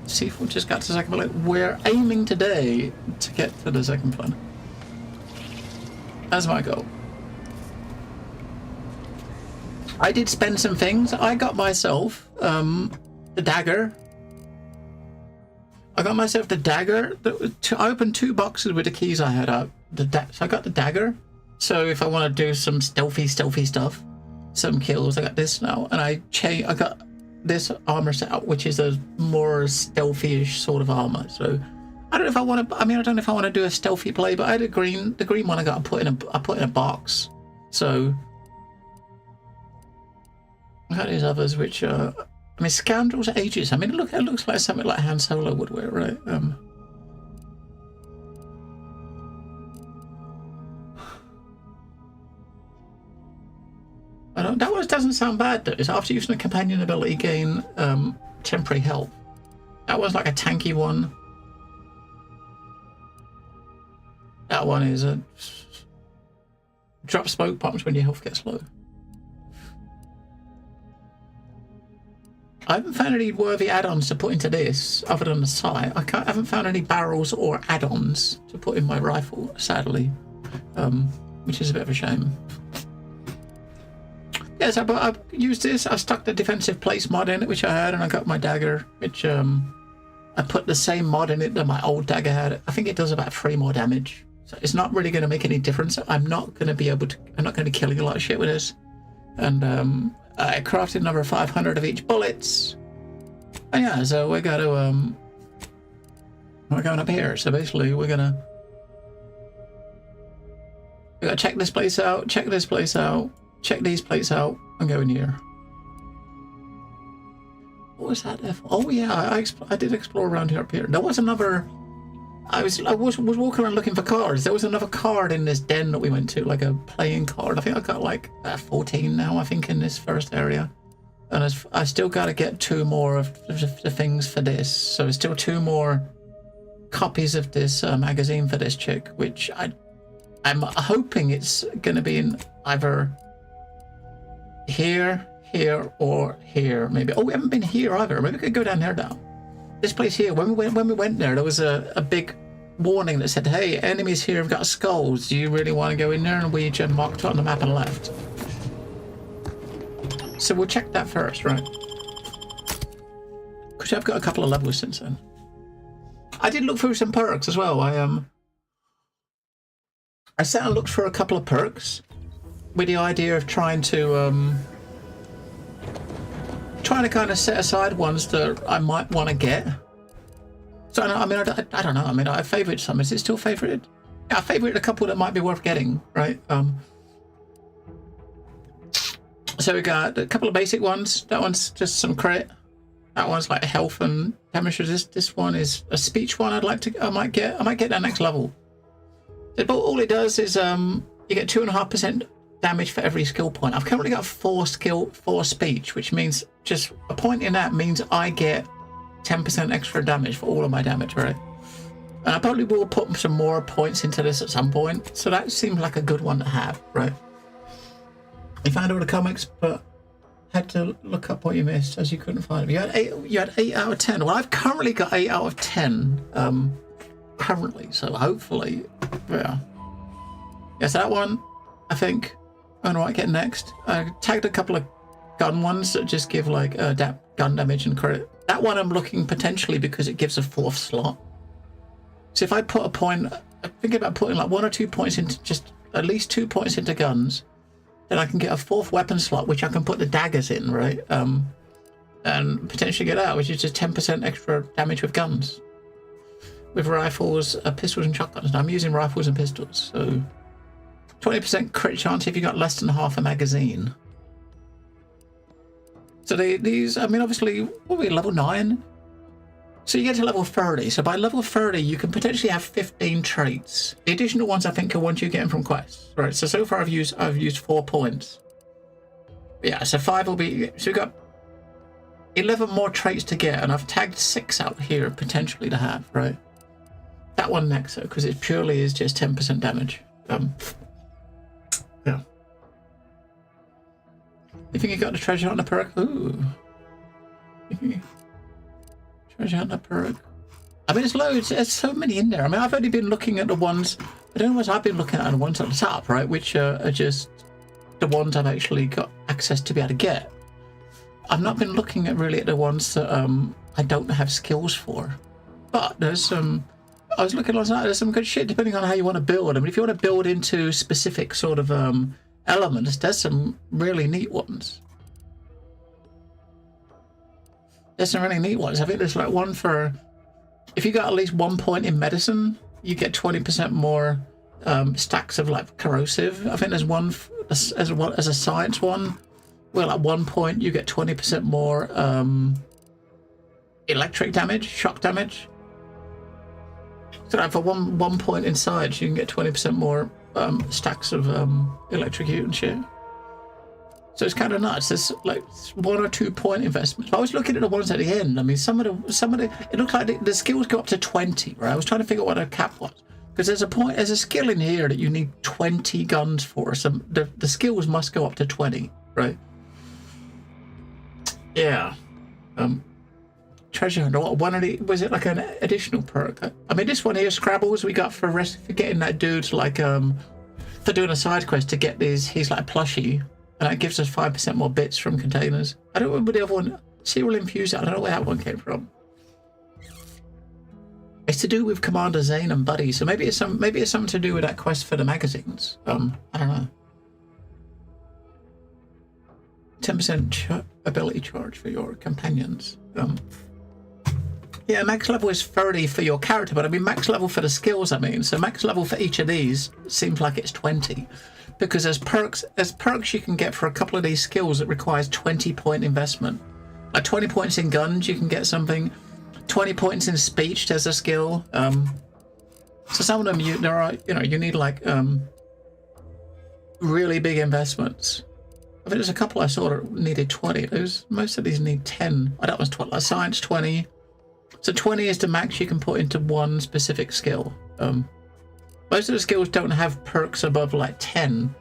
see if we just got to the second planet. We're aiming today to get to the second planet. That's my goal. I did spend some things. I got myself the dagger. I got myself the dagger. I opened 2 boxes with the keys I had out. So I got the dagger. So if I want to do some stealthy stuff, some kills, I got this now. And I got this armor set out, which is a more stealthy-ish sort of armor. So I don't know if I want to. I mean, I don't know if I want to do a stealthy play, but I had the green one. I put in a box. So I got these others, which I mean, Scoundrels Ages. I mean, it looks like something like Han Solo would wear, right? That one doesn't sound bad though. It's after using a companion ability, gain temporary health. That one's like a tanky one. That one is a drop smoke bombs when your health gets low. I haven't found any worthy add-ons to put into this other than the sight. I haven't found any barrels or add-ons to put in my rifle, sadly, which is a bit of a shame. Yeah, so but I've used this. I stuck the defensive place mod in it, which I had, and I got my dagger, which I put the same mod in it that my old dagger had. I think it does about 3 more damage, so it's not really going to make any difference. I'm not going to be killing a lot of shit with this, and I crafted another 500 of each bullets. And yeah, so we're going up here. So basically we're gonna check this place out, check this place out, check these places out, and go in here. What was that there for? Oh yeah, I did explore around here up here. There was another. I was walking around looking for cards. There was another card in this den that we went to, like a playing card. I think I got like 14 now, I think, in this first area. And I still got to get 2 more of the things for this. So there's still 2 more copies of this magazine for this chick, which I'm hoping it's going to be in either here, or here, maybe. Oh, we haven't been here either. Maybe we could go down there now. This place here, when we went there was a big warning that said, hey, enemies here have got skulls. Do you really want to go in there? And we just marked it on the map and left. So we'll check that first, right? Because I've got a couple of levels since then. I did look through some perks as well. I sat and looked for a couple of perks with the idea of trying to kind of set aside ones that I might want to get. So I mean, I don't know. I mean, I favorited some. Is it still favorited? Yeah, I favorited a couple that might be worth getting, right? So we got a couple of basic ones. That one's just some crit. That one's like health and damage resist. This one is a speech one. I might get that next level. But all it does is you get 2.5% damage for every skill point. I've currently got 4 speech, which means just a point in that means I get 10% extra damage for all of my damage, right? And I probably will put some more points into this at some point. So that seems like a good one to have, right? You found all the comics, but had to look up what you missed as you couldn't find them. You had 8 out of 10. Well, I've currently got 8 out of 10 currently, so hopefully, yeah. Yeah, so that one, I think, I don't know what I get next. I tagged a couple of gun ones that just give like gun damage and credit. That one I'm looking potentially because it gives a 4th slot. So if I put a point, I'm thinking about putting like 1 or 2 points into, just at least 2 points into guns, then I can get a 4th weapon slot, which I can put the daggers in, right? And potentially get out, which is just 10% extra damage with guns. With rifles, pistols and shotguns. Now I'm using rifles and pistols, so 20% crit chance if you got less than half a magazine. So these, I mean, obviously, what are we, level 9? So you get to level 30. So by level 30, you can potentially have 15 traits. The additional ones, I think, are ones you get from quests. Right, so far I've used 4 points. Yeah, so 5 will be, so we've got 11 more traits to get, and I've tagged 6 out here, potentially, to have, right? That one next, though, because it purely is just 10% damage. Yeah. You think you got the treasure on the perk? Ooh. Treasure hunter perk. I mean, it's loads. There's so many in there. I mean, I've only been looking at the ones. I don't know what I've been looking at the ones at the top, right? Which are just the ones I've actually got access to be able to get. I've not been looking at really at the ones that I don't have skills for. But there's some. I was looking last night. There's some good shit depending on how you want to build. I mean, if you want to build into specific sort of elements, there's some really neat ones. There's some really neat ones. I think there's like one for if you got at least 1 point in medicine, you get 20% more stacks of like corrosive. I think there's one as a science one where at 1 point you get 20% more electric damage, shock damage. So like for one point inside, you can get 20% more stacks of electrocute and shit. So it's kind of nuts. There's like 1 or 2 point investments. I was looking at the ones at the end. I mean, some of the it looked like the skills go up to 20, right? I was trying to figure out what a cap was because there's a skill in here that you need 20 guns for. So the skills must go up to 20, right? Yeah. Treasure hunter. One of the was it like an additional perk? I mean, this one here, Scrabbles, we got for getting that dude to like for doing a side quest to get these. He's like a plushie. And that gives us 5% more bits from containers. I don't remember the other one. Serial Infused. I don't know where that one came from. It's to do with Commander Zane and Buddy. So maybe it's something to do with that quest for the magazines. I don't know. 10% ability charge for your companions. Yeah, max level is 30 for your character, but I mean max level for the skills. I mean, so max level for each of these seems like it's 20. Because there's perks you can get for a couple of these skills that requires 20-point investment. Like 20 points in guns, you can get something. 20 points in speech, there's a skill. So some of them you need like really big investments. I think there's a couple I saw that needed 20. Most of these need 10. Oh, that was 20. Like science 20. So 20 is the max you can put into one specific skill. Most of the skills don't have perks above like 10.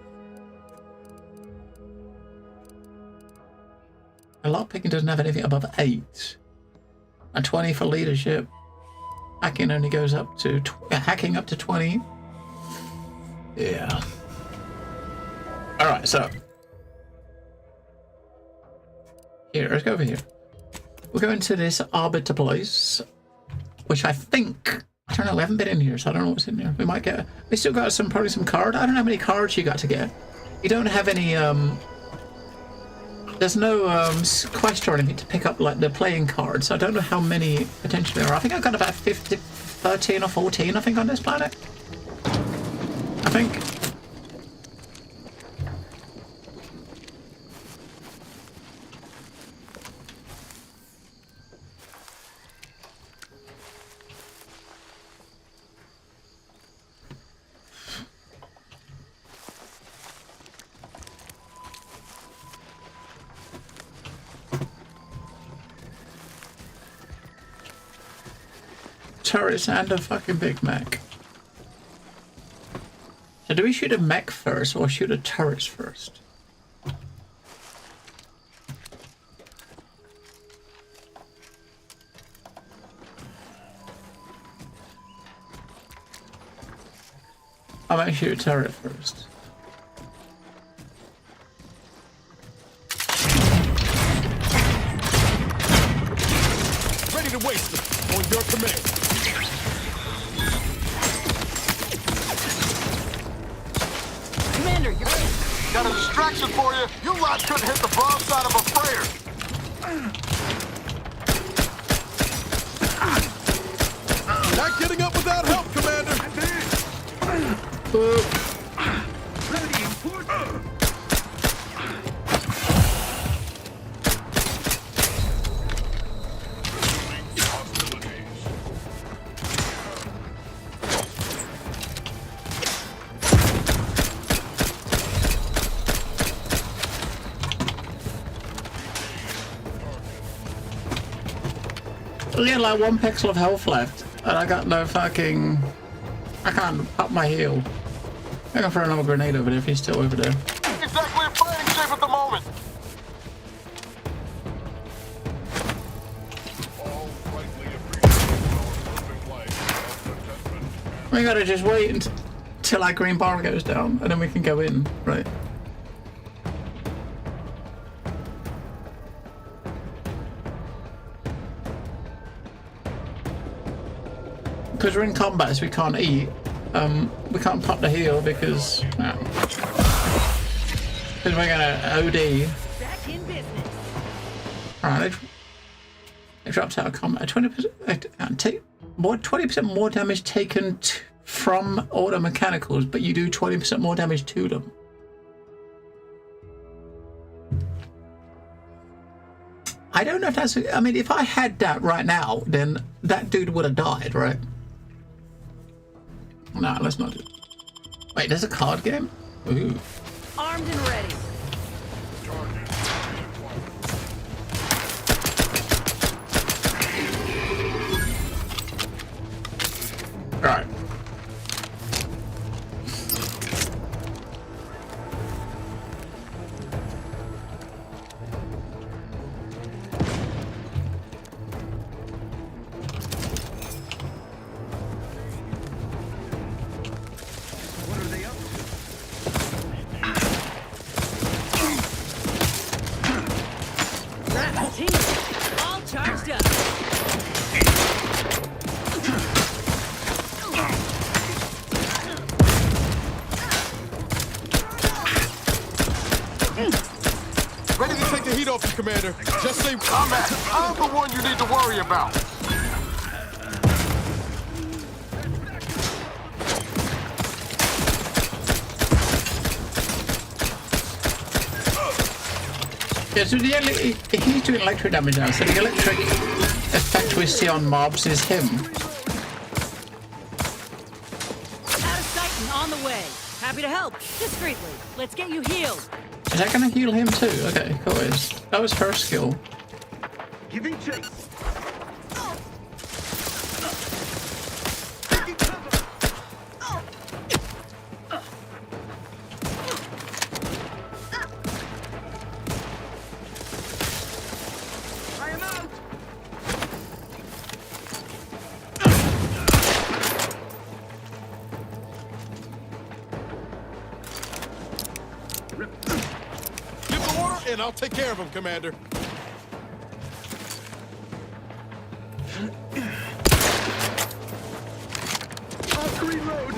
A lockpicking doesn't have anything above 8. And 20 for leadership. Hacking only goes up to hacking up to 20. Yeah. All right, so here, let's go over here. We'll go into this arbiter place, which I think. I don't know, we haven't been in here, so I don't know what's in here. We still got probably some card. I don't know how many cards you got to get. You don't have any, there's no quest or anything to pick up, like the playing cards. So I don't know how many potentially there are. I think I've got about 13 or 14, I think, on this planet. I think. Turrets and a fucking Big Mac. So do we shoot a mech first or shoot a turrets first? I might shoot a turret first. Ready to waste them on your command. Commander, you're... Got a distraction for you. You lot couldn't hit the broad side of a freighter. Not getting up without help, Commander. We got like 1 pixel of health left, and I got no fucking. I can't pop my heel. I'm gonna throw another grenade over there if he's still over there. Exactly in fighting shape at the moment. All rightly We gotta just wait until our green bar goes down, and then we can go in, right? Because we're in combat, so we can't eat. We can't pop the heal because we're gonna OD. Back in business. Alright, it drops out of combat. 20% take more. 20% more damage taken from auto mechanicals, but you do 20% more damage to them. I don't know if that's. I mean, if I had that right now, then that dude would have died, right? No, let's not do it. Wait, there's a card game? Ooh. Armed and ready. Alright. Rat team, all charged up. Ready to take the heat off you, Commander. Just say I'm the one you need to worry about. Yeah, so he's doing electric damage now, so the electric effect we see on mobs is him. Out of sight and on the way. Happy to help. Discreetly. Let's get you healed. Is that gonna heal him too? Okay, cool. That was her skill. Giving chase. I am out. give the order, and I'll take care of him, Commander. Reload.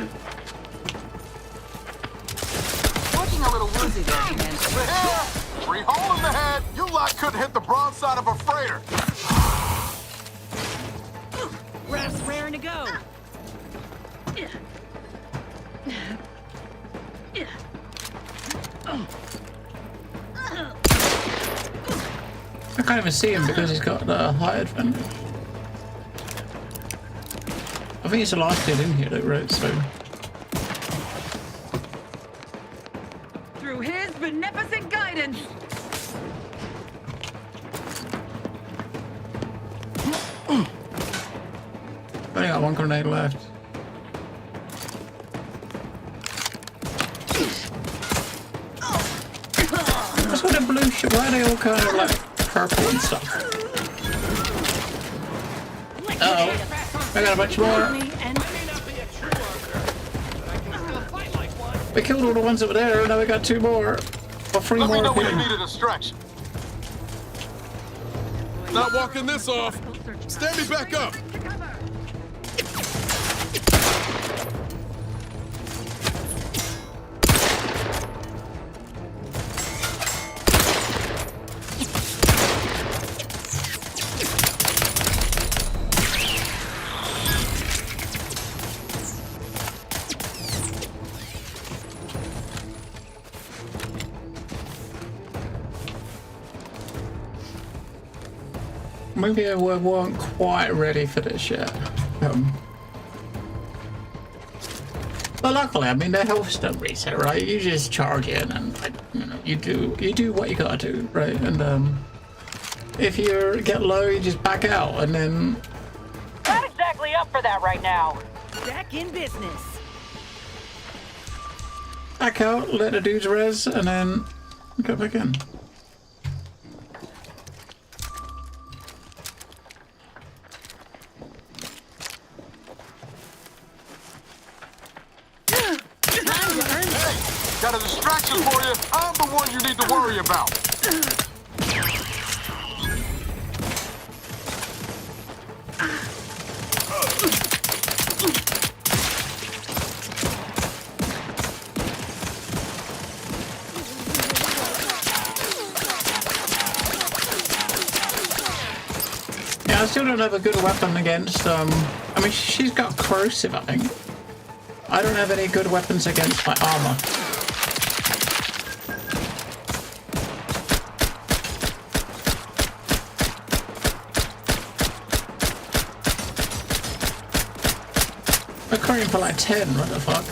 Looking a little woozy there, Commander. The head, 3 hole in the head. You lot couldn't hit the broadside of a freighter. Rev's raring to go. I can't even see him because he's got the height advantage. I think he's the last kid in here, though, right? So. Through his beneficent guidance. Only got one grenade left. What's with the blue shit? Why are they all kind of like purple and stuff? Uh-oh. I got a bunch more. We killed all the ones that were there, now we got 2 more. Or 3 Let me more. know when you appearing. need a distraction. Not walking this off. Stand me back up. Maybe we weren't quite ready for this yet. But luckily, I mean, the health's don't reset, right? You just charge in and, you know, you do what you gotta do, right? And if you get low, you just back out, and then Not exactly up for that right now. Back in business. back out, let the dudes res, and then go back in. Got a distraction for you. I'm the one you need to worry about. Yeah, I still don't have a good weapon against, I mean, she's got corrosive, I think. I don't have any good weapons against my armor. We're currying for like 10, what the fuck?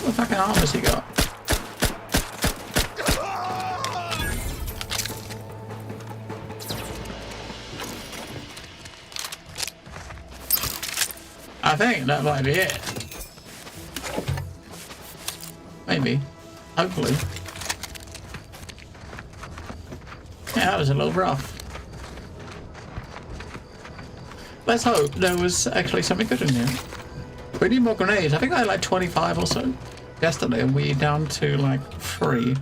What fucking armor's he got? I think that might be it. Maybe. Hopefully. Yeah, that was a little rough. Let's hope there was actually something good in here. We need more grenades. I think I had like 25 or so yesterday, and we're down to like 3.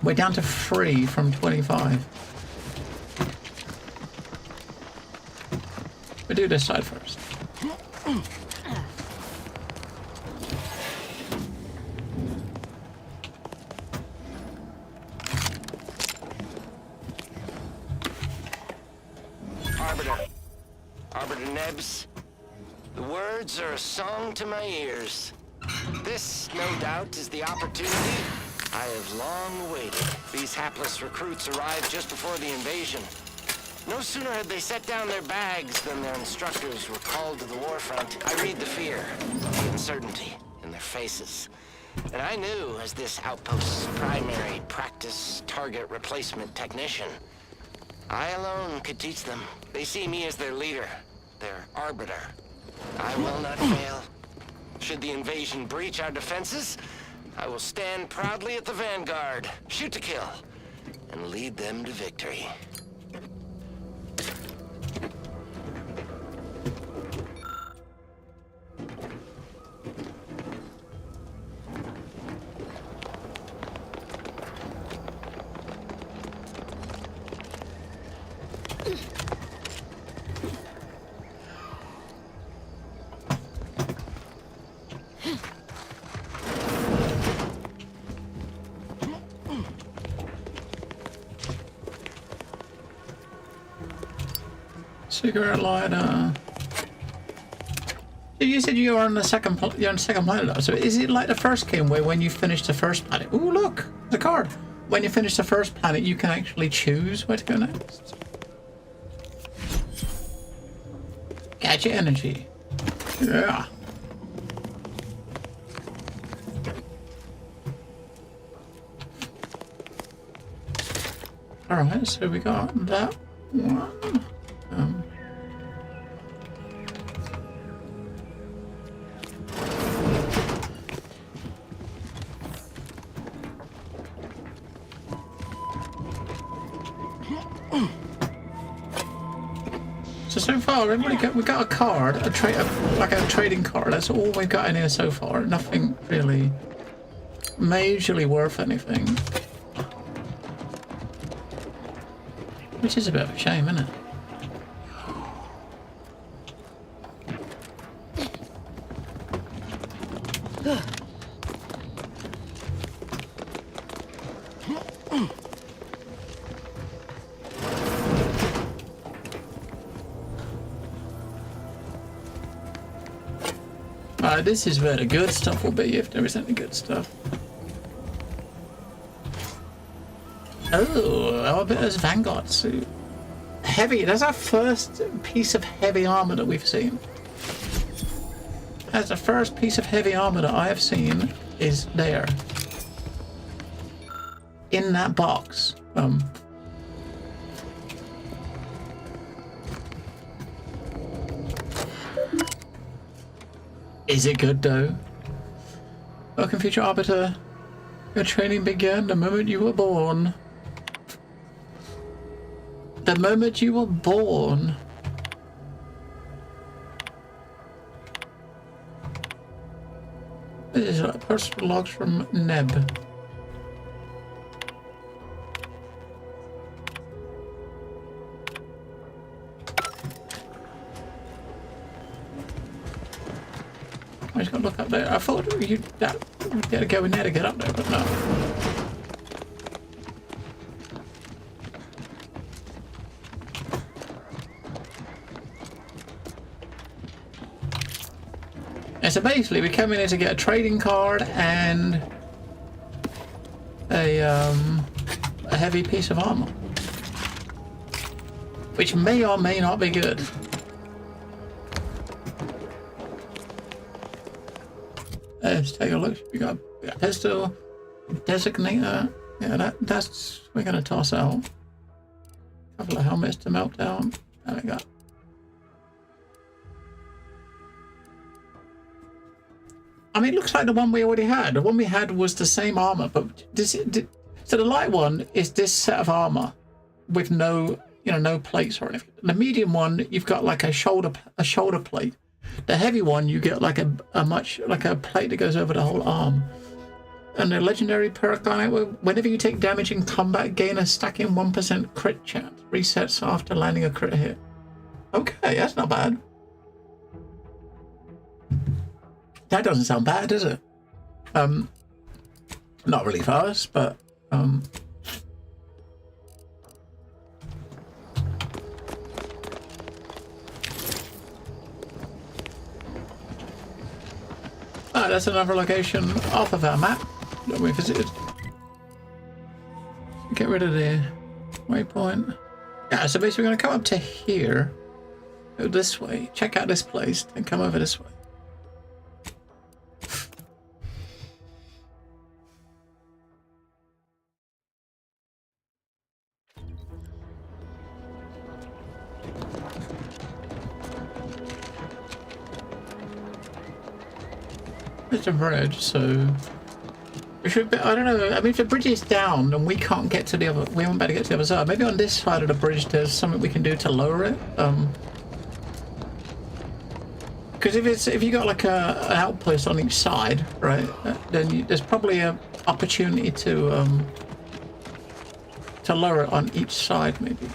We're down to 3 from 25. We do this side first. Arbiter Nebs, the words are a song to my ears. This, no doubt, is the opportunity I have long awaited. These hapless recruits arrived just before the invasion. No sooner had they set down their bags than their instructors were called to the war front. I read the fear, the uncertainty in their faces. And I knew, as this outpost's primary practice target replacement technician, I alone could teach them. They see me as their leader, their arbiter. I will not fail. Should the invasion breach our defenses, I will stand proudly at the vanguard, shoot to kill, and lead them to victory. Cigarette lighter. You said you were on the second. You're on the second planet, though. So is it like the first game where when you finish the first planet? Ooh, look, the card. When you finish the first planet, you can actually choose where to go next. Gadget energy. Yeah. All right, so we got that one. So far, we got a card, like a trading card. That's all we've got in here so far. Nothing really majorly worth anything. Which is a bit of a shame, isn't it? This is where the good stuff will be, if there is any good stuff. Oh, Arbiter's Vanguard suit. Heavy, that's our first piece of heavy armor that we've seen. That's the first piece of heavy armor that I have seen is there. In that box. Is it good though? Welcome, future Arbiter. Your training began the moment you were born. The moment you were born. This is personal logs from Neb. I just gotta look up there. I thought you'd had to go in there to get up there, but no. And so basically we come in here to get a trading card and a heavy piece of armor. Which may or may not be good. Let's take a look. We got a pistol, designator. Yeah, that's we're gonna toss out. A couple of helmets to melt down. There we go. I mean, it looks like the one we already had. The one we had was the same armor, but so the light one is this set of armor with no, no plates or anything. The medium one, you've got like a shoulder plate. The heavy one, you get like a plate that goes over the whole arm. And the legendary perk on it, whenever you take damage in combat, gain a stacking 1% crit chance. Resets after landing a crit hit. Okay, that's not bad. That doesn't sound bad, does it? Not really fast, but that's another location off of our map that we visited. Get rid of the waypoint. Yeah, so basically we're going to come up to here, go this way, check out this place, and come over this way. There's a bridge, so we should be, I don't know, I mean if the bridge is down and we can't get to the other, we won't be able to get to the other side. Maybe on this side of the bridge there's something we can do to lower it. Because if you got like an outpost on each side, right, then there's probably an opportunity to lower it on each side maybe.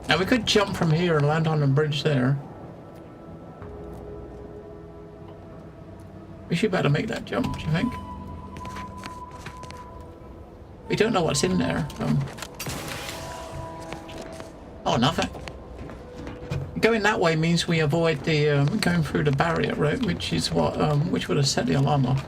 Now we could jump from here and land on the bridge there. We should better make that jump, do you think? We don't know what's in there. Oh, nothing. Going that way means we avoid the going through the barrier, right? Which is what which would have set the alarm off.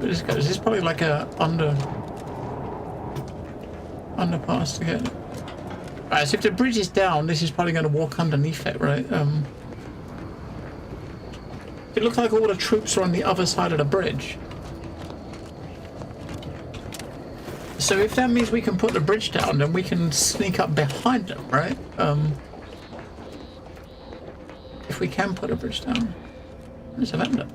This is probably like a underpass to get it. Right, so if the bridge is down, this is probably going to walk underneath it, right? It looks like all the troops are on the other side of the bridge. So if that means we can put the bridge down, then we can sneak up behind them, right? If we can put a bridge down. There's a vendor.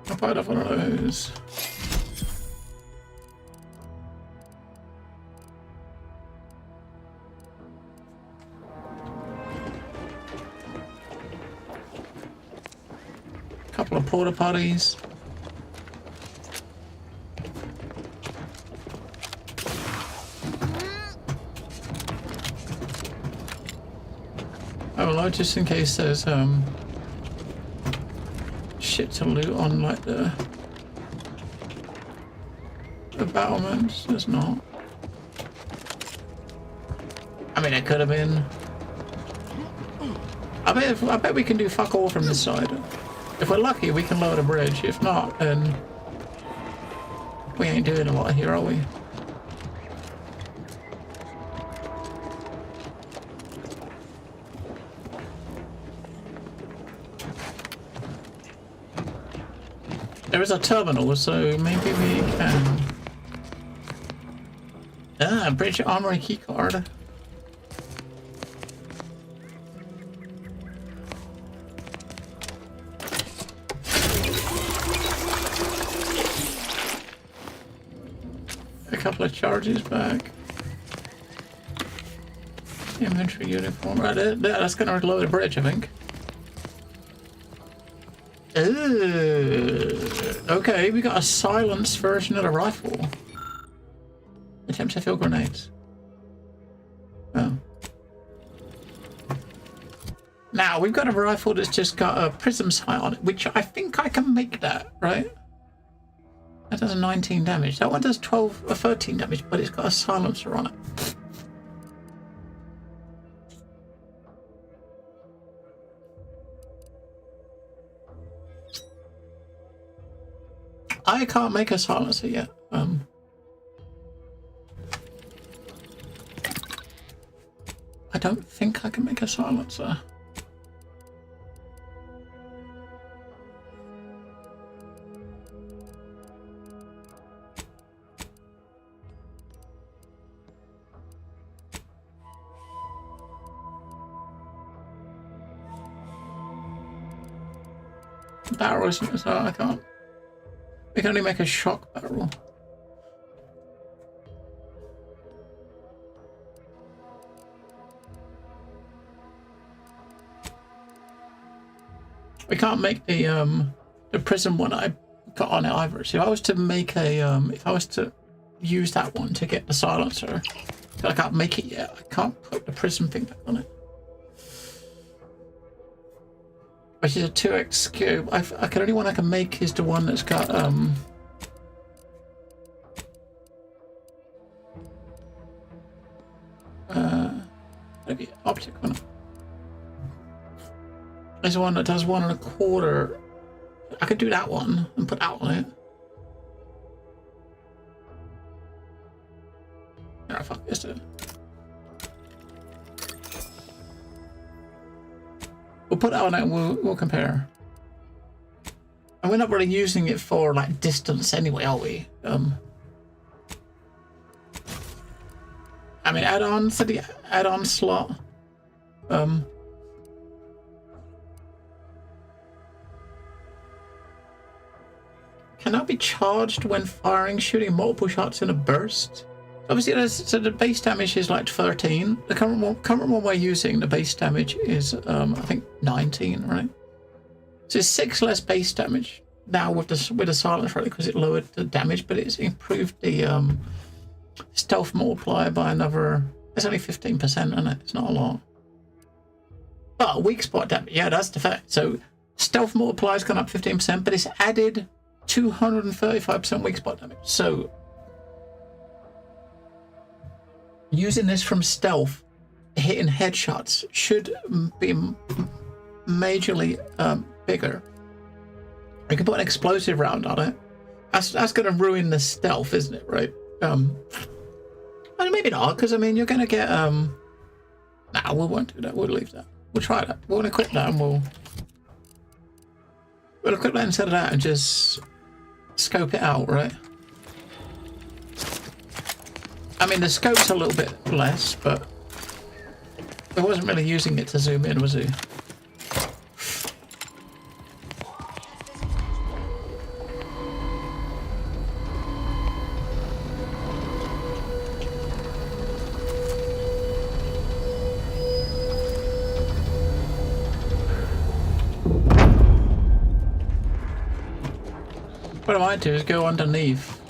I fired off one of those. Couple of porta potties. Oh, well, just in case there's shit to loot on like the battlements. There's not. I mean, it could have been. I bet we can do fuck all from this side. If we're lucky, we can lower the bridge. If not, then we ain't doing a lot here, are we? There is a terminal, so maybe we can... Ah, bridge armory keycard. A couple of charges back. Inventory uniform. Right, that's gonna lower the bridge, I think. Okay, we got a silenced version of the rifle. Attempt to fill grenades. Oh. Now, we've got a rifle that's just got a prism sight on it, which I think I can make that, right? That does 19 damage. That one does 12 or 13 damage, but it's got a silencer on it. I can't make a silencer yet. I don't think I can make a silencer. Barrel isn't, so I can't. We can only make a shock barrel. We can't make the prism one I got on it either. So if I was to make a if I was to use that one to get the silencer, I can't make it yet. I can't put the prism thing back on it. Which is a 2x cube. I can only one I can make is the one that's got maybe optic one. There's one that does 1 1/4. I could do that one and put that on it. Yeah, fuck this dude. We'll put that on it and we'll compare. And we're not really using it for like distance anyway, are we? I mean, add-on for the add-on slot. Cannot be charged when firing, shooting multiple shots in a burst. Obviously, so the base damage is like 13. The current one we're using, the base damage is I think 19, right? So it's 6 less base damage now with the silencer, right? Because it lowered the damage, but it's improved the stealth multiplier by another. It's only 15%, isn't it? It's not a lot. But weak spot damage, yeah, that's the fact. So stealth multipier's gone up 15%, but it's added 235% weak spot damage. So using this from stealth, hitting headshots should be majorly bigger. You can put an explosive round on it. That's going to ruin the stealth, isn't it? Right? Well, maybe not, because I mean you're going to get. Nah, we won't do that. We'll leave that. We'll try that. We'll equip that, and we'll equip that instead of that, and just scope it out, right? I mean, the scope's a little bit less, but I wasn't really using it to zoom in, was he? What I might do is go underneath.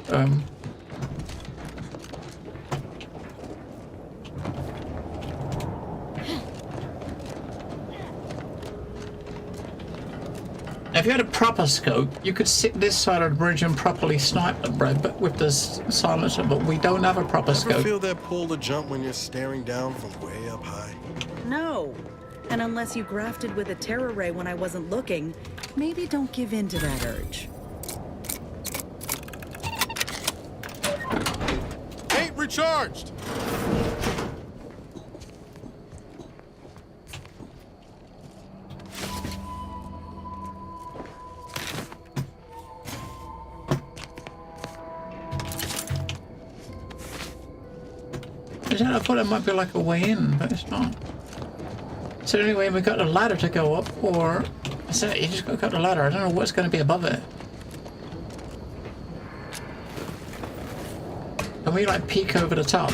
If you had a proper scope, you could sit this side of the bridge and properly snipe them, right? But with this silencer, but we don't have a proper Ever scope. feel that pull to jump when you're staring down from way up high? No. And unless you grafted with a terror ray when I wasn't looking, maybe don't give in to that urge. Ain't recharged. I thought it might be like a way in, but it's not. So anyway, we've got a ladder to go up, or is it, you just got to cut the ladder. I don't know what's going to be above it. Can we like peek over the top?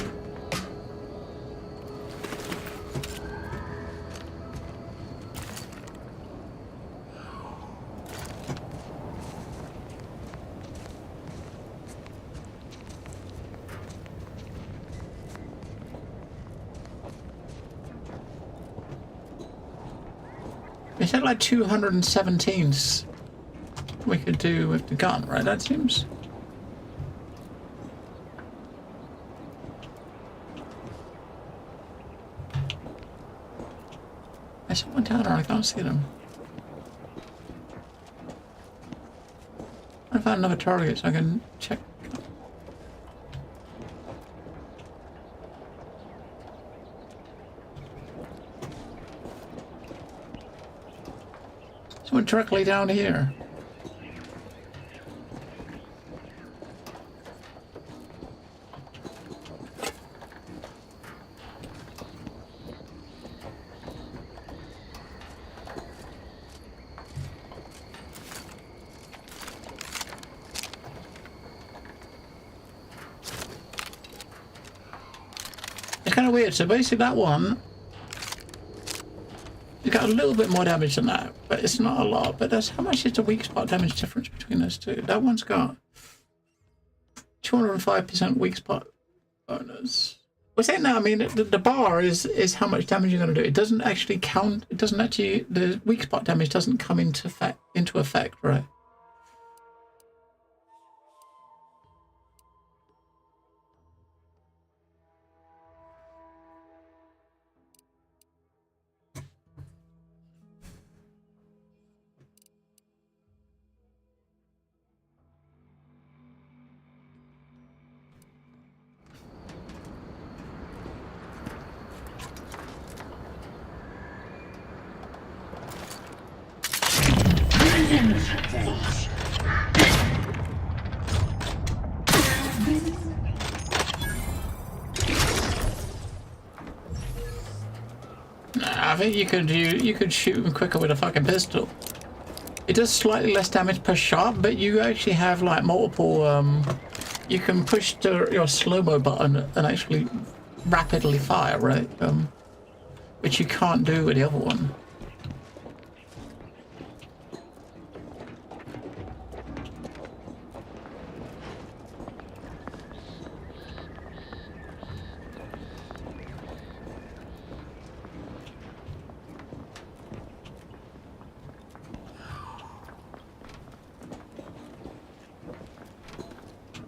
It said like 217s we could do with the gun, right? That seems... There's someone down there, I can't see them. I found another target so I can check. Someone directly down here. It's kind of weird. So basically that one, it's got a little bit more damage than that, but it's not a lot. But that's how much is the weak spot damage difference between those two? That one's got 205% weak spot bonus. We're saying that, I mean, the bar is how much damage you're going to do. It doesn't actually count. It doesn't actually, the weak spot damage doesn't come into effect, right? I think you could shoot him quicker with a fucking pistol. It does slightly less damage per shot, but you actually have like multiple. You can push your slow-mo button and actually rapidly fire, right? Which you can't do with the other one.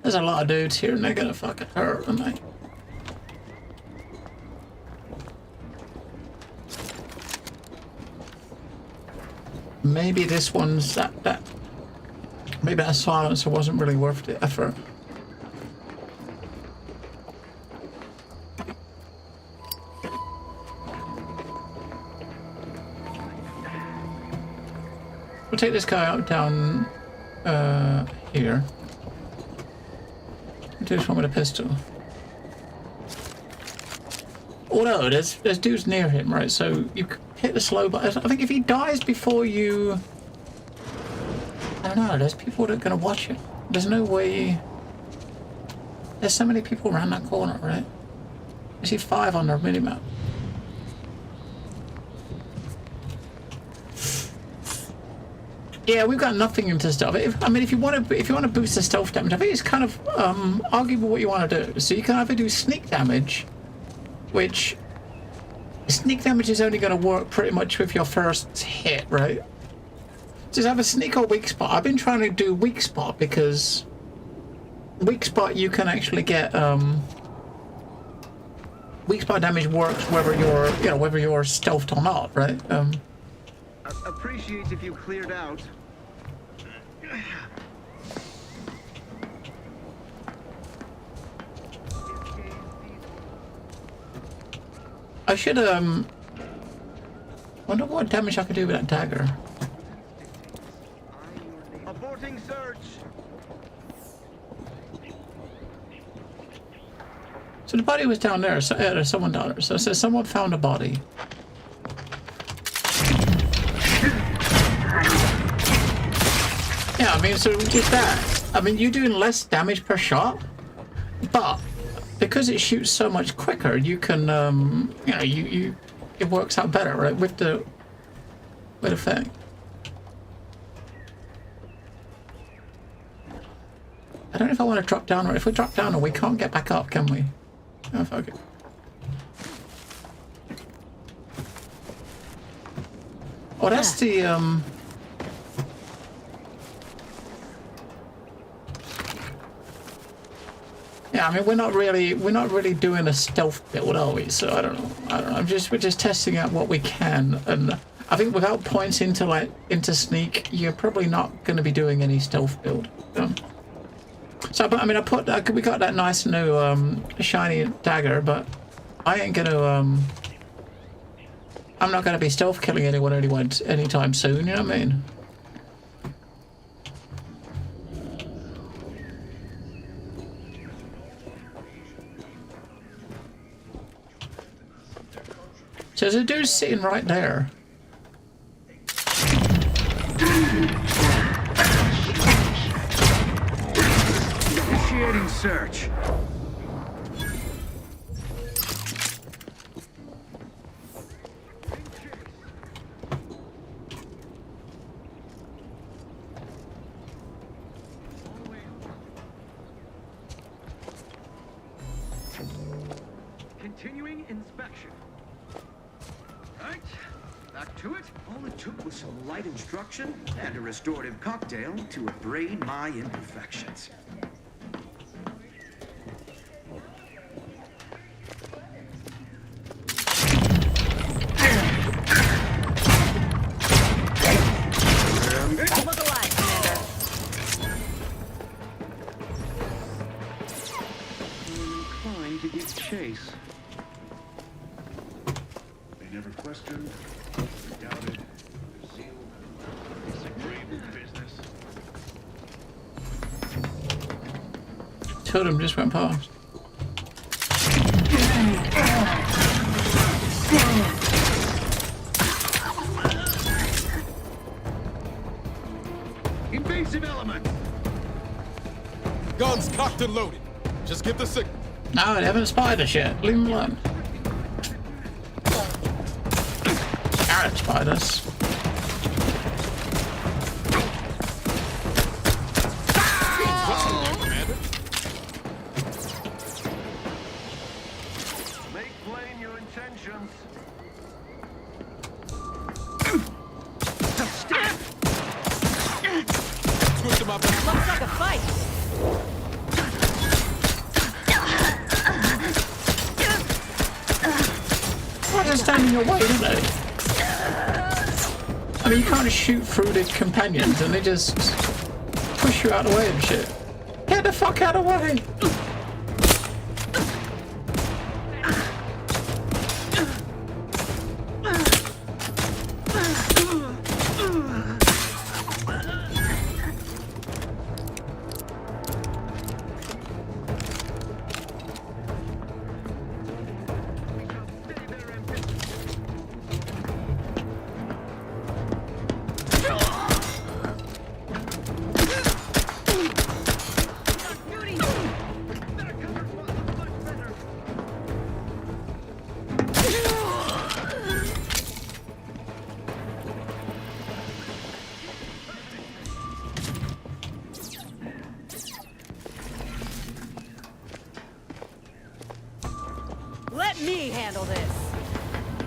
There's a lot of dudes here and they're gonna fucking hurt, aren't they? Maybe this one's maybe that silencer wasn't really worth the effort. We'll take this guy out down here. Do this one with a pistol. Although there's dudes near him, right? So you hit the slow button. I think if he dies before you, I don't know. There's people that are gonna watch it. There's no way. There's so many people around that corner, right? I see 5 on the minimap. Yeah, we've got nothing into stealth. I mean, if you want to boost the stealth damage, I think it's kind of arguable what you want to do. So you can either do sneak damage, which sneak damage is only going to work pretty much with your first hit, right? Just have a sneak or weak spot. I've been trying to do weak spot because weak spot you can actually get weak spot damage works whether you're, you know, whether you're stealthed or not, right? Appreciate if you cleared out. I should wonder what damage I could do with that dagger. Aborting search. So the body was down there. So there's someone down there. So it says someone found a body. Yeah, I mean, so with that, I mean, you're doing less damage per shot, but because it shoots so much quicker, you can, you know, it works out better, right, with the thing. I don't know if I want to drop down, or if we drop down, or we can't get back up, can we? Oh, fuck it. Oh, that's the, yeah, I mean, we're not really doing a stealth build, are we? So I don't know. We're just testing out what we can, and I think without points into sneak, you're probably not going to be doing any stealth build. So, but I mean, we got that nice new shiny dagger, but I ain't gonna I'm not gonna be stealth killing anyone anytime soon. You know what I mean? So there's a dude sitting right there. Initiating search. Continuing inspection. Right, back to it. All it took was some light instruction and a restorative cocktail to abrade my imperfections. Look alive, Commander. I'm inclined to give chase. They never questioned, they doubted, their zeal. Disagreed with business. Totem just went past. Invasive element. Guns cocked and loaded. Just get the signal. No, they haven't spotted us yet. Leave them alone. Carrot spiders. Make plain your intentions. Switch to my back. Looks like a fight. Why just stand in your way, don't they? I mean, you can't shoot through the companions and they just push you out of the way and shit. Get the fuck out of the way! Let me handle this.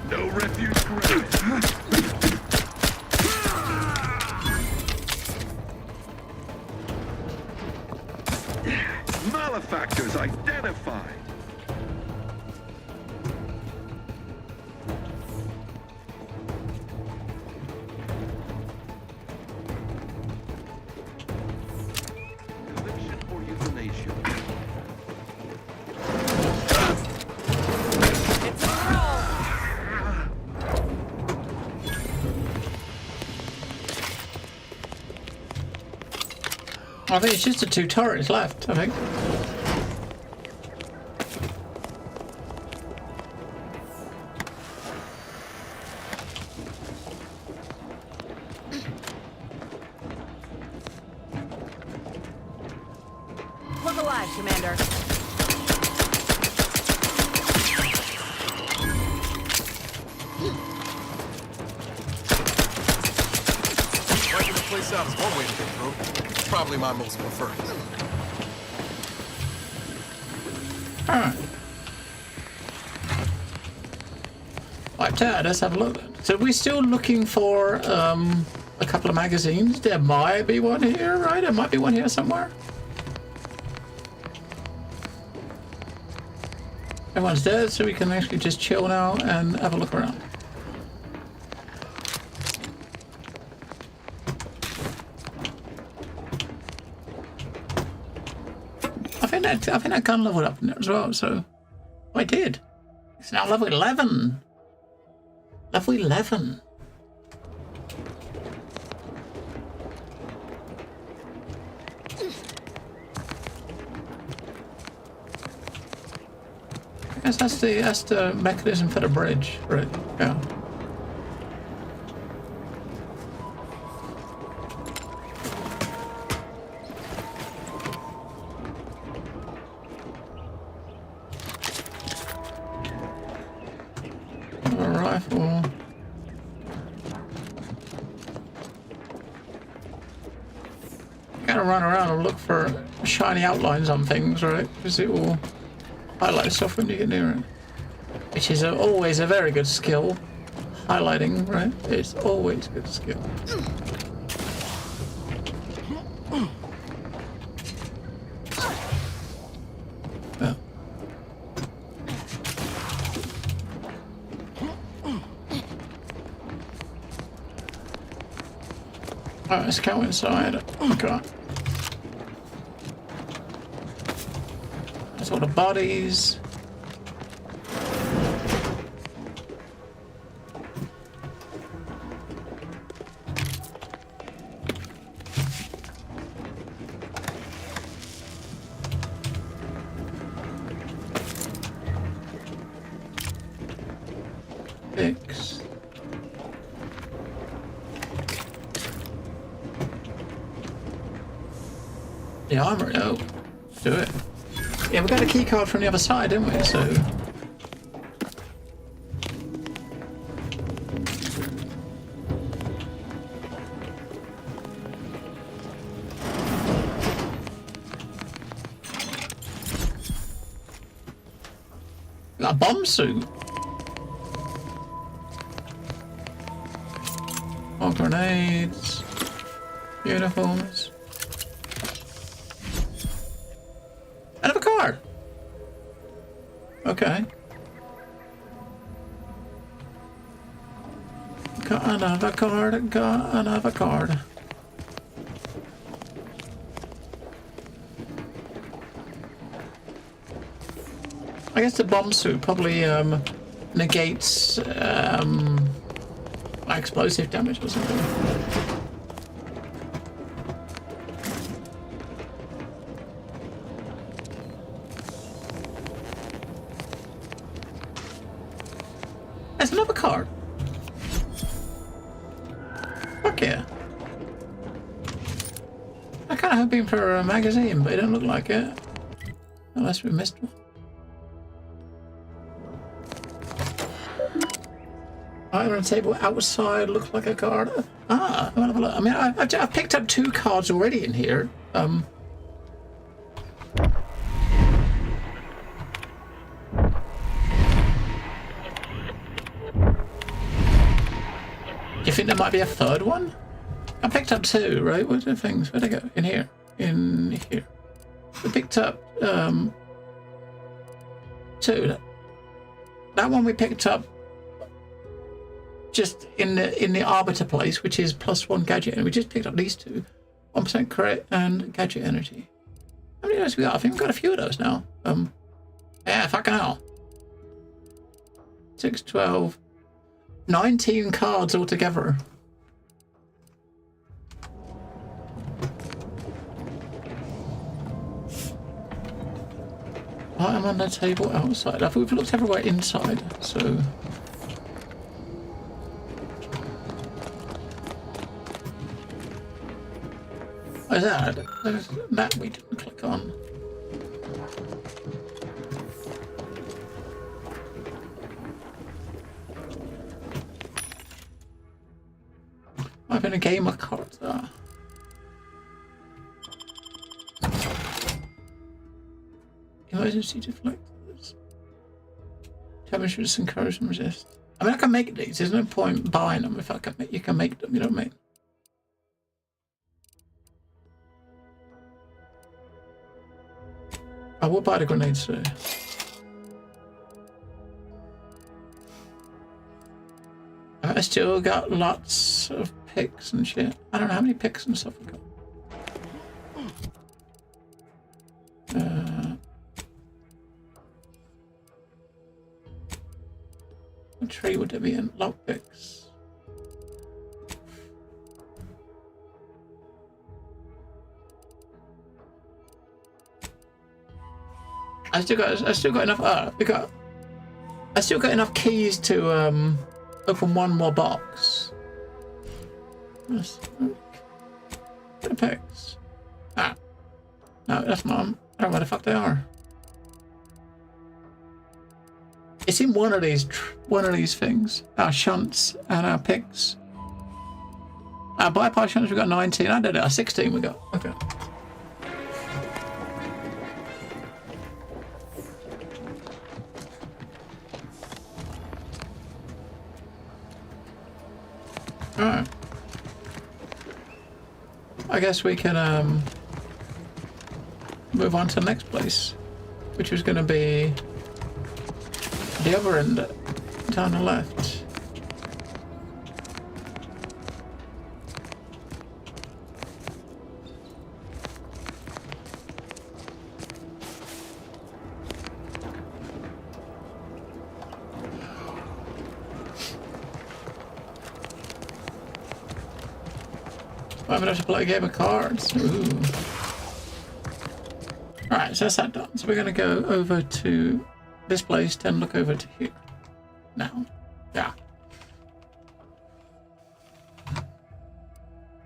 No refuge granted. Malefactors identified. I think it's just the 2 turrets left, I think. Look alive, Commander. Wiping the place out is one way to get through. It's probably my most preferred. Alright. Right, let's have a look. So we're still looking for a couple of magazines. There might be one here, right? There might be one here somewhere. Everyone's dead, so we can actually just chill now and have a look around. I think that gun leveled up in there as well, so I did. It's now level 11. Level 11. I guess that's the mechanism for the bridge, right? Yeah. Rifle. Gotta run around and look for shiny outlines on things, right? Because it will highlight stuff when you get near it. Which is always a very good skill. Highlighting, right? It's always a good skill. Yeah. Alright, let's go inside. Oh god. There's all the bodies. Fix. The armor, oh, do it. Yeah, we got a key card from the other side, didn't we? So. Got a bomb suit. More grenades. Uniforms. Another card. Okay. Got another card. Got another card. I guess the bomb suit probably negates explosive damage or something. There's another card. Fuck yeah. I kind of hoping for a magazine, but it don't look like it. Unless we missed one. Item on the table outside looks like a card. Ah, I'll have a look. I mean, I've picked up 2 cards already in here. Do you think there might be a 3rd one? I picked up 2, right? Where's the things? Where'd they go? In here. In here. We picked up 2. That one we picked up just in the arbiter place, which is +1 gadget, and we just picked up these 2. 1% crit and gadget energy. How many of those we got? I think we've got a few of those now. Yeah, fucking hell. 6, 12, 19 cards altogether. item on the table outside. We've looked everywhere inside, so... What is that? That we didn't click on. I've been a gamer card there. Emergency deflectors. Damage resist, corrosion resist. I mean, I can make these. There's no point buying them if I can make. You can make them. You know what I mean? I will buy the grenades too. I still got lots of picks and shit. I don't know how many picks and stuff I got. What tree would there be in? Lockpicks. I still got enough. I still got enough keys to open one more box. Where's the picks? Ah, no, that's mom. I don't know where the fuck they are. It's in one of these things. Our shunts and our picks. Our bypass shunts we got 19. I did it. Our 16 we got. Okay. Alright. I guess we can move on to the next place, which is going to be the other end, down the left. I'm gonna have to play a game of cards. Ooh. Alright, so that's that done. So we're gonna go over to this place, then look over to here. Now. Yeah.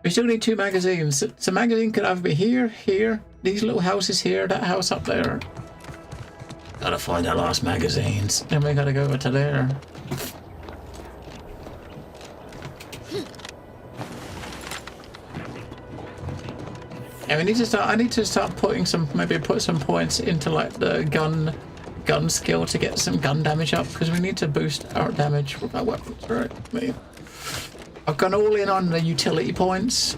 We still need 2 magazines. So magazine could either be here, here, these little houses here, that house up there. Gotta find our last magazines. Then we gotta go over to there. Yeah, we need to start. I need to start putting some, maybe put some points into like the gun skill to get some gun damage up, because we need to boost our damage with our weapons, right? I mean, I've gone all in on the utility points,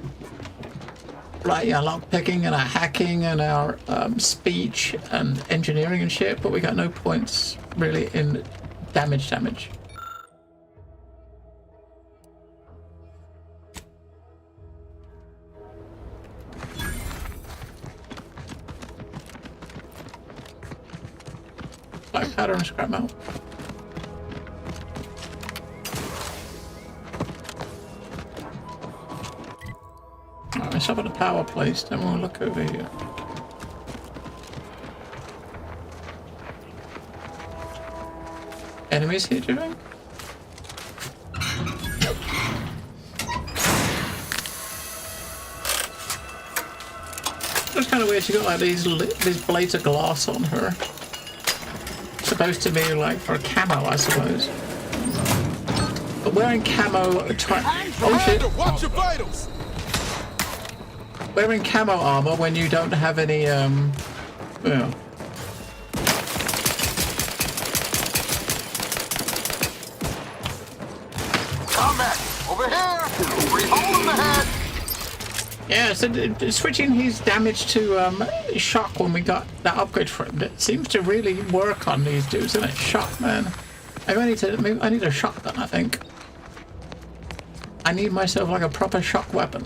like yeah, lock picking and our hacking and our speech and engineering and shit, but we got no points really in damage. Black powder and scrap metal. Alright, let's stop at the power place, then we'll look over here. Enemies here, do you think? It's kind of weird, she got like these blades of glass on her. Supposed to be like for a camo, I suppose. But wearing camo oh shit. Watch your vitals. Wearing camo armor when you don't have any yeah. Combat! Over here! 3 holes in the head! Yeah, so switching his damage to shock when we got that upgrade for him, it seems to really work on these dudes, doesn't it? Shock, man. I need a shotgun, I think. I need myself like a proper shock weapon.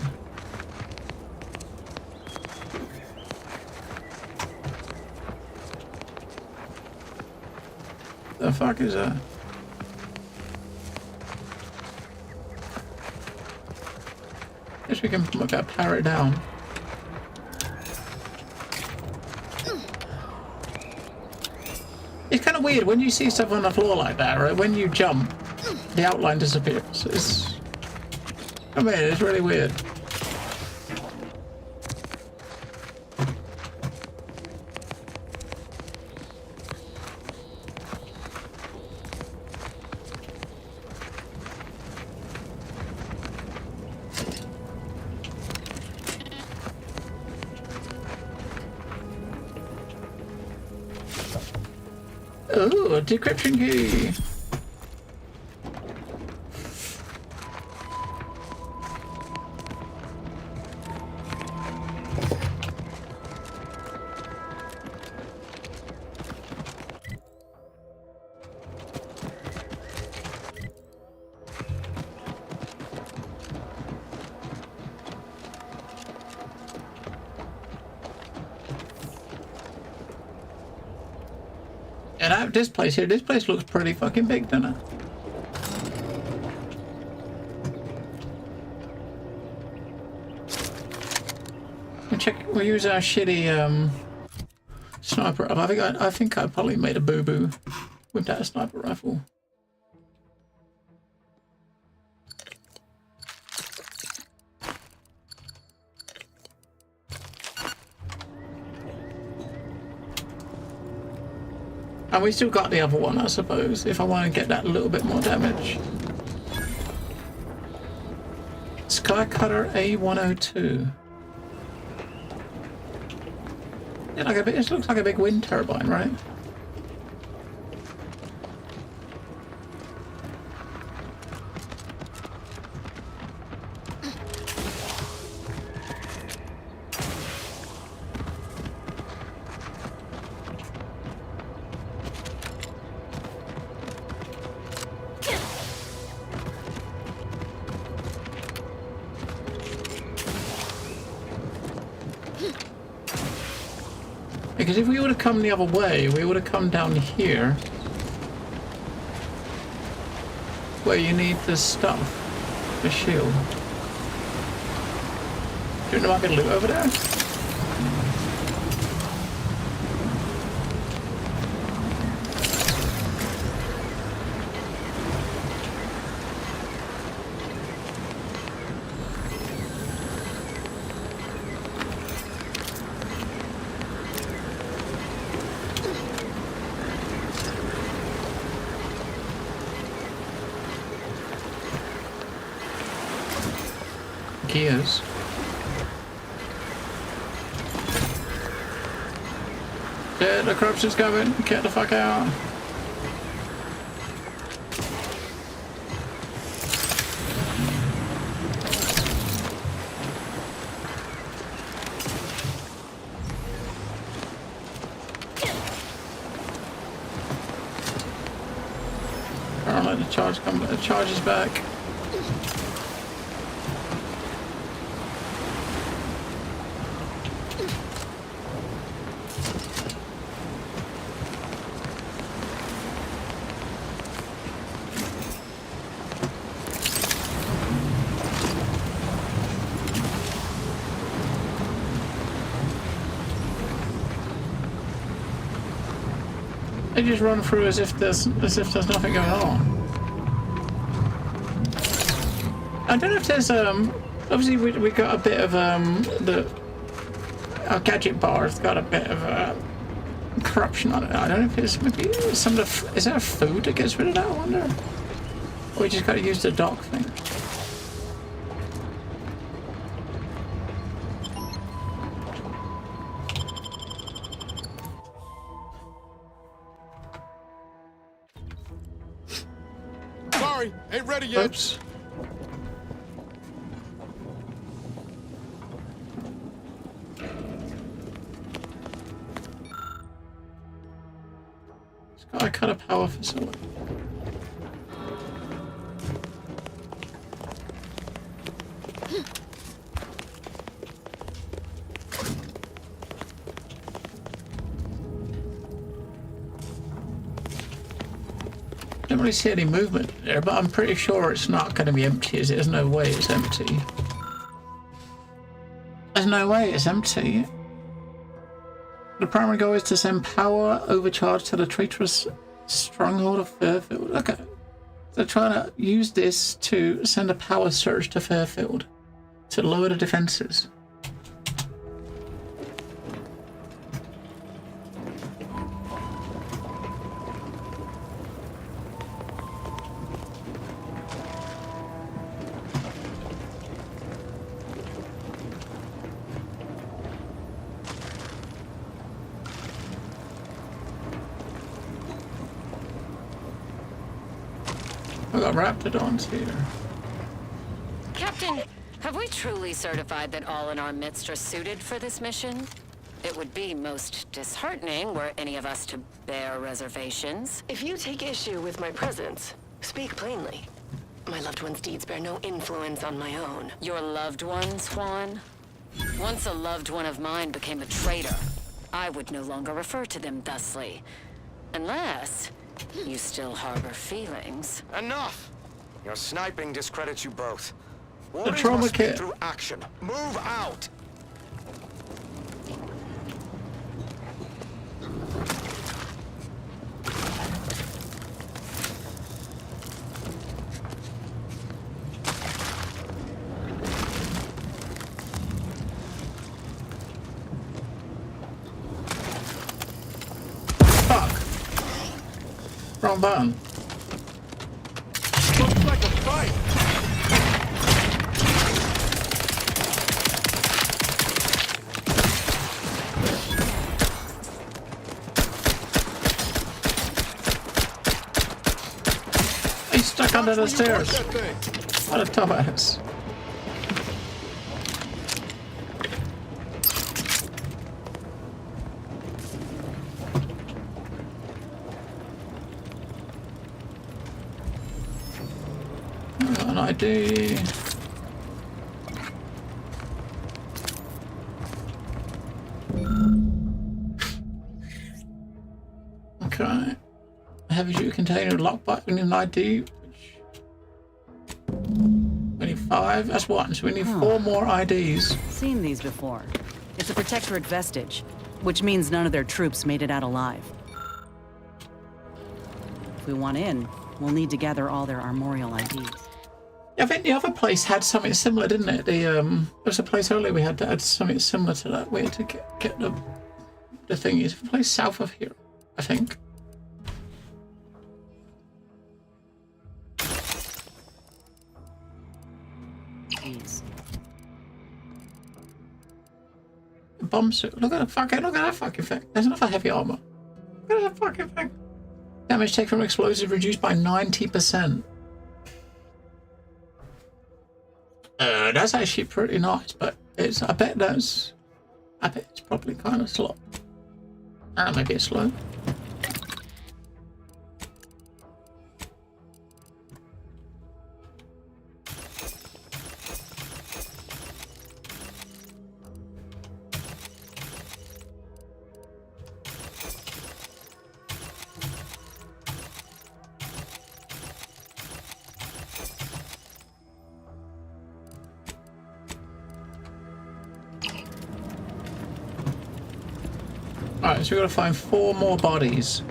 The fuck is that? Guess we can power it down. It's kind of weird when you see stuff on the floor like that, right? When you jump, the outline disappears. It's, I mean, it's really weird. Oh, a decryption key. And I have this place here. This place looks pretty fucking big, doesn't it? We'll check. We'll use our shitty sniper. I think I probably made a boo boo with that sniper rifle. And we still got the other one, I suppose, if I want to get that a little bit more damage. Sky Cutter A102. Yeah, like a bit, it looks like a big wind turbine, right? Because if we would have come the other way, we would have come down here. Where you need the stuff. The shield. Do you know there might be loot over there? Gears. Yeah, the corruption's coming. Get the fuck out. Alright, let the charge come. The charge is back. They just run through as if there's nothing going on. I don't know if there's obviously we got a bit of our gadget bar's got a bit of corruption on it. I don't know if it's maybe some of the, is there food that gets rid of that, I wonder? Or we just gotta use the dock thing. Sorry, ain't ready yet. Oops. I cut a power facility. Don't really see any movement there, but I'm pretty sure it's not going to be empty. There's no way it's empty. There's no way it's empty. The primary goal is to send power overcharge to the traitorous stronghold of Fairfield. Okay. They're trying to use this to send a power surge to Fairfield to lower the defenses. We got Raptidons here. Captain, have we truly certified that all in our midst are suited for this mission? It would be most disheartening were any of us to bear reservations. If you take issue with my presence, speak plainly. My loved one's deeds bear no influence on my own. Your loved ones, Juan? Once a loved one of mine became a traitor, I would no longer refer to them thusly. Unless you still harbor feelings. Enough! Your sniping discredits you both. The Warnings trauma must be kit. through action. Move out! Fuck! Wrong button. Looks like a fight. He's stuck under the Watch where you point stairs. that thing. What a dumbass. An ID. Okay. Heavy duty container lockbox. We need an ID. Which... We need 5. That's one. So we need 4 more IDs. Seen these before. It's a Protectorate vestige, which means none of their troops made it out alive. If we want in, we'll need to gather all their armorial IDs. Yeah, I think the other place had something similar, didn't it? There was a place earlier we had that had something similar to that. We had to get the thingies. A place south of here, I think. Jeez. Bomb suit. Look at that fucking thing. There's enough heavy armor. Look at that fucking thing. Damage taken from explosive reduced by 90%. That's actually pretty nice, but I bet it's probably kind of slow. Maybe it's slow. Alright, so we've got to find 4 more bodies.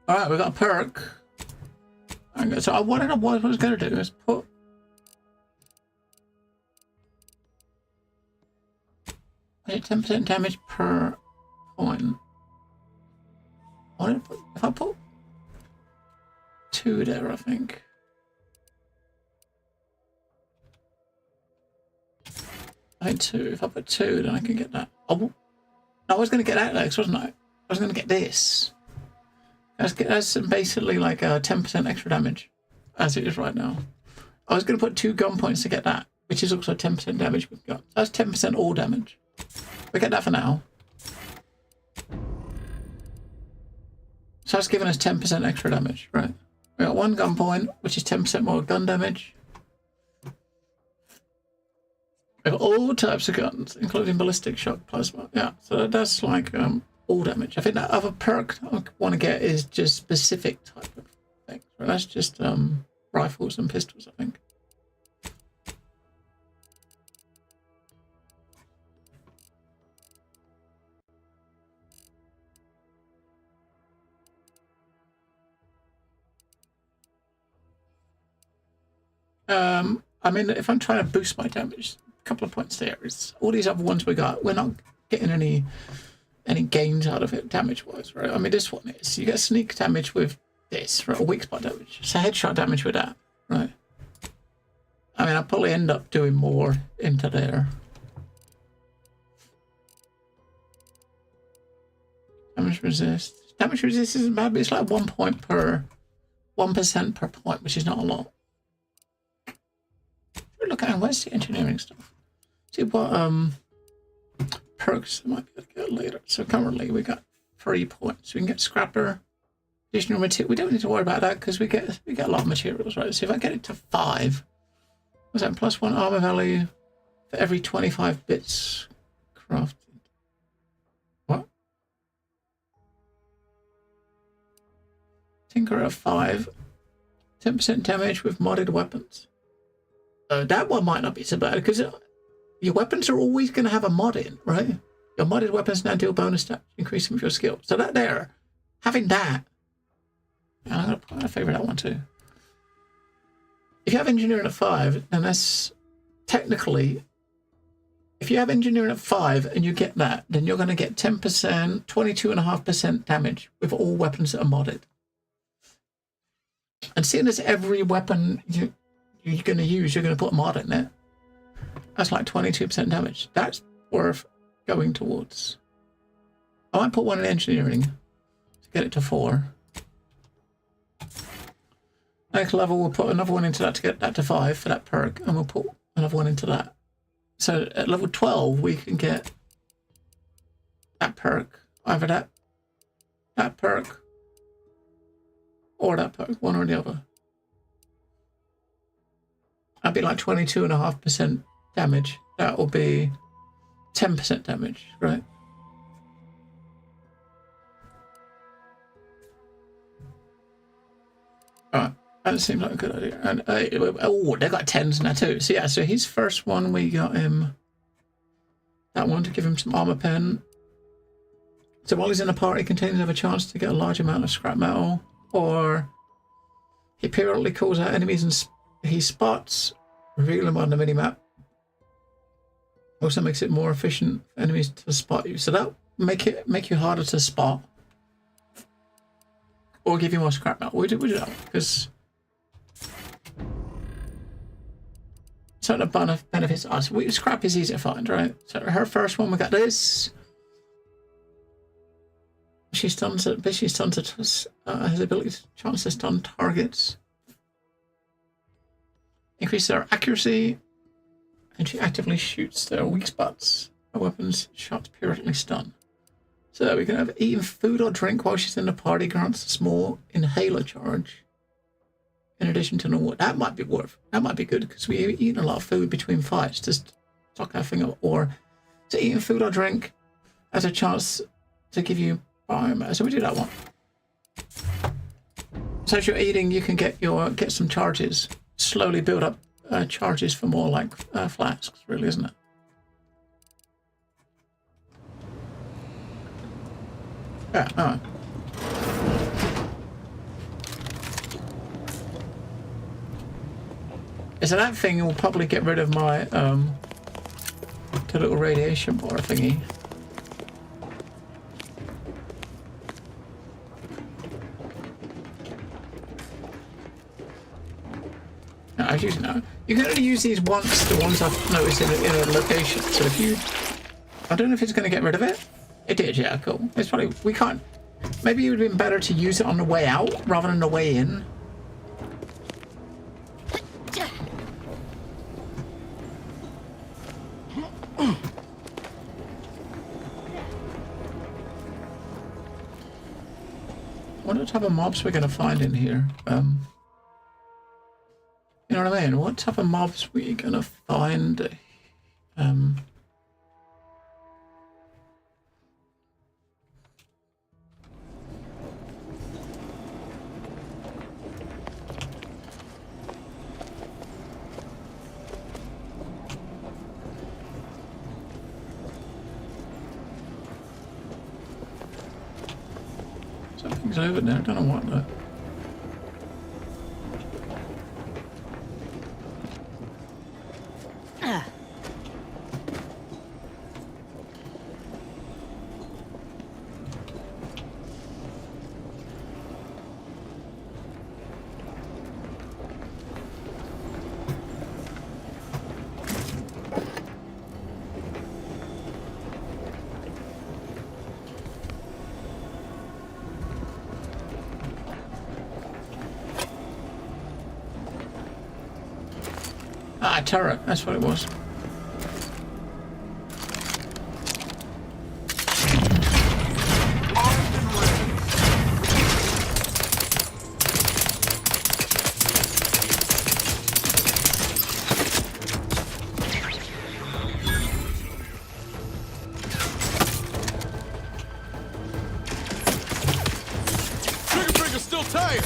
Alright, we got a perk. Okay, so what I was going to do is put... I 10% damage per coin. If I put 2 there, I think. I think 2. If I put 2, then I can get that. Oh, I was going to get that next, wasn't I? I was going to get this. That's basically like a 10% extra damage, as it is right now. I was going to put 2 gun points to get that, which is also 10% damage with gun. That's 10% all damage. We get that for now. So that's giving us 10% extra damage, right? We got 1 gun point, which is 10% more gun damage. With all types of guns, including ballistic, shock, plasma. Yeah, so that's like all damage. I think that other perk I want to get is just specific type of things. Right? That's just rifles and pistols, I think. I mean, if I'm trying to boost my damage, a couple of points there. It's all these other ones we got. We're not getting any gains out of it damage-wise, right? I mean, this one is. You get sneak damage with this, right? Or weak spot damage. So headshot damage with that, right? I mean, I'll probably end up doing more into there. Damage resist. Damage resist isn't bad, but it's like 1 point per 1% per point, which is not a lot. Look at where's the engineering stuff? See what perks I might be able to get later. So currently we got 3 points. We can get scrapper, additional material. We don't need to worry about that because we get a lot of materials, right? So if I get it to 5, what's that? +1 armor value for every 25 bits crafted. What? Tinker at 5. 10% damage with modded weapons. That one might not be so bad because your weapons are always going to have a mod in, right? Your modded weapons now deal bonus stats, increasing with your skill. So that there, having that, and I'm going to favour that one too. If you have engineering at 5, then that's technically, if you have engineering at 5 and you get that, then you're going to get 10%, 22.5% damage with all weapons that are modded. And seeing as every weapon you're going to use, you're going to put a mod in it. That's like 22% damage. That's worth going towards. I might put one in engineering to get it to 4. Next level, we'll put another one into that to get that to 5 for that perk, and we'll put another one into that. So at level 12, we can get that perk, either that perk, or that perk, one or the other. That'd be like 22.5% damage. That will be 10% damage, right? Alright, that seems like a good idea. And oh, they got 10s now too. So yeah, so his first one, we got him that one to give him some armor pen. So while he's in a party, containers have a chance to get a large amount of scrap metal, or he periodically calls out enemies and he spots, reveal them on the minimap. Also makes it more efficient for enemies to spot you. So that make you harder to spot, or give you more scrap metal. We do that because certain benefits us. Scrap is easy to find, right? So her first one, we got this. She stuns it. Basically stuns it. Has the ability to chance to stun targets. Increase their accuracy, and she actively shoots their weak spots. Her weapons shots periodically stun. So we can have eating food or drink while she's in the party grants a small inhaler charge. In addition to normal, that might be good because we eat a lot of food between fights. Just stock that thing up, or so eating food or drink has a chance to give you biomass. So we do that one. So as you're eating, you can get some charges. Slowly build up charges for more like flasks, really, isn't it? Yeah, alright. So that thing will probably get rid of my the little radiation bar thingy. No, I was using that. You can only use these once, the ones I've noticed in a location. So if you... I don't know if it's going to get rid of it. It did, yeah, cool. It's probably... We can't... Maybe it would have been better to use it on the way out rather than the way in. What type of mobs we're going to find in here? You know what I mean? What type of mobs we going to find Something's over there. I don't know what though. Ah, turret. That's what it was. Trigger finger's still tight.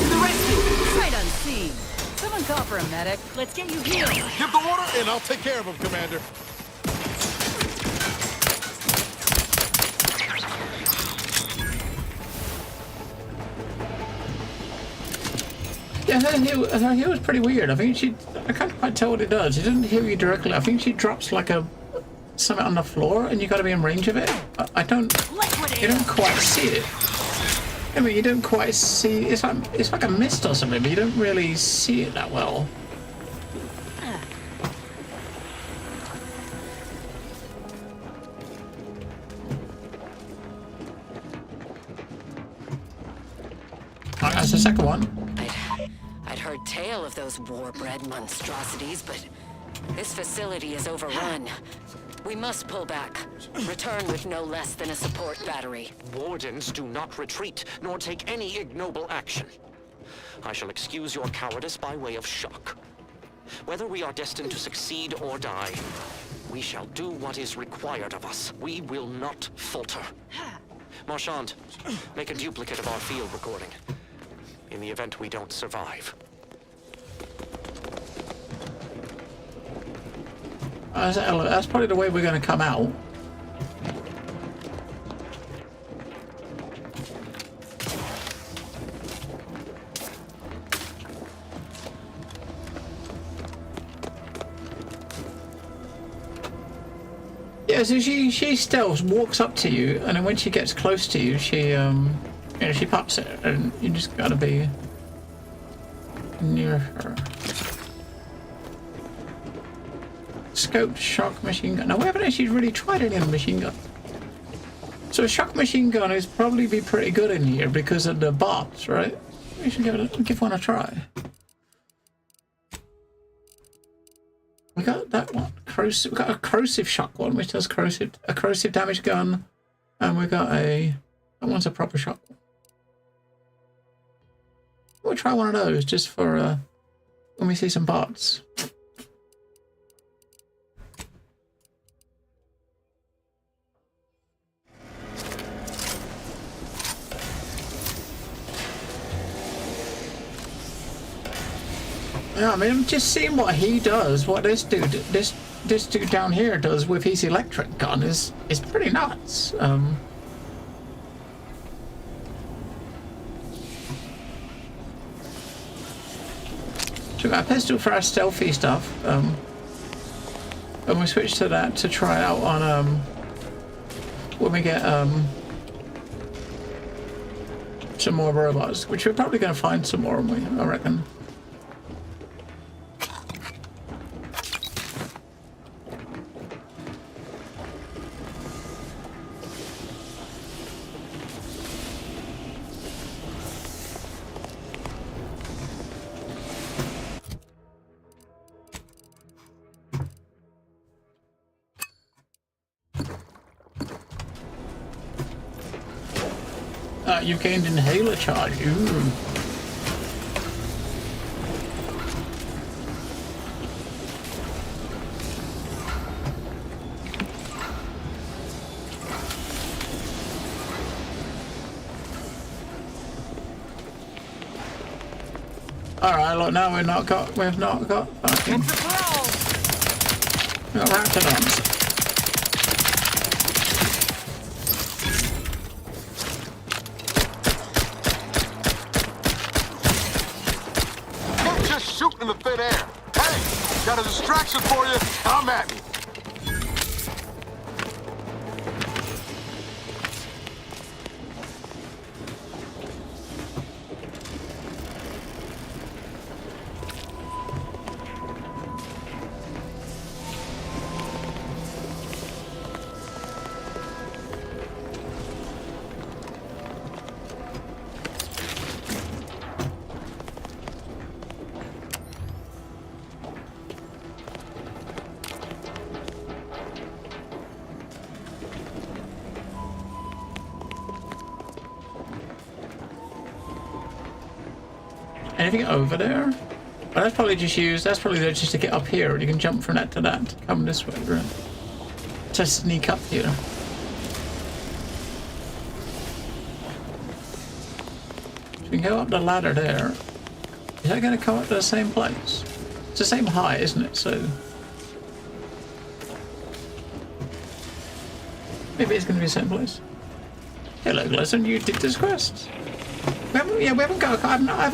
The rescue! Sight unseen. Someone call for a medic. Let's get you healed. Give the order, and I'll take care of him, Commander. Yeah, I thought he was pretty weird. I think I can't quite tell what it does. It doesn't heal you directly. I think she drops like something on the floor, and you got to be in range of it. I don't. You don't quite see it. I mean, you don't quite see. It's like a mist or something, but you don't really see it that well. Alright, that's the second one. I'd heard tale of those war-bred monstrosities, but this facility is overrun. We must pull back. Return with no less than a support battery. Wardens do not retreat, nor take any ignoble action. I shall excuse your cowardice by way of shock. Whether we are destined to succeed or die, we shall do what is required of us. We will not falter. Marchand, make a duplicate of our field recording, in the event we don't survive. That's probably the way we're going to come out. Yeah, so she stealths, walks up to you, and then when she gets close to you, she she pops it, and you just gotta be near her. Scoped shock machine gun. Now we haven't actually really tried any of the machine gun. So a shock machine gun is probably be pretty good in here because of the bots, right? We should give one a try. We got that one. We got a corrosive shock one, which does a corrosive damage gun, and we got that one's a proper shock one. We'll try one of those just for when we see some bots. Yeah, I mean, I'm just seeing what he does. What this dude down here does with his electric gun is pretty nuts. So we got a pistol for our stealthy stuff. And we switch to that to try out on when we get some more robots, which we're probably going to find some more, I reckon. You gained inhaler charge. Ooh. Alright, look, now we've not got fucking... We've got Raptidons. Can't just shoot in the thin air. Hey, got a distraction for you. I'm at me. Anything over there? Well, that's probably just used. That's probably there just to get up here. You can jump from that to that. Come this way, right? To sneak up here. So we can go up the ladder there. Is that going to come up to the same place? It's the same height, isn't it? So maybe it's going to be the same place. Hello, Glison. You did this quest. I haven't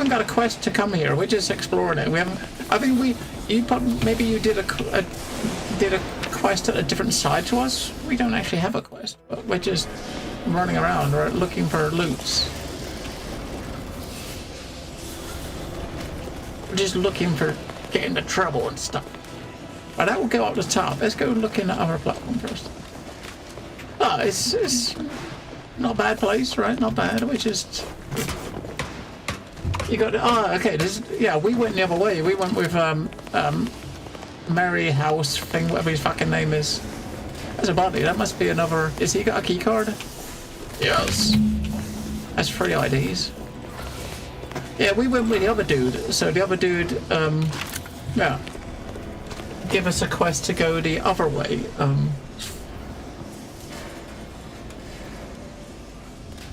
got a quest to come here. We're just exploring it. We haven't. I think maybe you did a quest at a different side to us. We don't actually have a quest, but we're just running around, right, looking for loots. We're just looking for getting into trouble and stuff. But that will go up the top. Let's go look in the other platform first. Oh, it's not a bad place, right? Not bad. We just. You got okay. We went the other way. We went with Mary House thing, whatever his fucking name is. That's a body. That must be another. Is he got a key card? Yes. That's 3 IDs. Yeah, we went with the other dude. So the other dude, give us a quest to go the other way.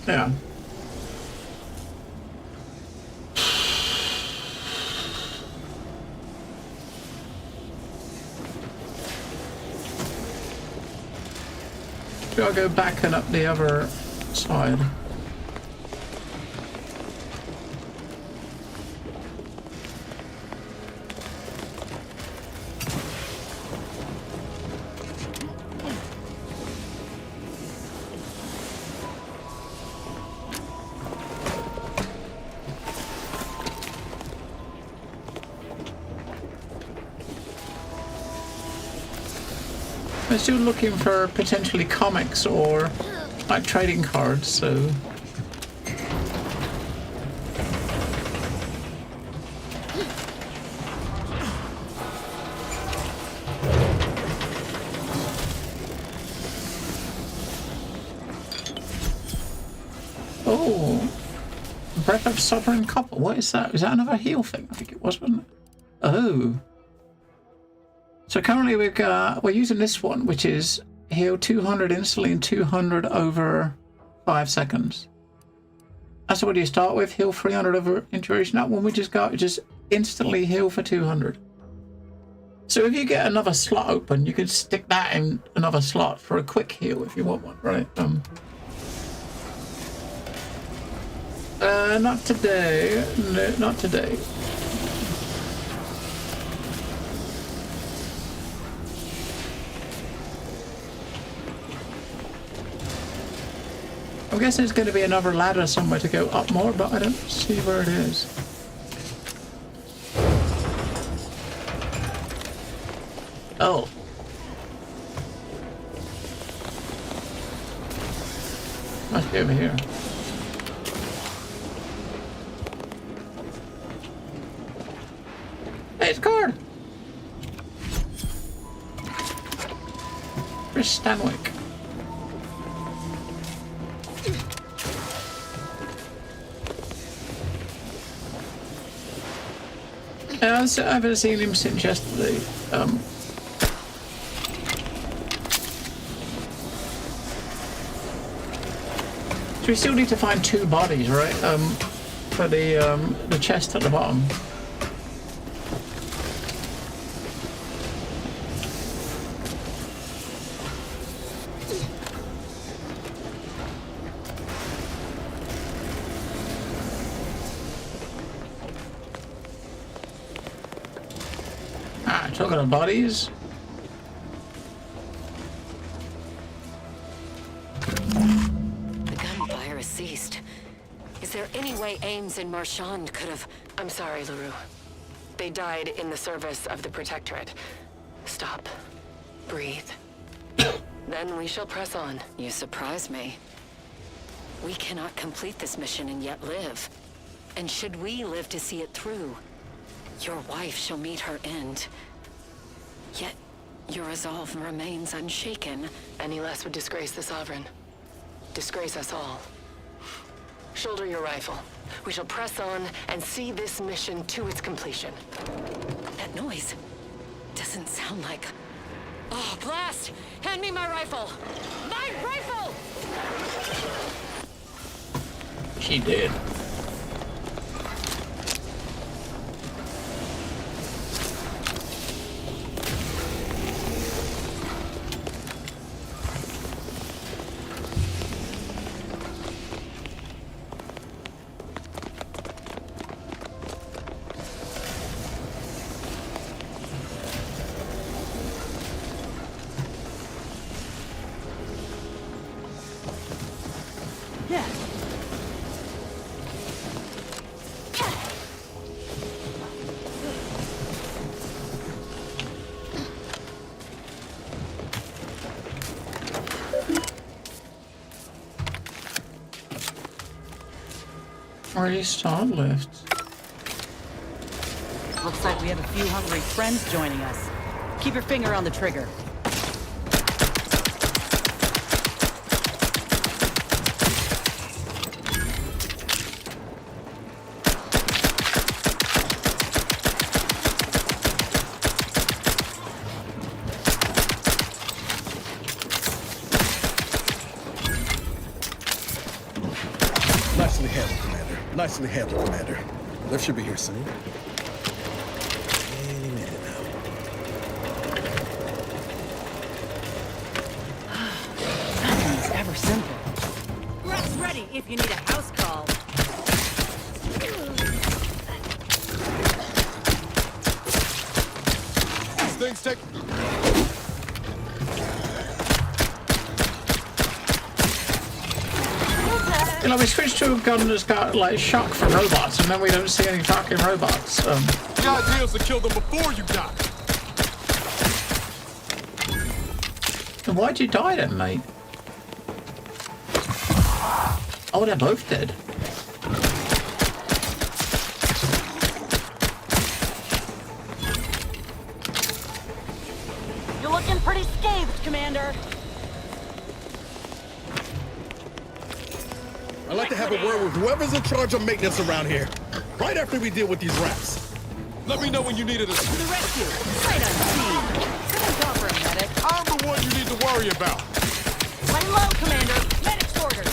Yeah. I'll go back and up the other side. I'm still looking for potentially comics or like trading cards, so oh, Breath of Sovereign Copper. What is that? Is that another heal thing? I think it was, wasn't it? Oh. So currently we're using this one, which is heal 200 instantly and 200 over 5 seconds. That's what you start with, heal 300 over duration. That one we just got, just instantly heal for 200. So if you get another slot open, you can stick that in another slot for a quick heal if you want one, right? Not today. No, not today. I'm guessing there's going to be another ladder somewhere to go up more, but I don't see where it is. Oh. Must be over here. Hey, it's a card! Chris Stanwyck. I haven't seen him since yesterday. So we still need to find 2 bodies, right? For the chest at the bottom. Talking of bodies. The gunfire has ceased. Is there any way Ames and Marchand could have... I'm sorry, LaRue. They died in the service of the Protectorate. Stop. Breathe. Then we shall press on. You surprise me. We cannot complete this mission and yet live. And should we live to see it through, your wife shall meet her end. Yet, your resolve remains unshaken. Any less would disgrace the Sovereign. Disgrace us all. Shoulder your rifle. We shall press on and see this mission to its completion. That noise doesn't sound like... Oh, blast! Hand me my rifle! My rifle! She did. Restart lift. Looks like we have a few hungry friends joining us. Keep your finger on the trigger. Nicely handled, Commander. Nicely handled, Commander. Lift should be here soon. Any minute now. Nothing's ever simple. Grab's ready if you need a house call. These things take... You know, we switched to a gun that's got like shock for robots, and then we don't see any fucking robots. The idea is to kill them before you die. And why'd you die then, mate? Oh, they're both dead. You're looking pretty scathed, Commander. I'd like to have a word with whoever's in charge of maintenance around here. Right after we deal with these rats. Let me know when you needed us. To the rescue. Sight unseen. Someone call for a medic. I'm the one you need to worry about. Lay low, Commander. Medic's orders.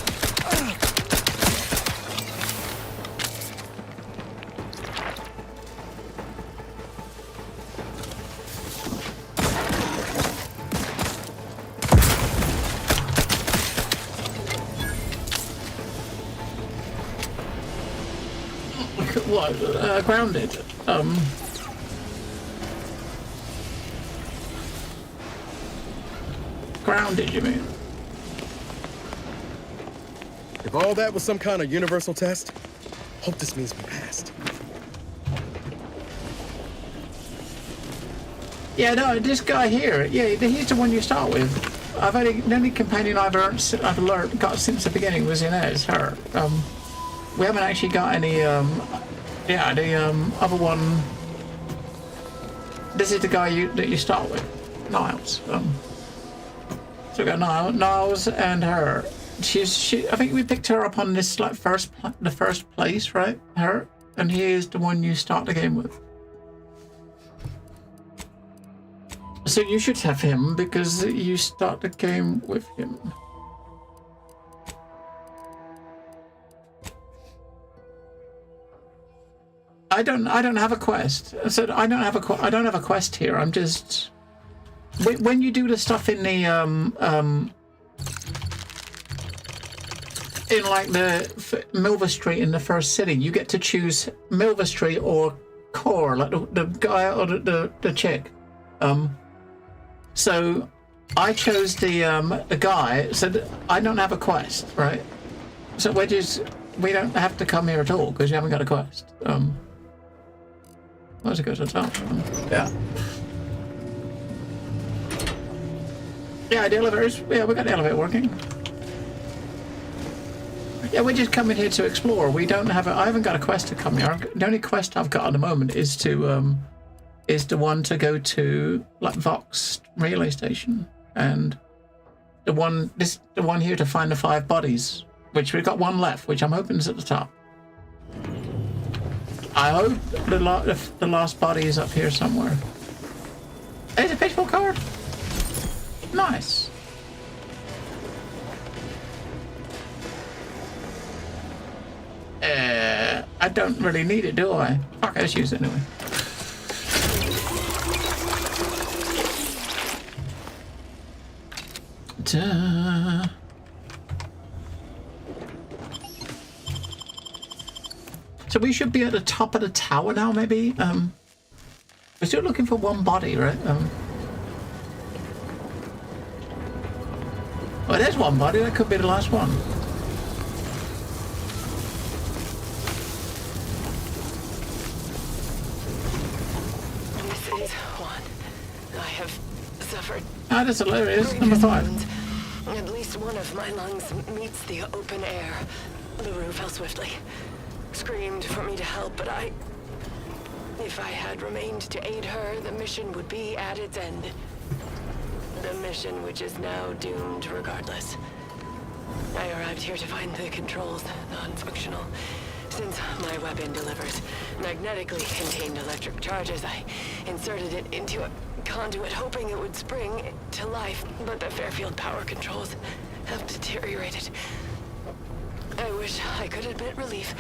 What? Grounded. Grounded, you mean? If all that was some kind of universal test, hope this means we passed. Yeah, no, this guy here. Yeah, he's the one you start with. The only companion I've got since the beginning was Inez, her. We haven't actually got any, yeah, the other one. This is the guy that you start with, Niles. So we got Niles and her. I think we picked her up on this like the first place, right? Her, and he is the one you start the game with. So you should have him because you start the game with him. I don't have a quest. I said I don't have a quest here. I'm just when you do the stuff in the in like the Milver Street in the first city, you get to choose Milver Street or Core, like the guy or the chick. So I chose the guy. Said I don't have a quest, right? So we don't have to come here at all because you haven't got a quest. Let's go to the top. Yeah. Yeah, the elevators. Yeah, we got the elevator working. Yeah, we're just coming here to explore. We don't have I haven't got a quest to come here. The only quest I've got at the moment is to is the one to go to like Vox relay station, and the one here to find the 5 bodies, which we've got one left, which I'm hoping is at the top. I hope the last body is up here somewhere. There's a baseball card. Nice. I don't really need it, do I? Fuck, let's use it anyway. Duh. So we should be at the top of the tower now, maybe? We're still looking for one body, right? Oh, there's one body. That could be the last one. This is one. I have suffered. Ah, that's hilarious. Number 5. Wounds. At least one of my lungs meets the open air. LaRue fell swiftly. Screamed for me to help, but if I had remained to aid her, the mission would be at its end. The mission which is now doomed regardless. I arrived here to find the controls non-functional. Since my weapon delivers magnetically contained electric charges, I inserted it into a conduit hoping it would spring to life, but the Fairfield power controls have deteriorated. I wish I could admit relief.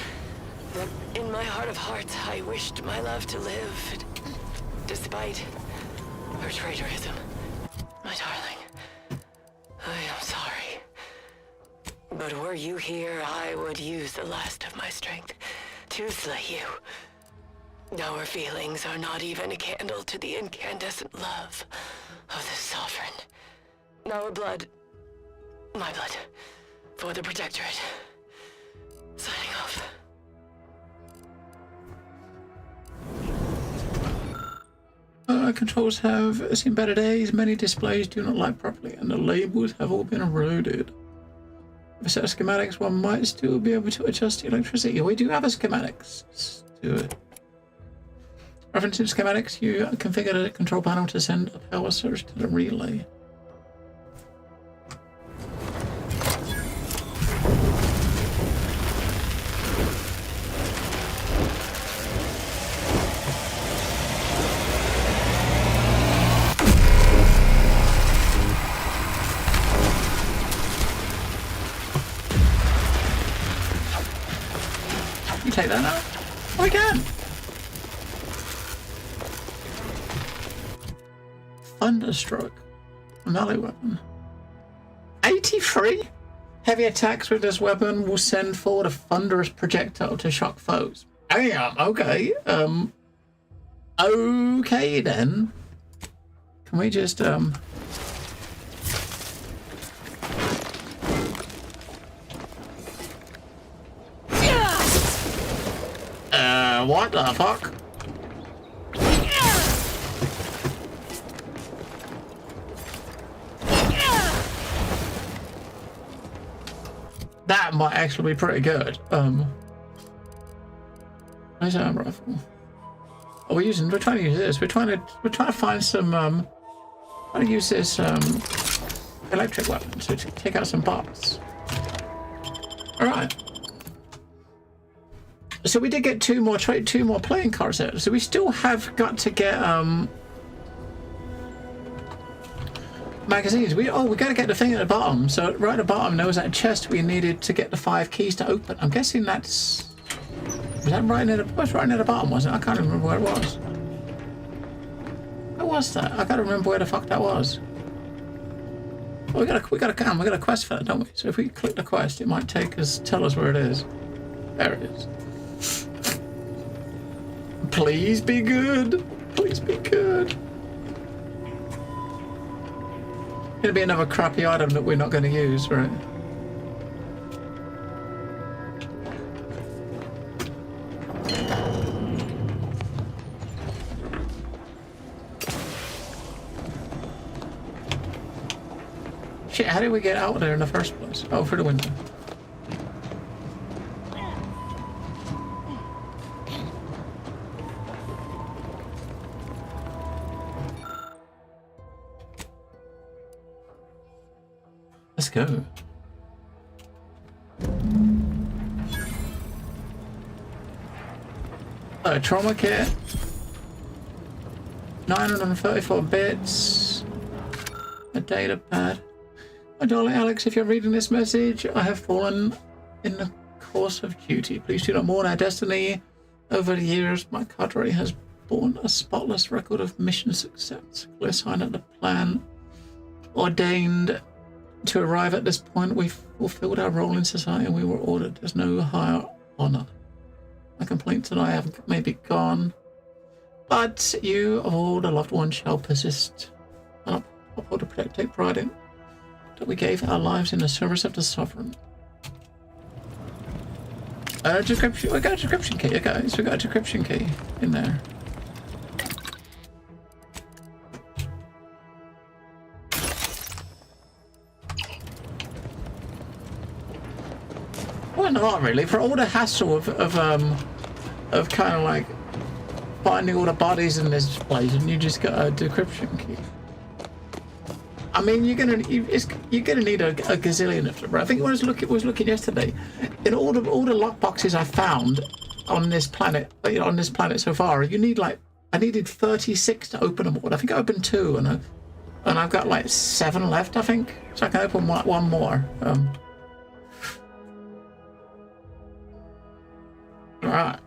But in my heart of hearts, I wished my love to live, despite her traitorism. My darling, I am sorry. But were you here, I would use the last of my strength to slay you. Our feelings are not even a candle to the incandescent love of the Sovereign. Our blood, my blood, for the Protectorate. Signing off. Controls have seen better days. Many displays do not light properly, and the labels have all been eroded. With a set of schematics, one might still be able to adjust the electricity. We do have a schematics. Let's do it. Reference to schematics, you configure the control panel to send a power surge to the relay. Take that now? Oh, we can! Thunderstruck. Melee weapon. 83? Heavy attacks with this weapon will send forward a thunderous projectile to shock foes. Damn, okay. Okay then. Can we just, what the fuck? That might actually be pretty good. Where's our rifle? Oh, we're trying to use this. We're trying to find some trying to use this electric weapon to take out some bots. Alright. So we did get two more playing cards out. So we still have got to get magazines. We gotta get the thing at the bottom. So right at the bottom there was that chest we needed to get the 5 keys to open. I'm guessing that's... Was that right near the... It was right near the bottom, wasn't it? I can't remember where it was. Where was that? I gotta remember where the fuck that was. Well, we got a quest for that, don't we? So if we click the quest, it might tell us where it is. There it is. Please be good. Please be good. Gonna be another crappy item that we're not gonna use, right? Shit, how did we get out there in the first place? Oh, through the window. Let's go. Trauma kit. 934 bits. A data pad. My darling Alex, if you're reading this message, I have fallen in the course of duty. Please do not mourn our destiny. Over the years, my cadre has borne a spotless record of mission success. Clear sign that the plan ordained to arrive at this point, we fulfilled our role in society and we were ordered. There's no higher honor. My complaints that I have may be gone, but you of all the loved ones shall persist and uphold to protect, take pride in that we gave our lives in the service of the sovereign. Decryption. We got a decryption key, guys. We got a decryption key in there. Well, not really. For all the hassle of kind of like finding all the bodies in this place, and you just got a decryption key. I mean, you're gonna need a gazillion of them. Right? I think when I was looking yesterday, in all the lockboxes I found on this planet, so far, you need I needed 36 to open them all. I think I opened 2, and I've got like 7 left. I think, so I can open one more. Right.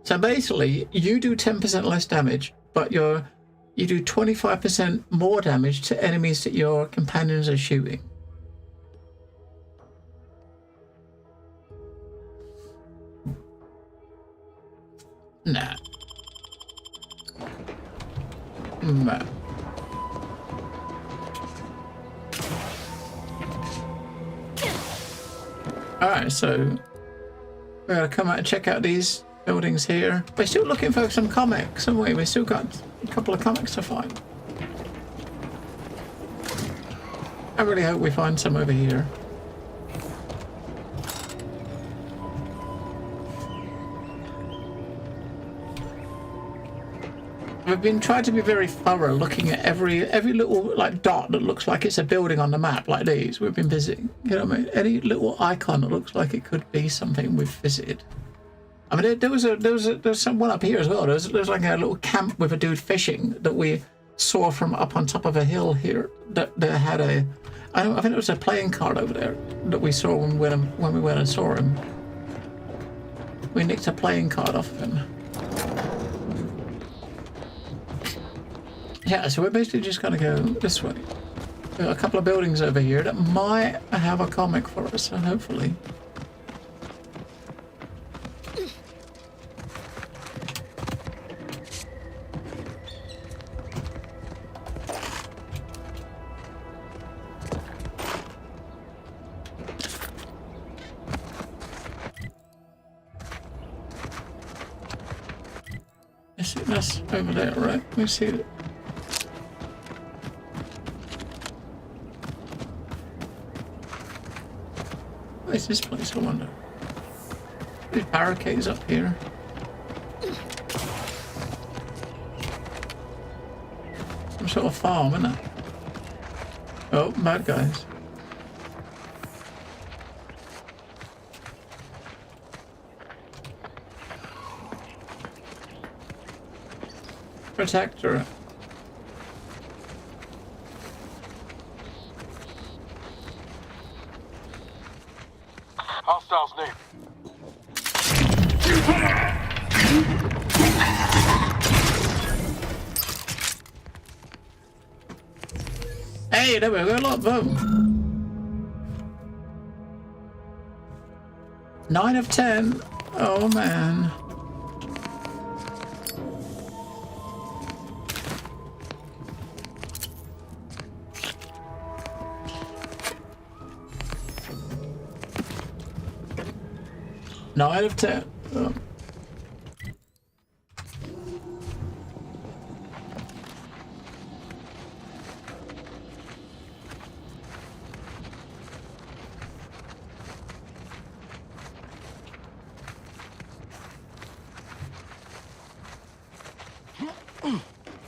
So basically, you do 10% less damage, but you do 25% more damage to enemies that your companions are shooting. Nah. Nah. Alright, so we're gonna come out and check out these buildings here. We're still looking for some comics, haven't we? We've still got a couple of comics to find. I really hope we find some over here. We've been trying to be very thorough, looking at every little dot that looks like it's a building on the map, like these. We've been visiting. You know what I mean? Any little icon that looks like it could be something we've visited. I mean, there was someone up here as well. There's like a little camp with a dude fishing that we saw from up on top of a hill here. That had a, I think it was a playing card over there that we saw when we went and saw him. We nicked a playing card off of him. Yeah, so we're basically just gonna go this way. We've got a couple of buildings over here that might have a comic for us, so hopefully. That's over there, right? Let me see it. Where's this place, I wonder? There's barricades up here. Some sort of farm, isn't it? Oh, bad guys. Protectorate. Hostiles near. Hey, there we go. Look, boom. 9 of 10. Oh man. Nine of 10. Oh.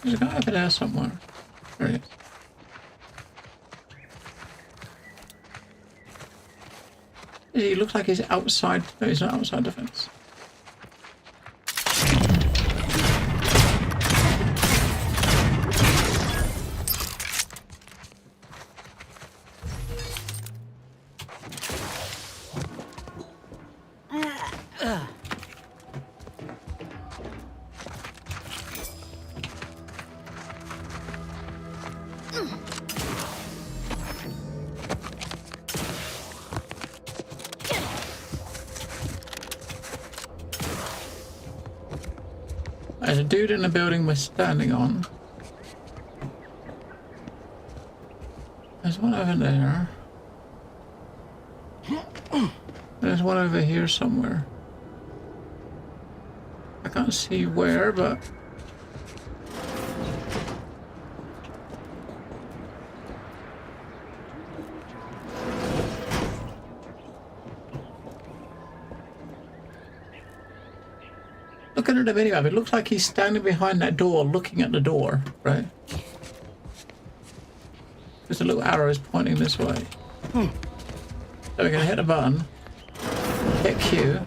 There's a guy over there somewhere. There he is. He looks like he's outside. No, he's not outside the fence. There's a dude in the building we're standing on. There's one over there. There's one over here somewhere. I can't see where, but... Looking at the video, it looks like he's standing behind that door, looking at the door, right? There's a little arrow is pointing this way. So we're gonna hit a button, hit Q.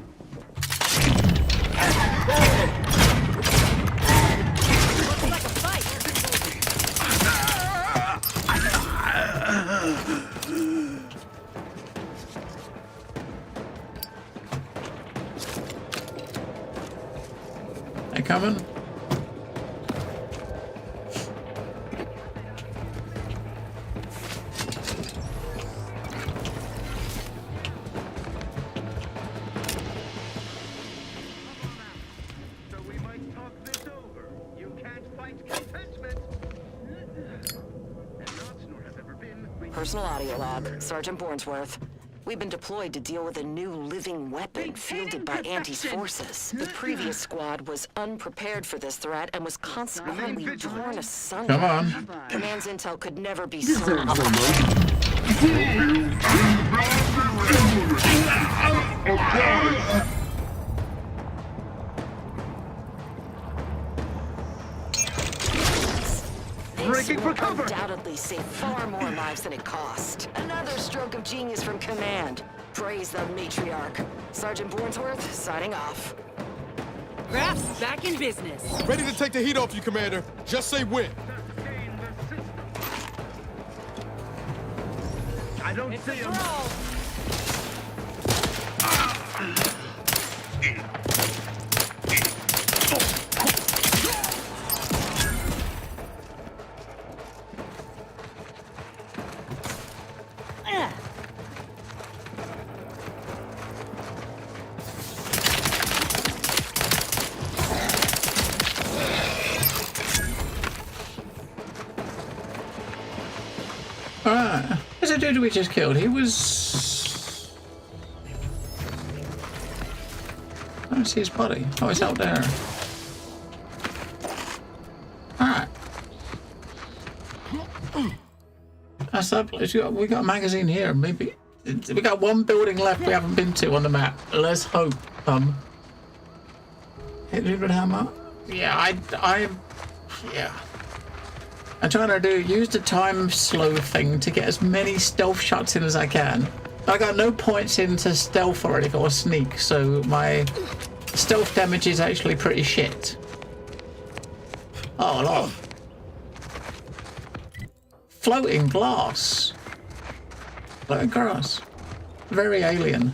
They coming? So we might talk this over. You can't fight contentment. And not nor have ever been. Personal audio log, Sergeant Bornsworth. We've been deployed to deal with a new living weapon fielded by anti-forces. The previous squad was unprepared for this threat and was consequently torn asunder. Come on. Command's intel could never be so... This will undoubtedly save far more lives than it cost. Another stroke of genius from Command. Praise the matriarch. Sergeant Bornsworth, signing off. Graf's back in business. Ready to take the heat off you, Commander. Just say when. I don't see him. Alright. There's a dude we just killed. He was... I don't see his body. Oh, he's out there. Alright. That's that place. We got a magazine here. Maybe... We got one building left we haven't been to on the map. Let's hope. Hit Ruben Hammer. Yeah, yeah. I'm trying to use the time slow thing to get as many stealth shots in as I can. I got no points into stealth or anything or sneak, so my stealth damage is actually pretty shit. Oh, a lot. Floating glass. Floating grass. Very alien.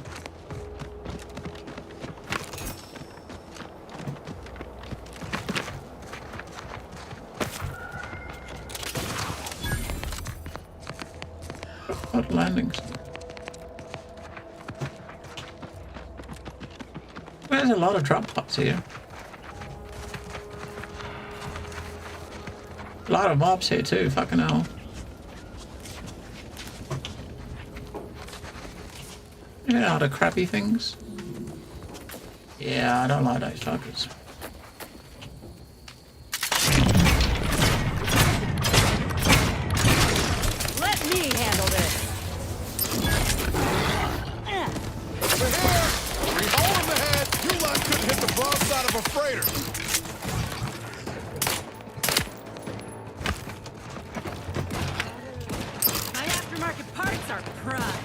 Odd landings. There's a lot of drop pods here. A lot of mobs here too, fucking hell. You know the crappy things? Yeah, I don't like those fuckers. Let me handle this. Over here! 3 hole in the head! You lot couldn't hit the broadside of a freighter! My aftermarket parts are prime.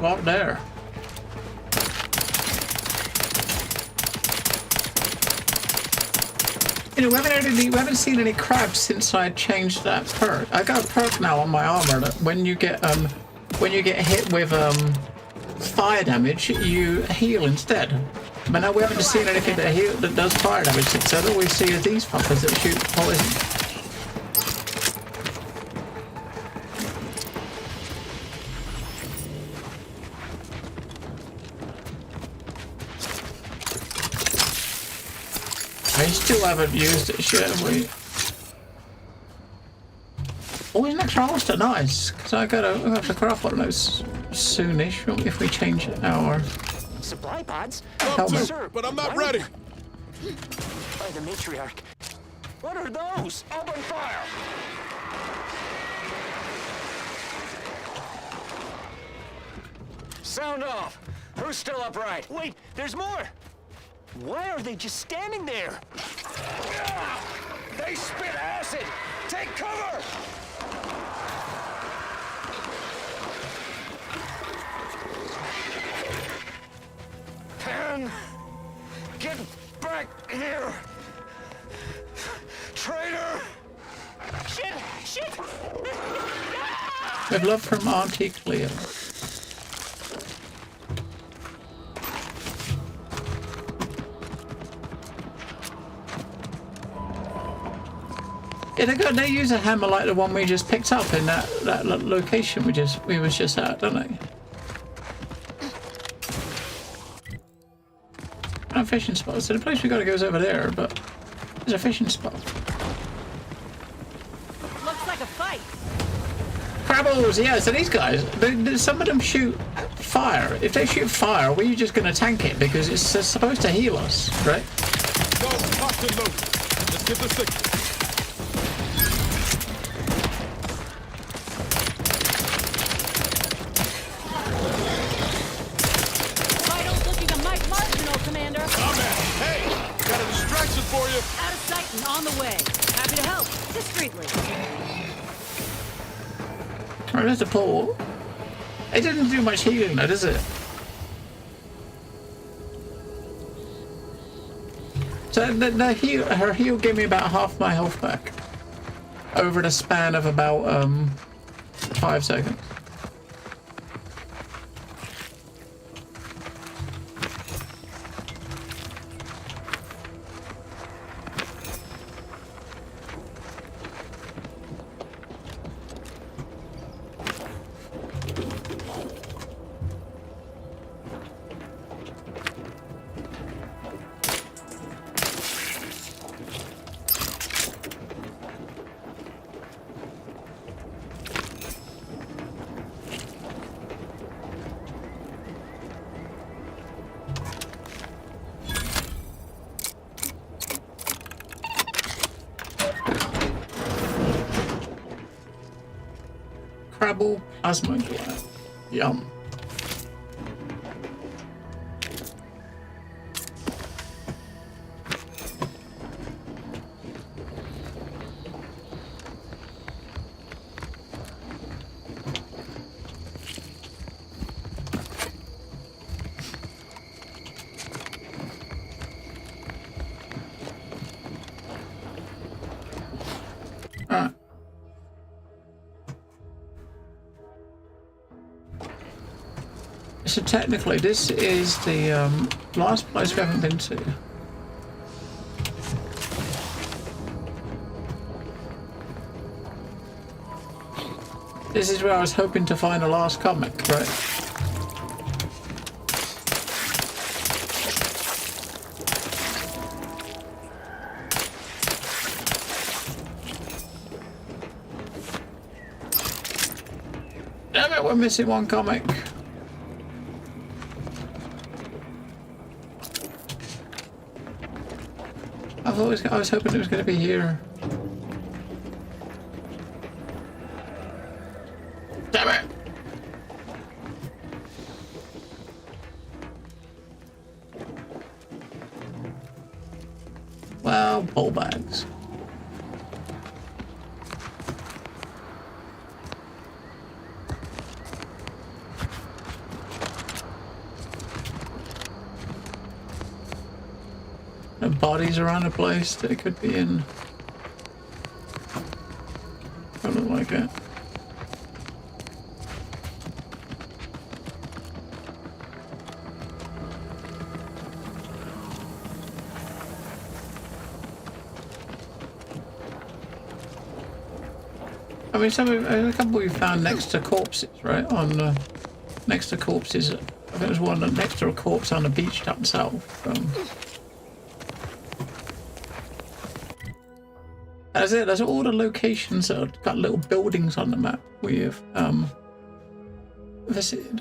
Up there. You know, we haven't seen any crabs since I changed that perk. I got a perk now on my armor that when you get hit with fire damage, you heal instead. But now we haven't seen anything that does fire damage since. So all we see is these fuckers that shoot poison. I still haven't used it, shit, have we? Oh, isn't that Charleston nice? Because I have to craft one of those soonish if we change our Supply pods? Love Sir, to, but I'm not why ready. By the matriarch. What are those? Open fire! Sound off. Who's still upright? Wait, there's more. Why are they just standing there? They spit acid! Take cover! Pan! Get back here! Traitor! Shit! Shit! with love from Auntie Cleo. Yeah, they use a hammer like the one we just picked up in that location we was just at, don't they? A fishing spot. So the place we gotta go is over there, but there's a fishing spot. Looks like a fight. Crabbles, yeah. So these guys, some of them shoot fire. If they shoot fire, are we just gonna tank it because it's supposed to heal us, right? Go, locked and loaded. Let's get the signal. For you. Out of sight and on the way. Happy to help. Discreetly. Alright, there's a pole. It didn't do much healing though, does it? So her heal gave me about half my health back. Over the span of about 5 seconds. Crabble plasma gland. Yum. So technically, this is the last place we haven't been to. This is where I was hoping to find the last comic, right? Damn it, we're missing one comic. I was hoping it was going to be here. Damn it! Well, ball bags. Bodies around the place that it could be in. Don't look like it. I mean, a couple we found next to corpses, right? On next to corpses. I think there's one next to a corpse on the beach down south. That's it. That's all the locations that have got little buildings on the map we have visited.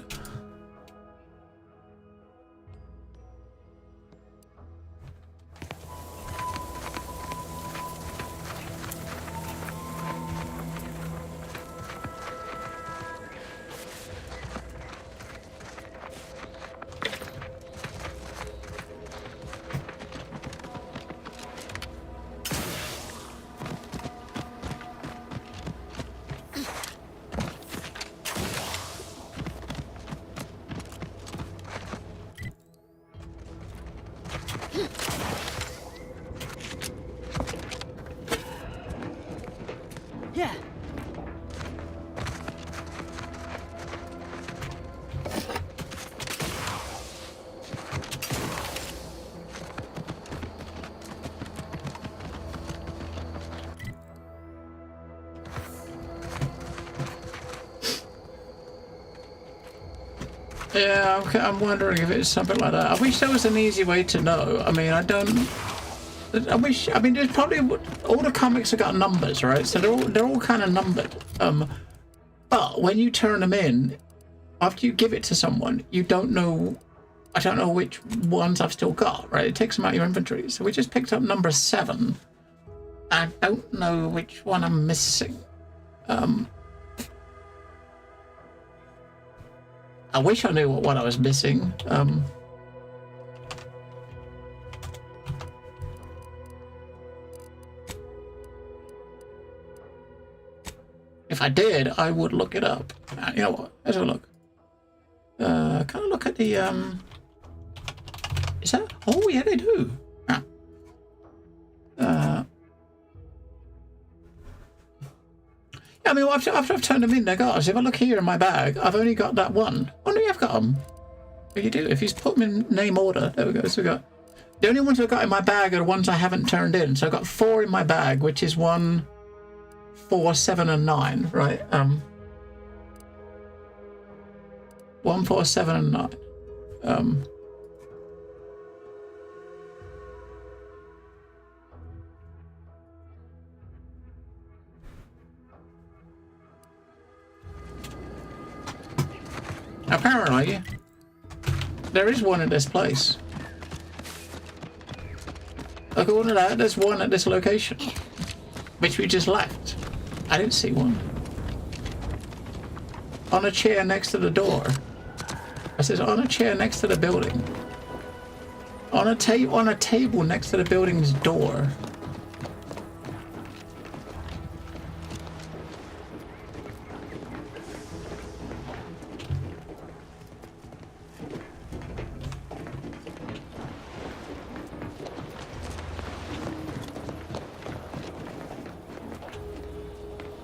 Yeah. Yeah, okay, I'm wondering if it's something like that. I wish there was an easy way to know. I mean, I mean, there's probably all the comics have got numbers, right? So they're all kind of numbered. But when you turn them in, after you give it to someone, you don't know. I don't know which ones I've still got, right? It takes them out of your inventory. So we just picked up number 7. I don't know which one I'm missing. I wish I knew what I was missing. If I did, I would look it up. You know what? Let's have a look. Can I look at the Is that? Oh yeah, they do. Yeah, I mean, after I've turned them in, they're got. So if I look here in my bag, I've only got that one. Oh no, I've got them. What you do? If you put them in name order, there we go. So we got the only ones I've got in my bag are the ones I haven't turned in. So I've got 4 in my bag, which is 1, 4, 7, and 9. Right. 1, 4, 7, and 9. Apparently, there is one in this place. According to that, there's one at this location, which we just left. I didn't see one. On a chair next to the door. It says on a chair next to the building. On a table next to the building's door.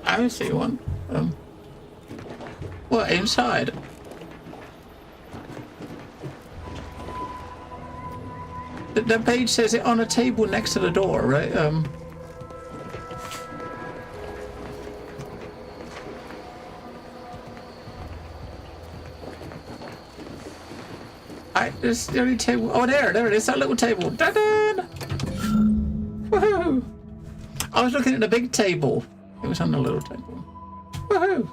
I don't see one. What, inside? The page says it on a table next to the door, right? There's the only table. Oh, there it is. That little table. Dun-dun! Woohoo! I was looking at the big table. It was on the little table. Woohoo!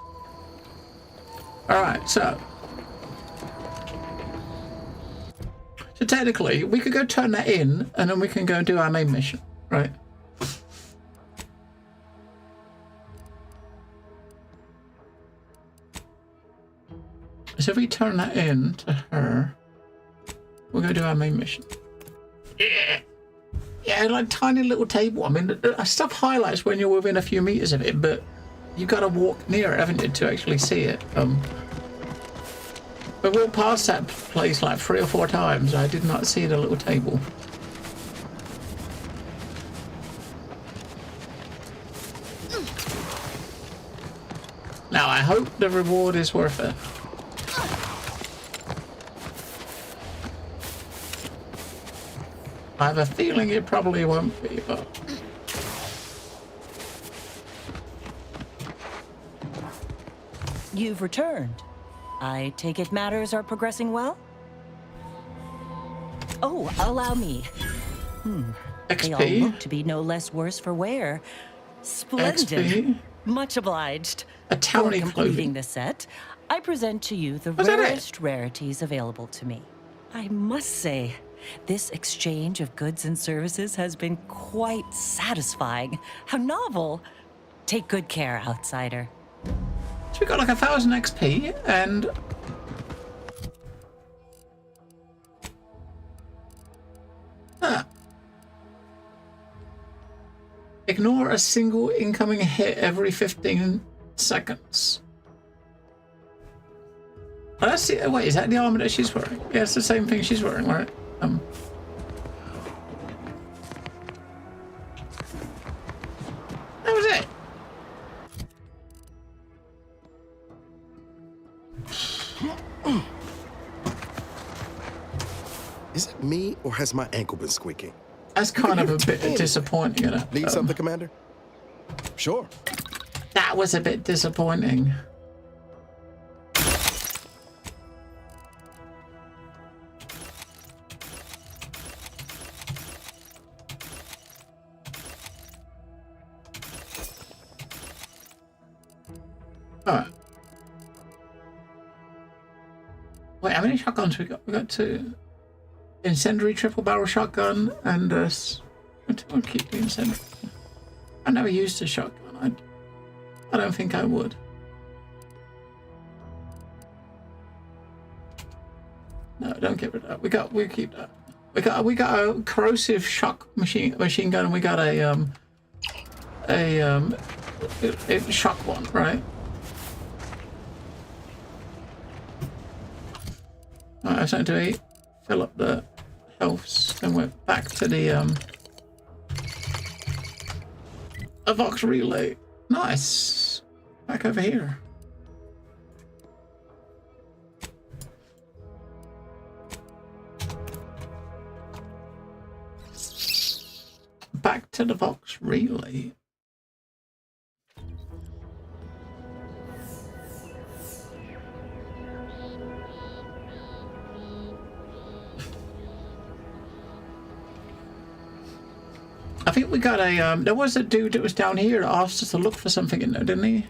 All right, so technically, we could go turn that in, and then we can go and do our main mission, right? So if we turn that in to her, we'll go do our main mission. Yeah. Yeah, like tiny little table. I mean, the stuff highlights when you're within a few meters of it, but you've got to walk near it, haven't you, to actually see it. I walked past that place like 3 or 4 times. I did not see the little table. Now, I hope the reward is worth it. I have a feeling it probably won't be, but... You've returned. I take it matters are progressing well? Oh, allow me. They all XP? look to be no less worse for wear. Splendid. XP? Much obliged. A townie For completing clothing. the set, I present to you the Was that it? rarest rarities available to me. I must say, this exchange of goods and services has been quite satisfying. How novel. Take good care, outsider. So we got like 1,000 XP and... Ignore a single incoming hit every 15 seconds. Oh, that's the, wait, is that the armor that she's wearing? Yeah, it's the same thing she's wearing, right? That was it. Is it me, or has my ankle been squeaking? That's kind of a bit disappointing, you know. Need something, Commander? Sure. That was a bit disappointing. Alright. Wait, how many shotguns we got? We got 2. Incendiary triple barrel shotgun and I'll keep the incendiary. I never used a shotgun. I don't think I would. No, don't get rid of that. We keep that. We got a corrosive shock machine gun, and we got a shock one, right? Alright, I have something to eat. Fill up the healths, then we're back to the a Vox relay. Nice. Back over here. Back to the Vox relay. I think we got a, there was a dude that was down here that asked us to look for something in there, didn't he?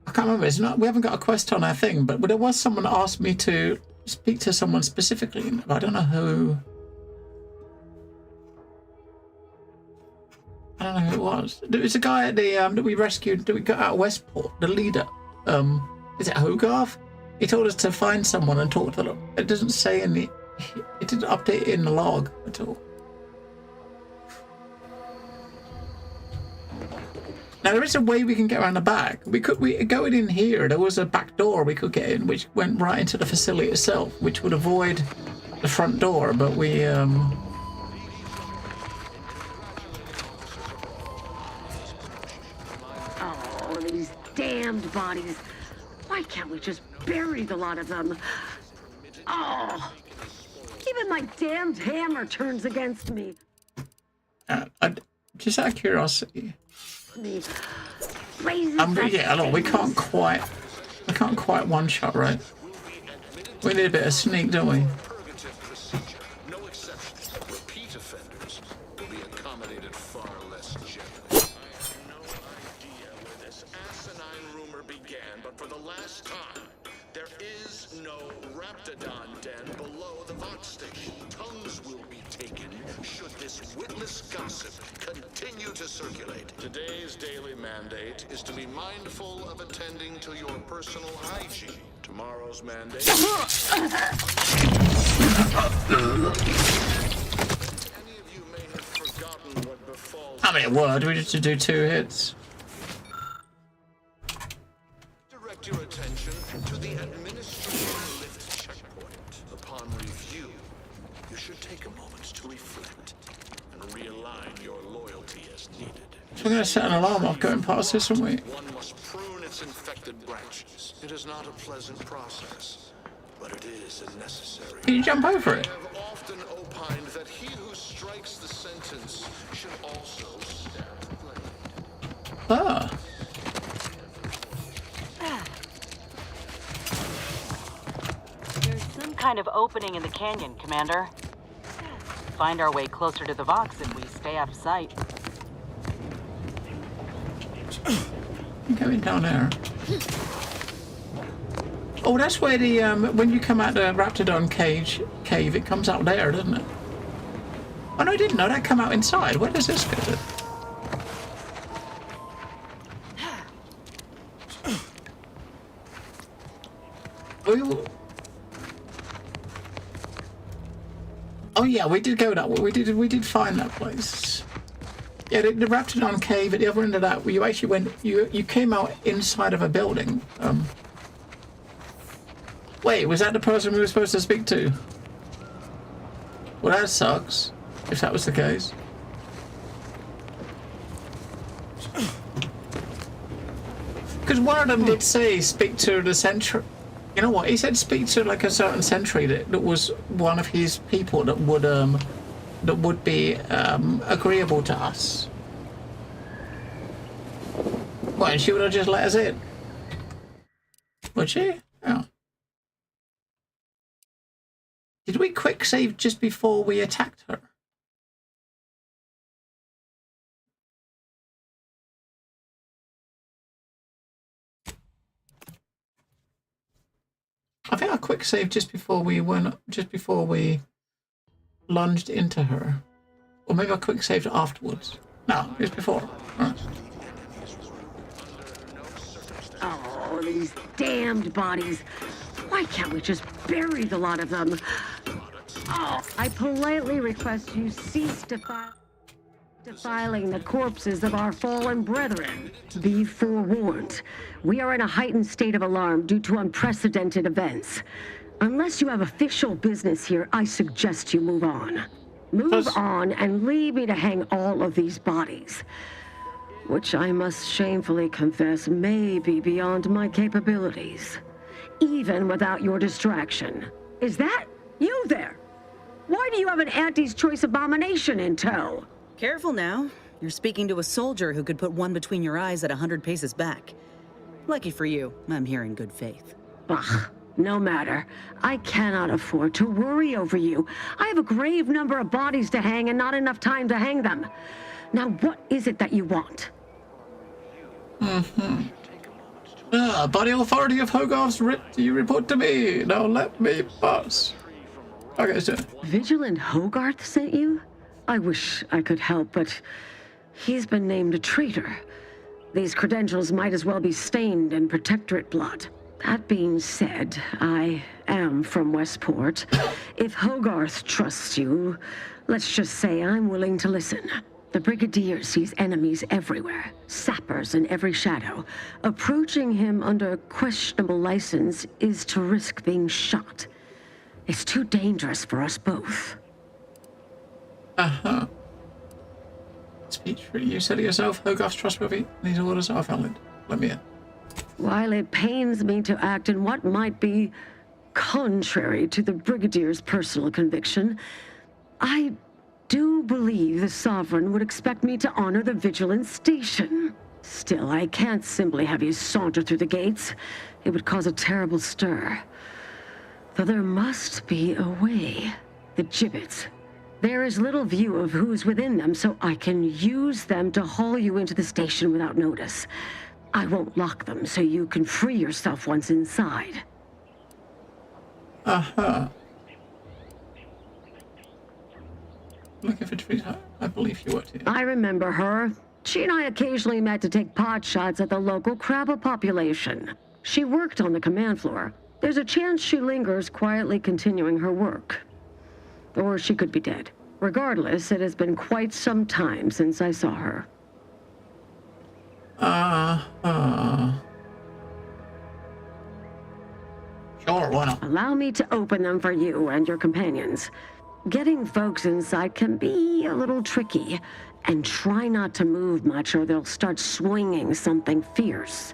I can't remember, it's not, we haven't got a quest on our thing, but there was someone that asked me to speak to someone specifically, I don't know who. I don't know who it was. There was a guy at the, that we rescued, that we got out of Westport, the leader. Is it Hogarth? He told us to find someone and talk to them. It doesn't say any... It didn't update it in the log at all. Now there is a way we can get around the back. We going in here. There was a back door we could get in, which went right into the facility itself, which would avoid the front door. But we Oh, these damned bodies. Why can't we just bury the lot of them? Oh, even my damned hammer turns against me. Just out of curiosity. Me. Yeah, look, we can't quite one shot, right? We need a bit of sneak, don't we? No exceptions. Repeat offenders will be accommodated far less gently. I have no idea where this asinine rumor began, but for the last time, there is no Raptidon den below the Vox station. Tongues will be taken should this witless gossip continue to circulate. Today's daily mandate is to be mindful of attending to your personal hygiene. Tomorrow's mandate. Any of you may have forgotten what befalls. I mean, word, we just do 2 hits. Direct your attention to the administrative lift checkpoint. Upon review, you should take a moment to reflect and realign your loyalty as needed. So we're going to set an alarm off going past this, aren't we? One must prune its infected branches. It is not a pleasant process, but it is a necessary. Can you jump over it? I have often opined that he who strikes the sentence should also stab the blade. Ah. There's some kind of opening in the canyon, Commander. Find our way closer to the Vox if we stay out of sight. I'm going down there. Oh, that's where the when you come out the Raptidon cave, it comes out there, doesn't it? Oh no, I didn't know that come out inside. Where does this go to? Oh yeah, we did go that way. We did find that place. Yeah, the Raptidon cave at the other end of that, where you actually went, you came out inside of a building. Wait, was that the person we were supposed to speak to? Well, that sucks, if that was the case. Because one of them did say speak to the sentry. You know what? He said speak to like a certain sentry that was one of his people that would be agreeable to us. Well, and she would have just let us in. Would she? Oh. Did we quick save just before we attacked her? I think I quick saved just before we lunged into her. Or maybe I quick saved afterwards. No, it was before. Right. Oh, these damned bodies. Why can't we just bury the lot of them? Oh, I politely request you cease defiling the corpses of our fallen brethren. Be forewarned. We are in a heightened state of alarm due to unprecedented events. Unless you have official business here, I suggest you move on. Move on and leave me to hang all of these bodies. Which I must shamefully confess may be beyond my capabilities. Even without your distraction. Is that you there? Why do you have an Auntie's Choice abomination in tow? Careful now. You're speaking to a soldier who could put one between your eyes at 100 paces back. Lucky for you, I'm here in good faith. Ugh, no matter. I cannot afford to worry over you. I have a grave number of bodies to hang and not enough time to hang them. Now, what is it that you want? Body authority of Hogarth's writ, you report to me. Now let me pass. Okay, sir. Vigilant Hogarth sent you? I wish I could help, but he's been named a traitor. These credentials might as well be stained in Protectorate blood. That being said, I am from Westport. If Hogarth trusts you, let's just say I'm willing to listen. The Brigadier sees enemies everywhere, sappers in every shadow. Approaching him under questionable license is to risk being shot. It's too dangerous for us both. Uh-huh. Speech, you said it yourself, Hogarth's trustworthy. These orders are valid. Let me in. While it pains me to act in what might be contrary to the Brigadier's personal conviction, I do believe the Sovereign would expect me to honor the Vigilance Station. Still, I can't simply have you saunter through the gates. It would cause a terrible stir. Though there must be a way. The gibbets. There is little view of who's within them, so I can use them to haul you into the station without notice. I won't lock them, so you can free yourself once inside. Uh-huh. Looking for trees. I believe you worked here. I remember her. She and I occasionally met to take pot shots at the local Krabba population. She worked on the command floor. There's a chance she lingers, quietly continuing her work. Or she could be dead. Regardless, it has been quite some time since I saw her. Sure, why not? Allow me to open them for you and your companions. Getting folks inside can be a little tricky, and try not to move much or they'll start swinging something fierce.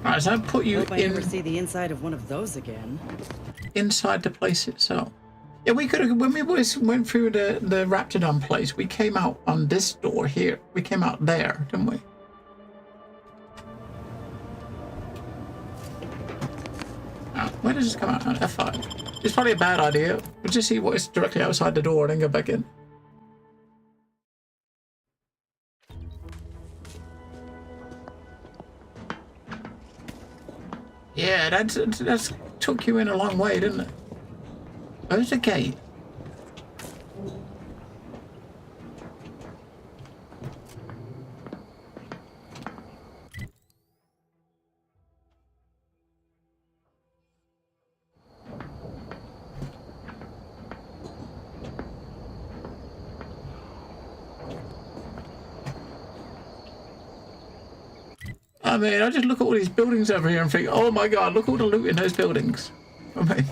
Alright, so I put you Hope I never see the inside of one of those again. inside the place itself. Yeah, we could have, when we went through the Raptidon place, we came out on this door here. We came out there, didn't we? Where does this come out? F5. It's probably a bad idea. We'll just see what is directly outside the door and then go back in. Yeah, that's took you in a long way, didn't it? Where's the gate? I mean, I just look at all these buildings over here and think, oh my god, look at all the loot in those buildings. I mean...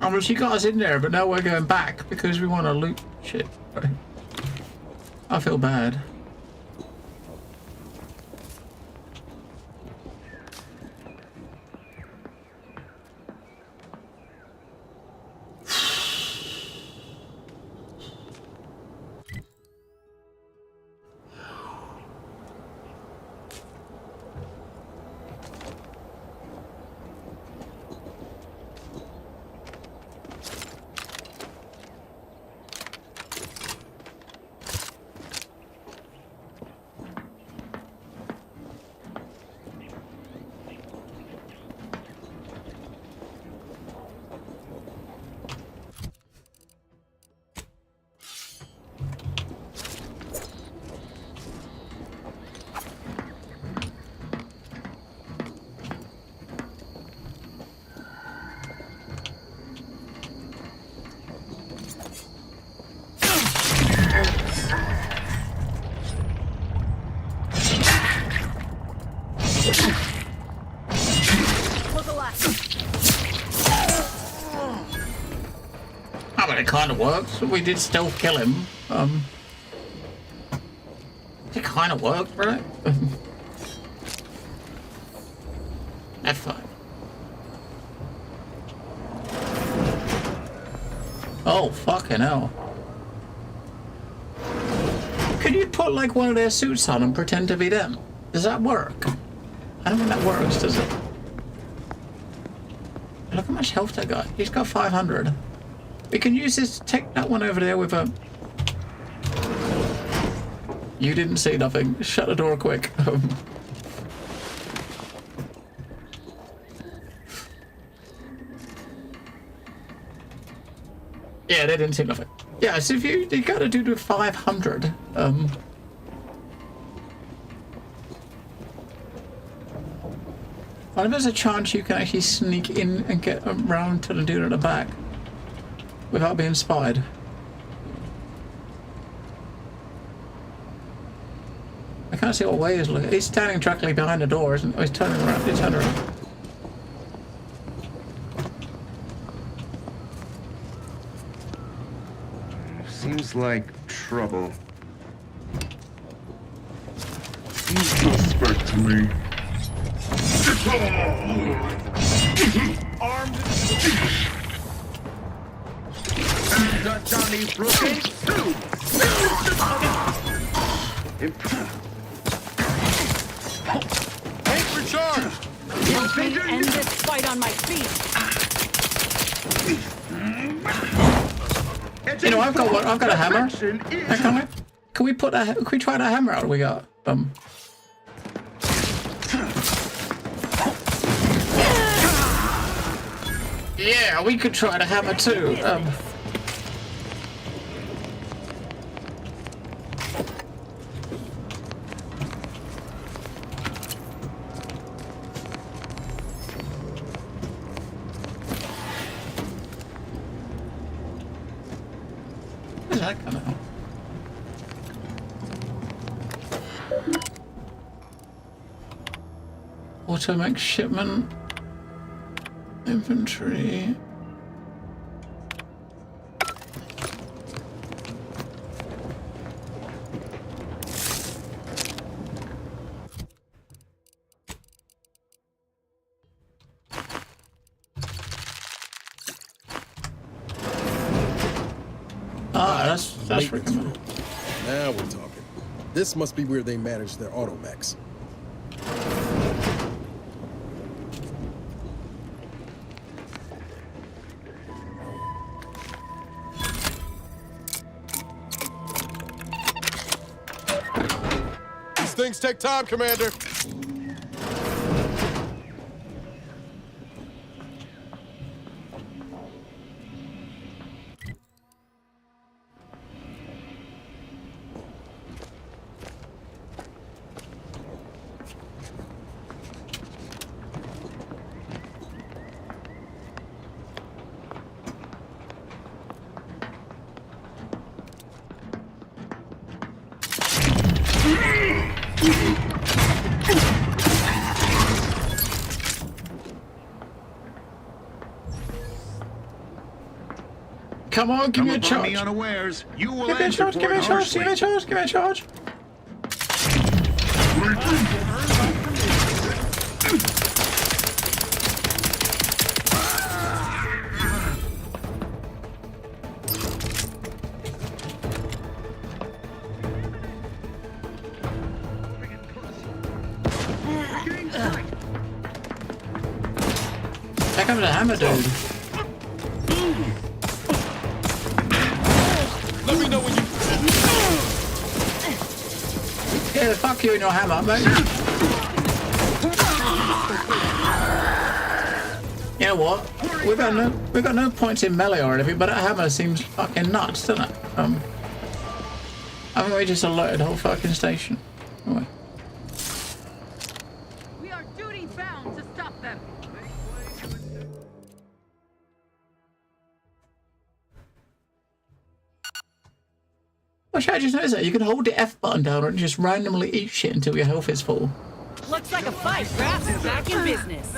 Oh, well, she got us in there, but now we're going back because we want to loot shit. Right? I feel bad. It kind of works. We did stealth kill him. It kind of worked, right? F5. Oh, fucking hell. Could you put like one of their suits on and pretend to be them? Does that work? I don't think that works, does it? Look how much health they got. He's got 500. We can use this to take that one over there with a... You didn't see nothing. Shut the door quick. Yeah, they didn't see nothing. Yeah, so if you gotta do the 500. Well, if there's a chance you can actually sneak in and get around to the dude at the back without being spied. I can't see what way he's looking. He's standing directly behind the door, isn't he? Oh, he's turning around. He's turning around. Seems like trouble. Seems suspect to me. Armed. Dutch on these blockades. Two. Tank recharged! Let me end this fight on my feet. You know, I've got a hammer. Can we put a? Can we try that hammer out we got? Yeah, we could try the hammer too. Where's that coming out? Automech shipment. Inventory. That's freaking cool. Now we're talking. This must be where they manage their automechs. These things take time, Commander. Come on, give me a charge. Me unawares. You will give me a charge, give me a charge, give me a charge, give me a charge. Here comes the hammer dude. Let me know when you... Yeah, fuck you and your hammer, mate. You know what? We've got no points in melee or anything, but that hammer seems fucking nuts, doesn't it? I think we just alerted the whole fucking station. Anyway. We are duty bound to stop them. Well, should I just notice that? You can hold the F button down and just randomly eat shit until your health is full. Looks like a fight. Grass is back in business.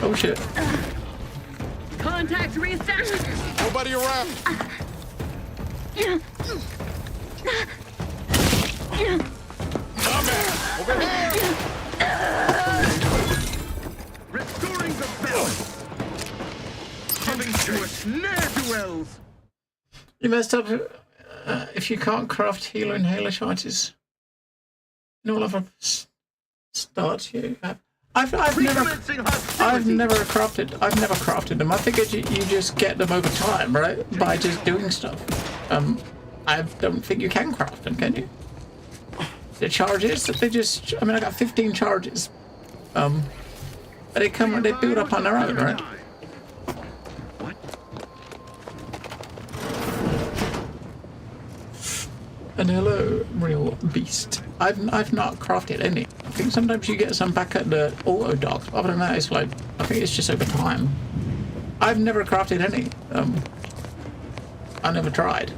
Oh shit. Contact reestablished. Nobody around. Over here. Restoring the balance. Coming to us, ne'er-do-wells. You messed up if you can't craft healer inhaler charges. In all other starts you have. I've never crafted them. I figured you just get them over time, right? By just doing stuff. I don't think you can craft them, can you? The charges, they just, I mean, I got 15 charges. But they build up on their own, right? And hello, real beast. I've not crafted any. I think sometimes you get some back at the auto docks. Other than that, it's like, I think it's just over time. I've never crafted any. I never tried.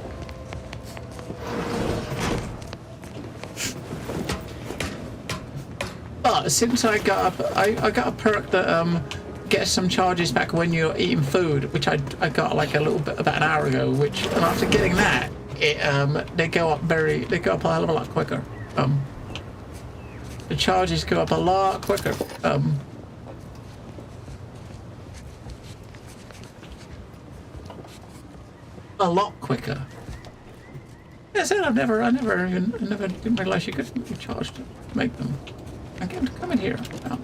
But since I got a perk that gets some charges back when you're eating food, which I got like a little bit about an hour ago. Which, and after getting that, they go up a hell of a lot quicker. The charges go up a lot quicker. A lot quicker. Yeah, I said I never didn't realize you could be charged to make them. Again, come in here. Oh.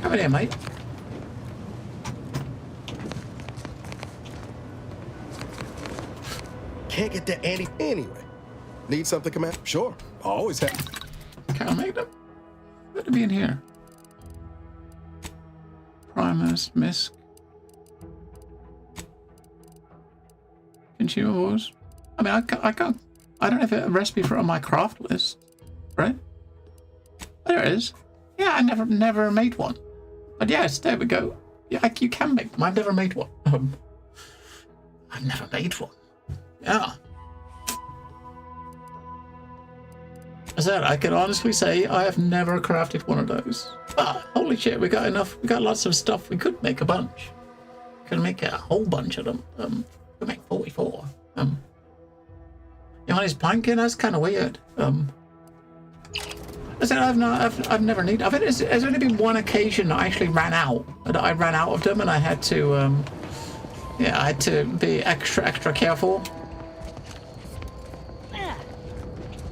Come in here, mate. Can't get that anyway. Need something, Commander? Sure. Always have. Can I make them? Good to be in here. Primus, Misk. Consumables. I mean, I don't have a recipe for it on my craft list, right? There it is. Yeah, I never made one. But yes, there we go. Yeah, you can make them. I've never made one. I've never made one. Yeah. I said, I can honestly say I have never crafted one of those. But holy shit, we got lots of stuff. We could make a bunch. Could make a whole bunch of them. Could make 44. You know, he's planking. That's kind of weird. I said I've never needed. I think there's only been one occasion I actually ran out. That I ran out of them, and I had to I had to be extra careful.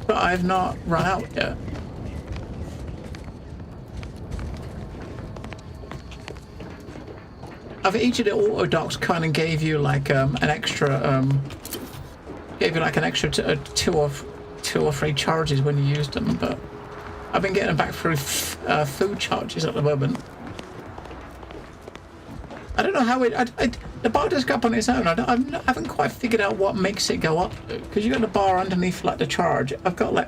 But I've not run out yet. I think each of the auto docks kind of gave you like an extra two or three charges when you used them, but I've been getting them back through food charges at the moment. I don't know how the bar does go up on its own. I haven't quite figured out what makes it go up, because you got the bar underneath like the charge. I've got like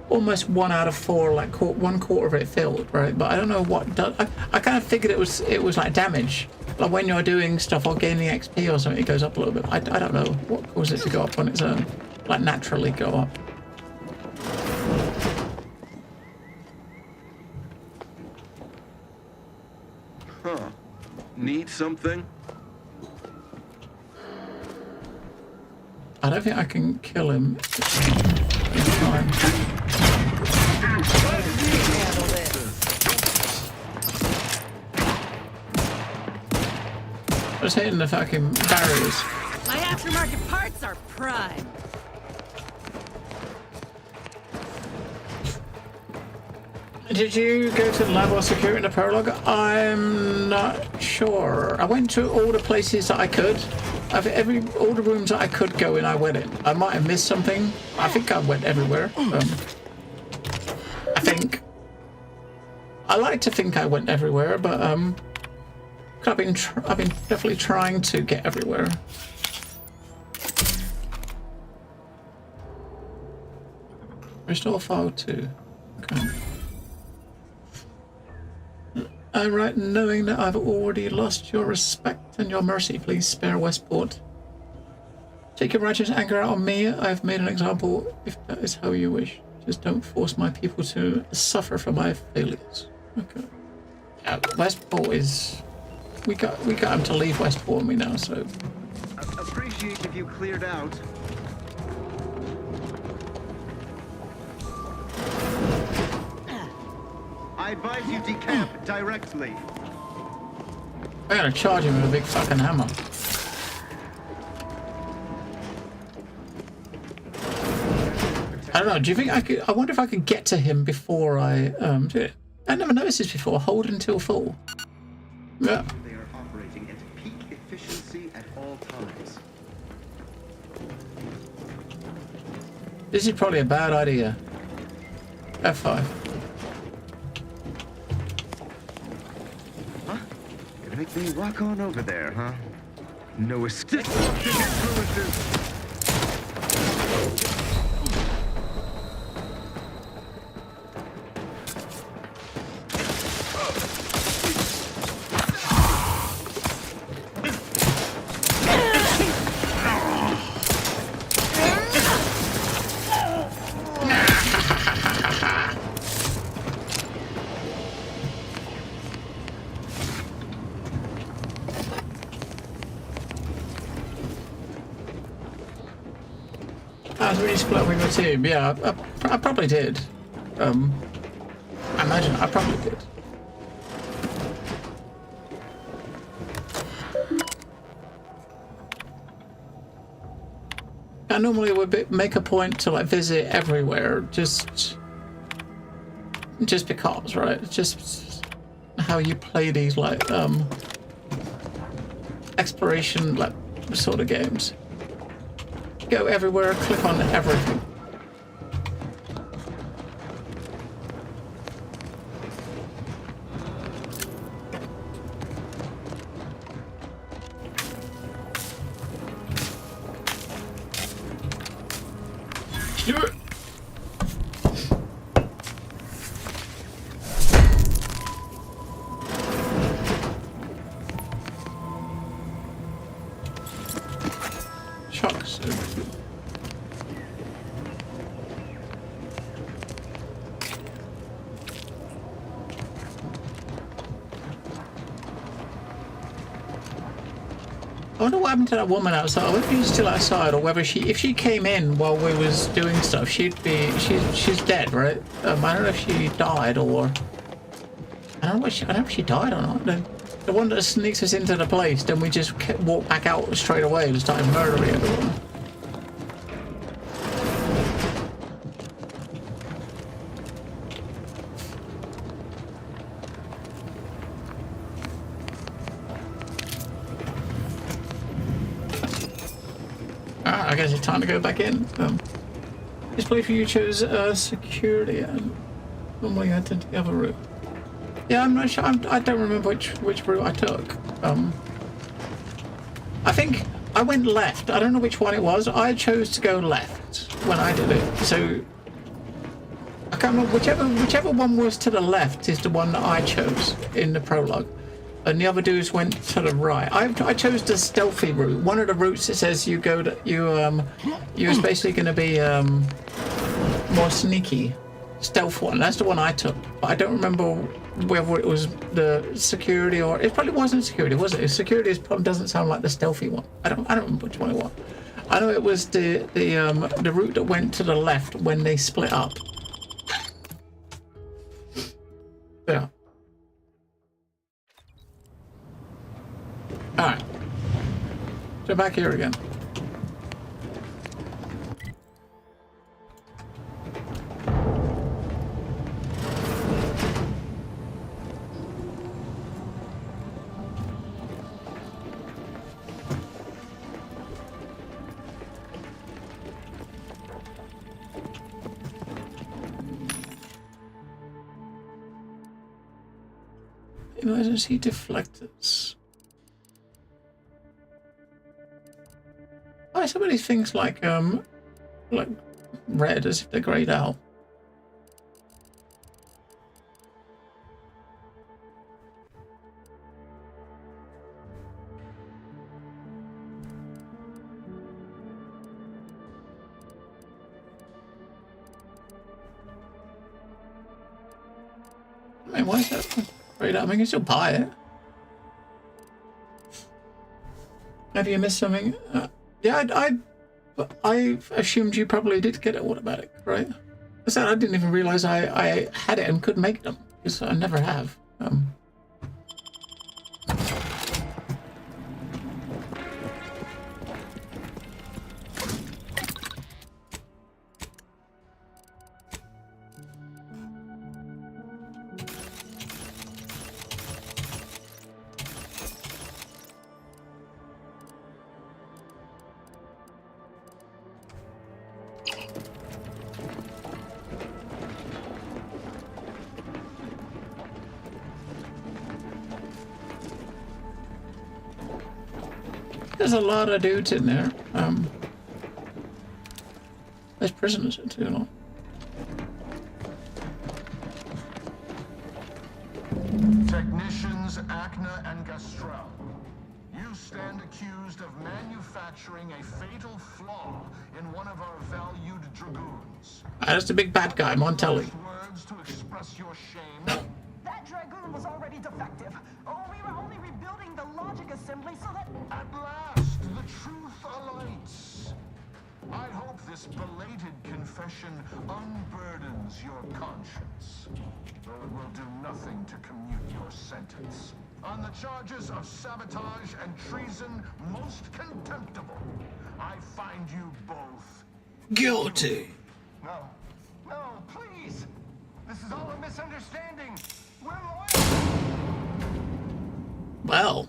almost 1 out of 4, like 1/4 of it filled, right? But I don't know what does. I kind of figured it was like damage, like when you're doing stuff or gaining XP or something, it goes up a little bit. I don't know what causes it to go up on its own, like naturally go up. Huh. Need something? I don't think I can kill him in time. I was hitting the fucking barriers. My aftermarket parts are prime. Did you go to the lab or secure in the prologue? I'm not sure. I went to all the places that I could. All the rooms that I could go in, I went in. I might have missed something. I think I went everywhere. I think. I like to think I went everywhere, but I've been definitely trying to get everywhere. Restore file 2. Okay. I write knowing that I've already lost your respect and your mercy. Please spare Westport. Take your righteous anger out on me. I've made an example, if that is how you wish. Just don't force my people to suffer for my failures. Okay. Yeah, Westport is... We got him to leave Westport me now, so... Appreciate if you cleared out. I advise you decamp directly. I gotta charge him with a big fucking hammer. I don't know, do you think I could... I wonder if I could get to him before I do it. I never noticed this before. Hold until full. Yeah. They are operating at peak efficiency at all times. This is probably a bad idea. F5. Huh? Gonna make me walk on over there, huh? No escape. Influences. I was really split with my team. Yeah, I probably did. I imagine I probably did. I normally would make a point to like visit everywhere, just because, right? It's just how you play these like exploration like sort of games. Go everywhere, click on everything. Sure. Shucks. I wonder what happened to that woman outside. I wonder if she's still outside, or whether if she came in while we was doing stuff, she's dead, right? I don't know if she died or I don't know if she died or not. The one that sneaks us into the place, then we just walk back out straight away and start murdering everyone. I guess it's time to go back in. Just believe you chose security and normally I tend to the other route. Yeah, I'm not sure. I don't remember which route I took. I think I went left. I don't know which one it was. I chose to go left when I did it. So I can't remember. Whichever one was to the left is the one that I chose in the prologue. And the other dudes went to the right. I chose the stealthy route. One of the routes that says you go to you're basically going to be more sneaky, stealth one. That's the one I took. But I don't remember whether it was the security or it probably wasn't security, was it? Security probably doesn't sound like the stealthy one. I don't remember which one it was. I know it was the route that went to the left when they split up. Yeah. Alright. So back here again. Emergency deflectors. Oh, some of these things like red as if they're grayed out. I mean, why is that grayed out? I mean, you can still buy it. Have you missed something? Yeah, I assumed you probably did get an automatic, right? I said I didn't even realize I had it and could make them, because I never have. There's a lot of dudes in there. Those prisoners are too long. Technicians Acna and Gastrell, you stand accused of manufacturing a fatal flaw in one of our valued dragoons. That's the big bad guy, Montelli. Words to express your shame. That dragoon was already defective. Oh, we were only rebuilding the logic assembly so that... At last, the truth alights. I hope this belated confession unburdens your conscience, though it will do nothing to commute your sentence. On the charges of sabotage and treason most contemptible, I find you both guilty. No, no, please. This is all a misunderstanding. We're loyal. Well.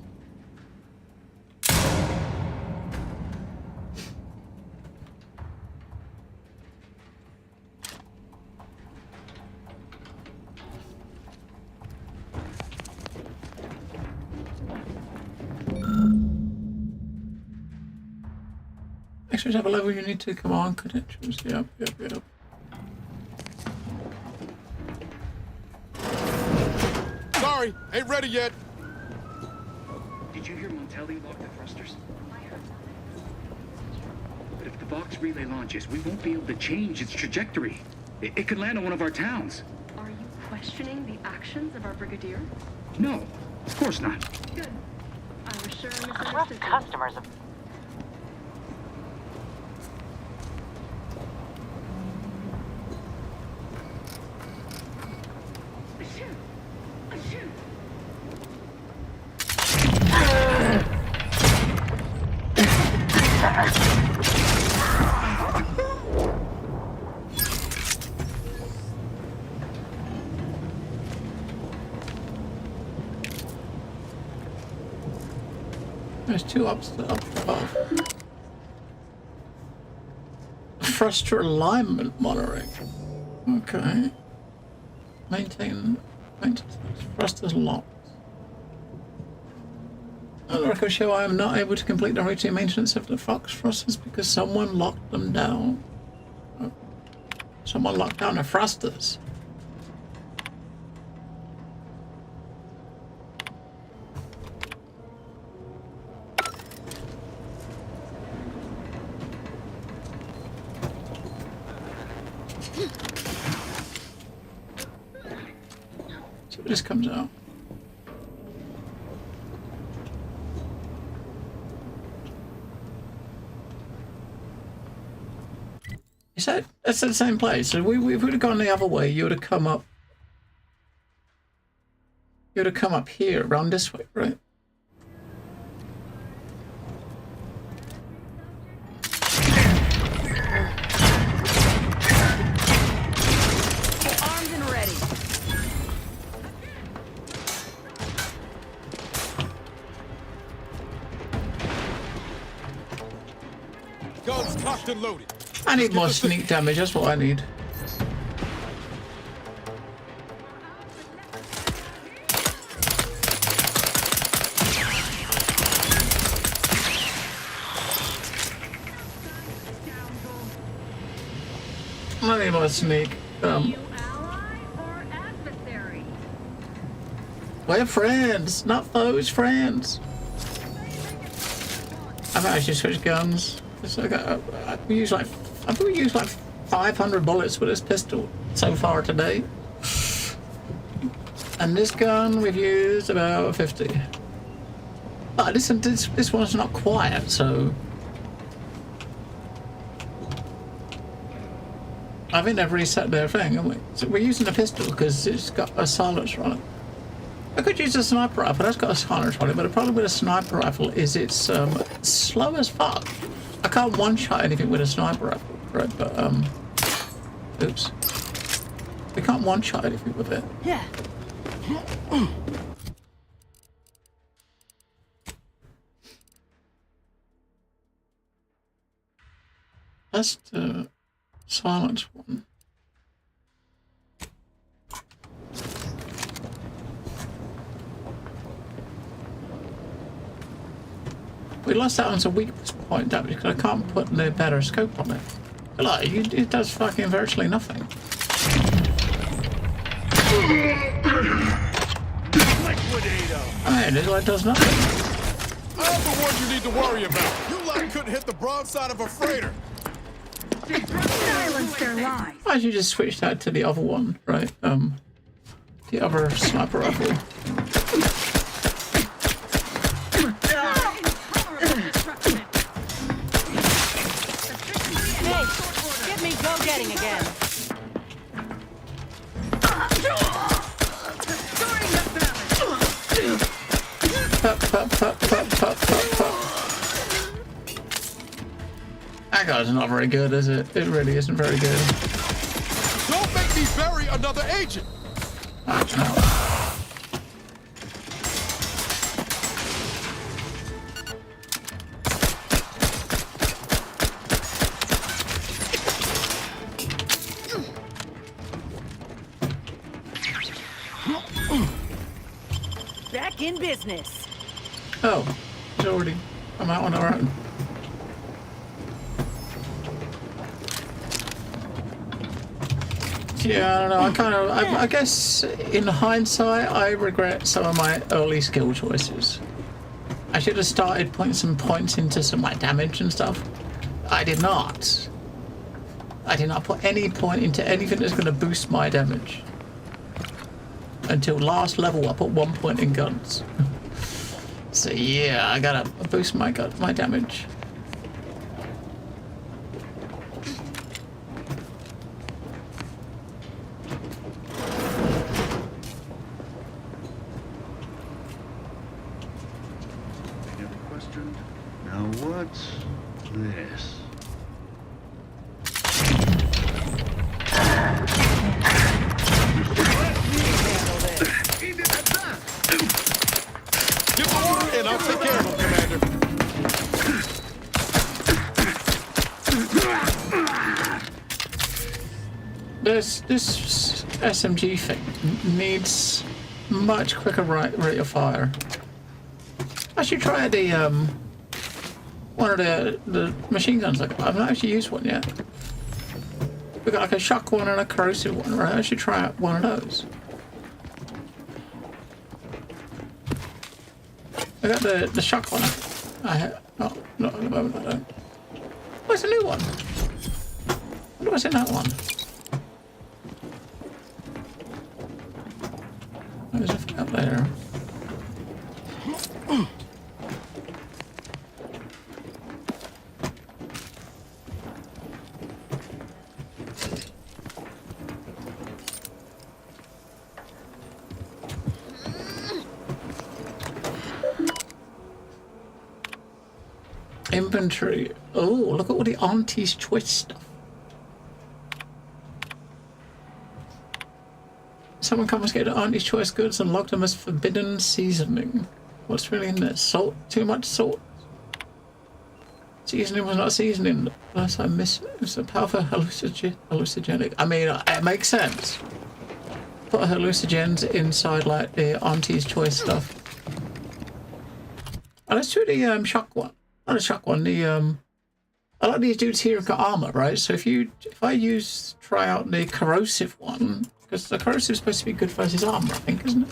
Extras have a level you need to come on credentials. Yep. Sorry, ain't ready yet. Did you hear Montelli lock the thrusters? But if the Vox relay launches, we won't be able to change its trajectory. It could land on one of our towns. Are you questioning the actions of our brigadier? No, of course not. Good. I was sure I Corrupt misunderstood you. customers of... There's two up above. Thruster alignment monitoring. Okay. Maintain thrusters locked. On the record show, I am not able to complete the routine maintenance of the Fox thrusters because someone locked them down. Oh. Someone locked down the thrusters. So this comes out. Is that that's the same place? So we would have gone the other way. You would have come up. You would have come up here, around this way, right? Armed and ready. Guns cocked and loaded. I need more sneak damage, that's what I need. I need more sneak. We're friends, not foes, friends. I've actually switched guns. I've used like 500 bullets with this pistol so far today. And this gun we've used about 50. But listen, this one's not quiet, so I think they've reset their thing, haven't we? So we're using a pistol because it's got a silencer on it. I could use a sniper rifle, that's got a silencer on it, but the problem with a sniper rifle is it's slow as fuck. I can't one-shot anything with a sniper rifle, right? But, oops. We can't one-shot anything with it. Yeah. That's the silence one. We lost out on some weakness point damage because I can't put no better scope on it. But like, it does fucking virtually nothing. I mean, it like does nothing. I'm the one you need to worry about. You lot couldn't hit the broadside of a freighter. Silence their lies. Why don't you just switch that to the other one, right? The other sniper rifle. Hey, get me go-getting again. Pop, pop, pop, pop, pop, pop, pop. That guy's not very good, is it? It really isn't very good. Don't make me bury another agent. Back in business. Oh, it's already come out on our own. Yeah, I don't know. I guess in hindsight, I regret some of my early skill choices. I should have started putting some points into some of my damage and stuff. I did not. I did not put any point into anything that's going to boost my damage. Until last level, I put 1 point in guns. So yeah, I gotta boost my damage. Now what's this? Give the order and I'll take care of him, Commander. This SMG thing needs much quicker rate of fire. I should try the one of the machine guns. Like I've not actually used one yet. We got like a shock one and a corrosive one, right? I should try out one of those. I got the shock one. I have, oh, not at the moment. I don't. Where's the new one? What's in that one? There's a thing up there. Inventory. Oh, look at all the Auntie's Choice stuff. Someone confiscated Auntie's Choice goods and logged them as forbidden seasoning. What's really in there? Salt? Too much salt? Seasoning was not seasoning. Unless I miss it. It's a powerful hallucinogenic. I mean, it makes sense. Put hallucinogens inside like the Auntie's Choice stuff. Oh, let's do the shock one. Not a shock one. The I like these dudes here who've got armor, right? So if I try out the corrosive one, because the corrosive is supposed to be good versus armor, I think, isn't it?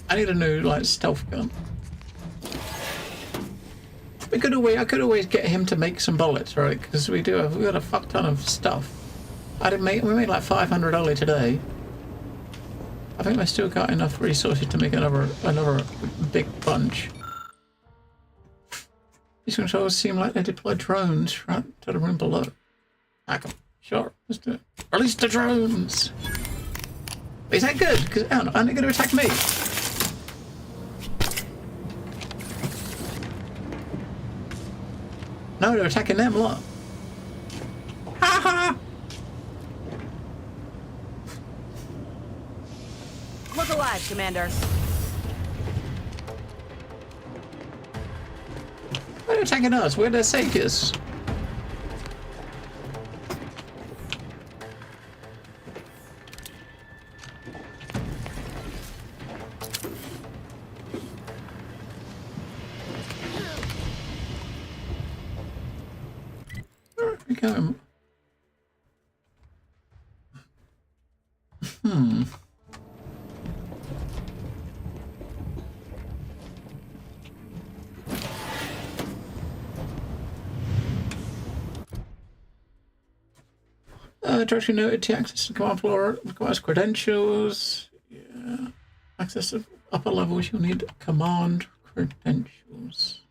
I need a new like stealth gun. I could always get him to make some bullets, right? Because we got a fuck ton of stuff. We made like 500 only today. I think I still got enough resources to make another big bunch. These controls seem like they deploy drones right to the room below. Hack them. Sure, let's do it. Release the drones. Is that good? Because aren't they going to attack me? No, they're attacking them, look. Ha ha! Look alive, Commander. attacking us. We're their saviors. Where are we going? Directory noted to access the command floor requires credentials. Yeah. Access to upper levels, you'll need command credentials.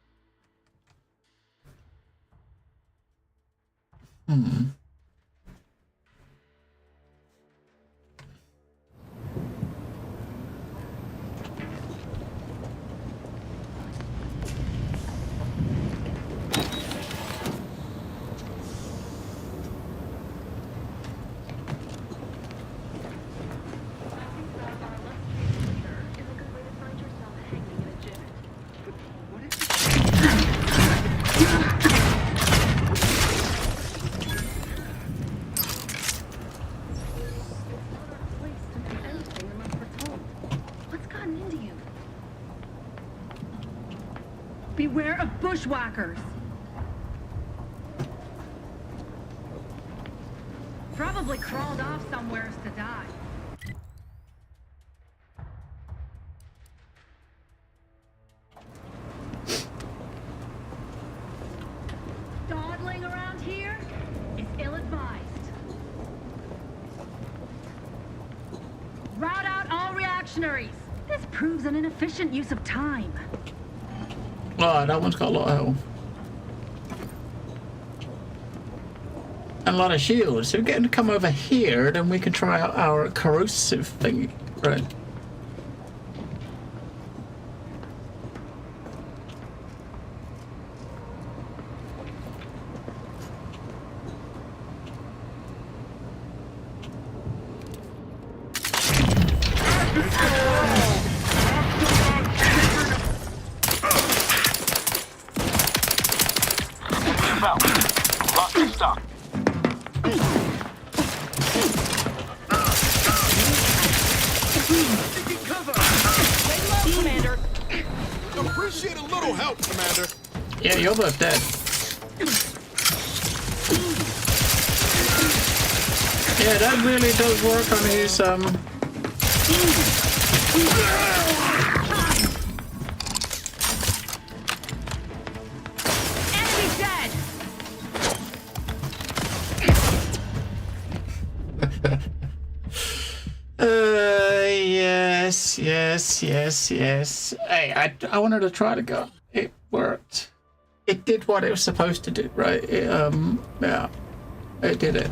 Beware of bushwhackers. Probably crawled off somewheres to die. Dawdling around here is ill-advised. Rout out all reactionaries. This proves an inefficient use of time. Oh, that one's got a lot of health. And a lot of shields. So we're getting to come over here, then we can try out our corrosive thing. Right. Lost your stock. Commander. Appreciate a little help, Commander. Yeah, you're both dead. Yeah, that really does work on his Enemy dead. Yes. Hey, I wanted to try the gun. It worked. It did what it was supposed to do, right? It, yeah, it did it.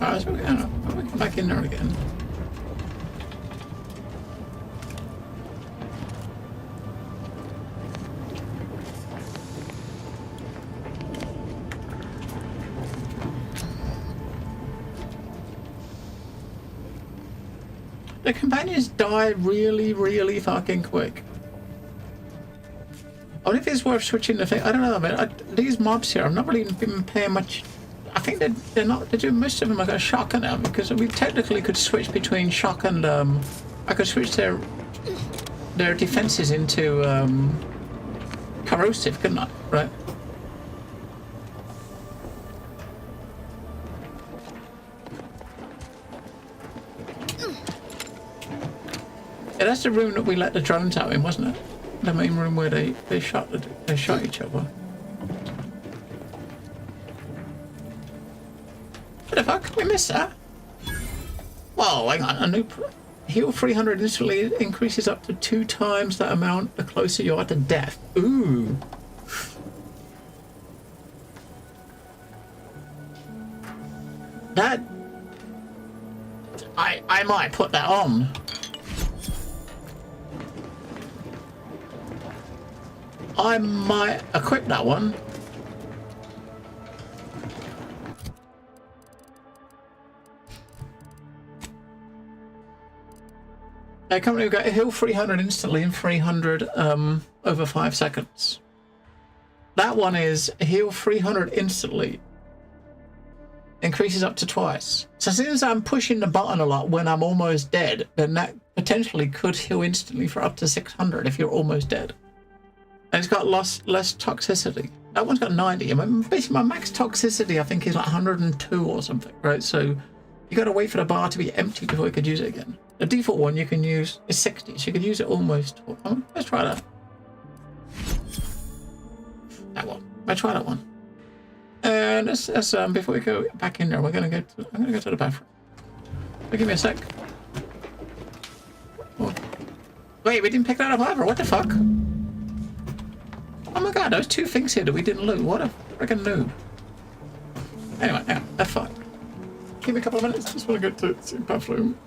Alright, so we're gonna come back in there again. The companions die really fucking quick. I wonder if it's worth switching the thing. I don't know, man. These mobs here, I've not really been paying much. I think they're not. They're doing most of them like a shotgun now, because we technically could switch between shock and I could switch their defenses into corrosive, couldn't I? Right. Yeah, that's the room that we let the drones out in, wasn't it? The main room where they shot each other. What the fuck? We missed that? Whoa, hang on. A new heal 300 instantly increases up to 2 times that amount the closer you are to death. Ooh. That I might put that on. I might equip that one. Currently we've got a heal 300 instantly and 300 over 5 seconds. That one is heal 300 instantly. Increases up to twice. So since I'm pushing the button a lot when I'm almost dead, then that potentially could heal instantly for up to 600 if you're almost dead. And it's got less toxicity. That one's got 90. I mean, basically my max toxicity I think is like 102 or something, right? So you got to wait for the bar to be empty before you could use it again. The default one you can use is 60, so you could use it almost. Let's try that. That one. Let's try that one. And let's before we go back in there, I'm gonna go to the bathroom. So give me a sec. Oh. Wait, we didn't pick that up either. What the fuck? Oh my god, those 2 things here that we didn't loot. What a freaking noob. Anyway, yeah, that's fine. Give me a couple of minutes. Just want to go to the bathroom.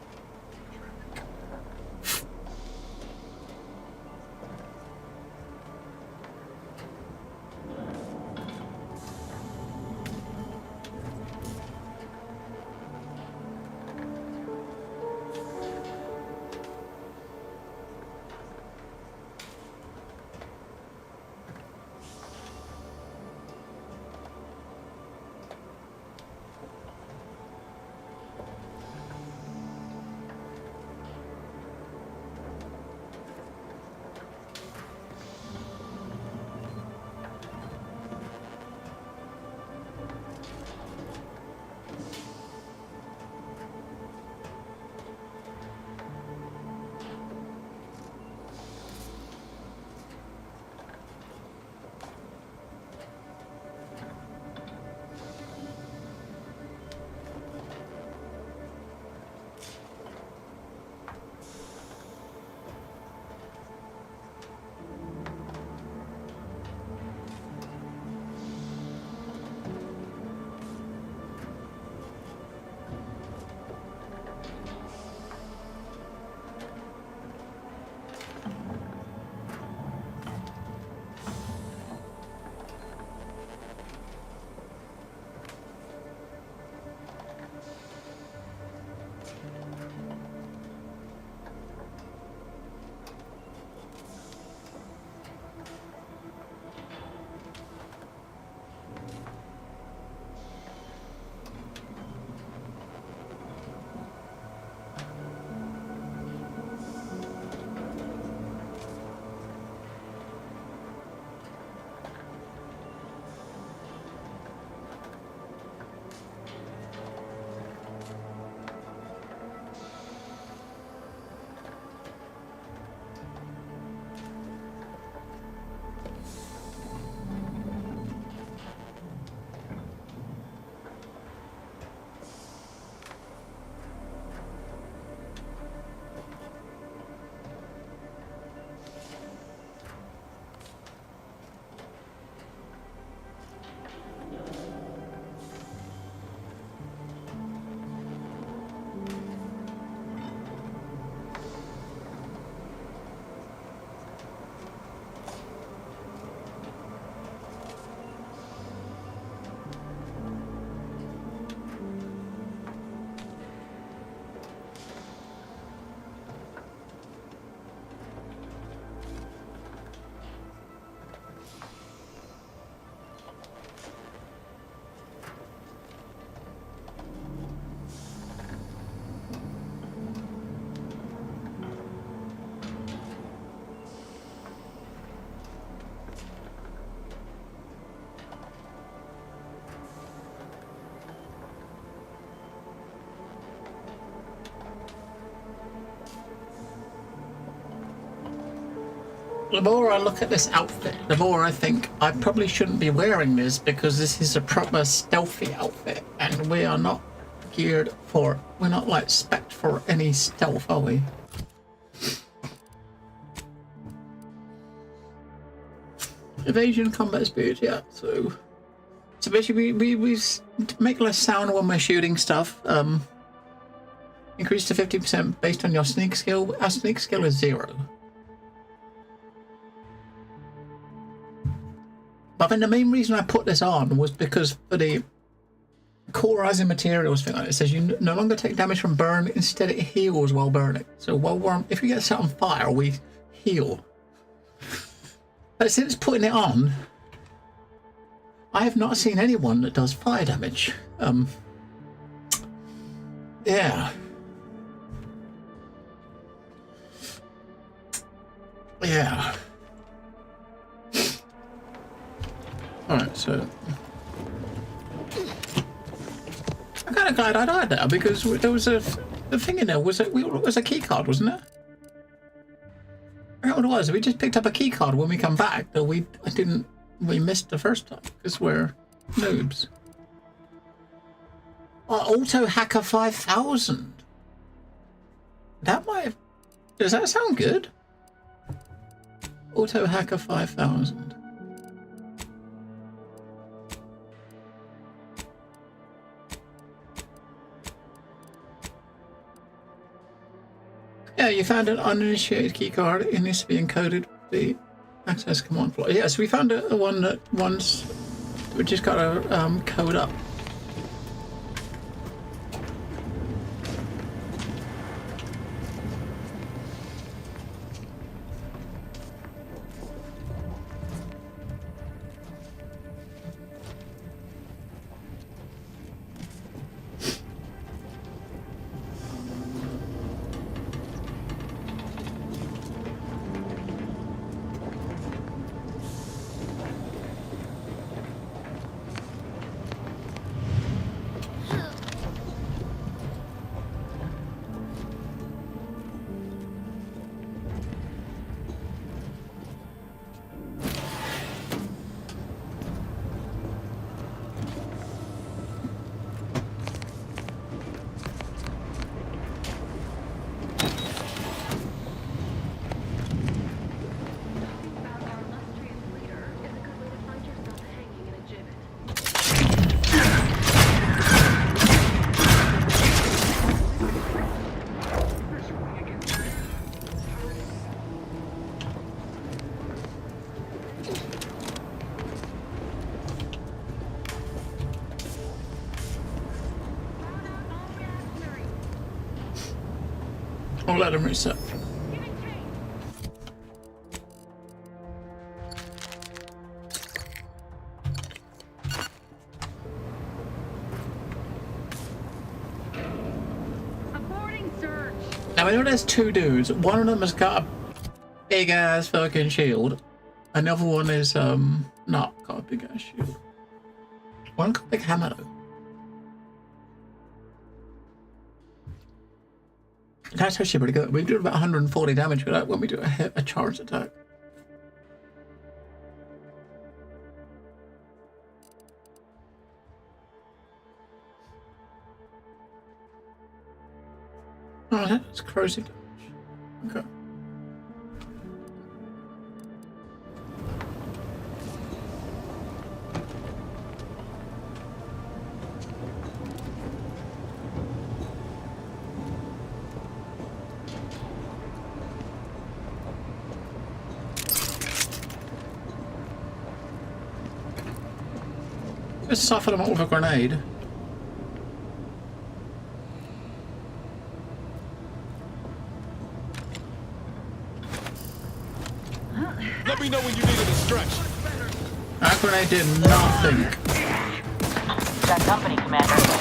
The more I look at this outfit, the more I think I probably shouldn't be wearing this because this is a proper stealthy outfit and we are not geared for, we're not like spec'd for any stealth, are we? Evasion, combat speed, yeah, so basically we make less sound when we're shooting stuff, increase to 50% based on your sneak skill. Our sneak skill is 0. But then the main reason I put this on was because for the cauterizing materials thing. It says you no longer take damage from burn. Instead, it heals while burning. So while we're if we get set on fire, we heal. But since putting it on, I have not seen anyone that does fire damage. Yeah. Yeah. Alright, so I'm kind of glad I died there because there was the thing in there was a key card, wasn't it? I don't know what it was. We just picked up a key card when we come back that we missed the first time because we're noobs. Oh, Auto Hacker 5000. That might have, does that sound good? Auto Hacker 5000. Yeah, you found an uninitiated keycard. It needs to be encoded with the access command flow. Yeah, so we found a one that once we just got to code up. I'll let him reset. Now I know there's two dudes. One of them has got a big ass fucking shield. Another one is not got a big ass shield. One got a big hammer though. That's actually pretty good. We do about 140 damage with that when we do a charge attack. Oh, that's corrosive damage. Okay. Just soften them up with a grenade. Let me know when you needed a stretch. That grenade did nothing. That company, Commander.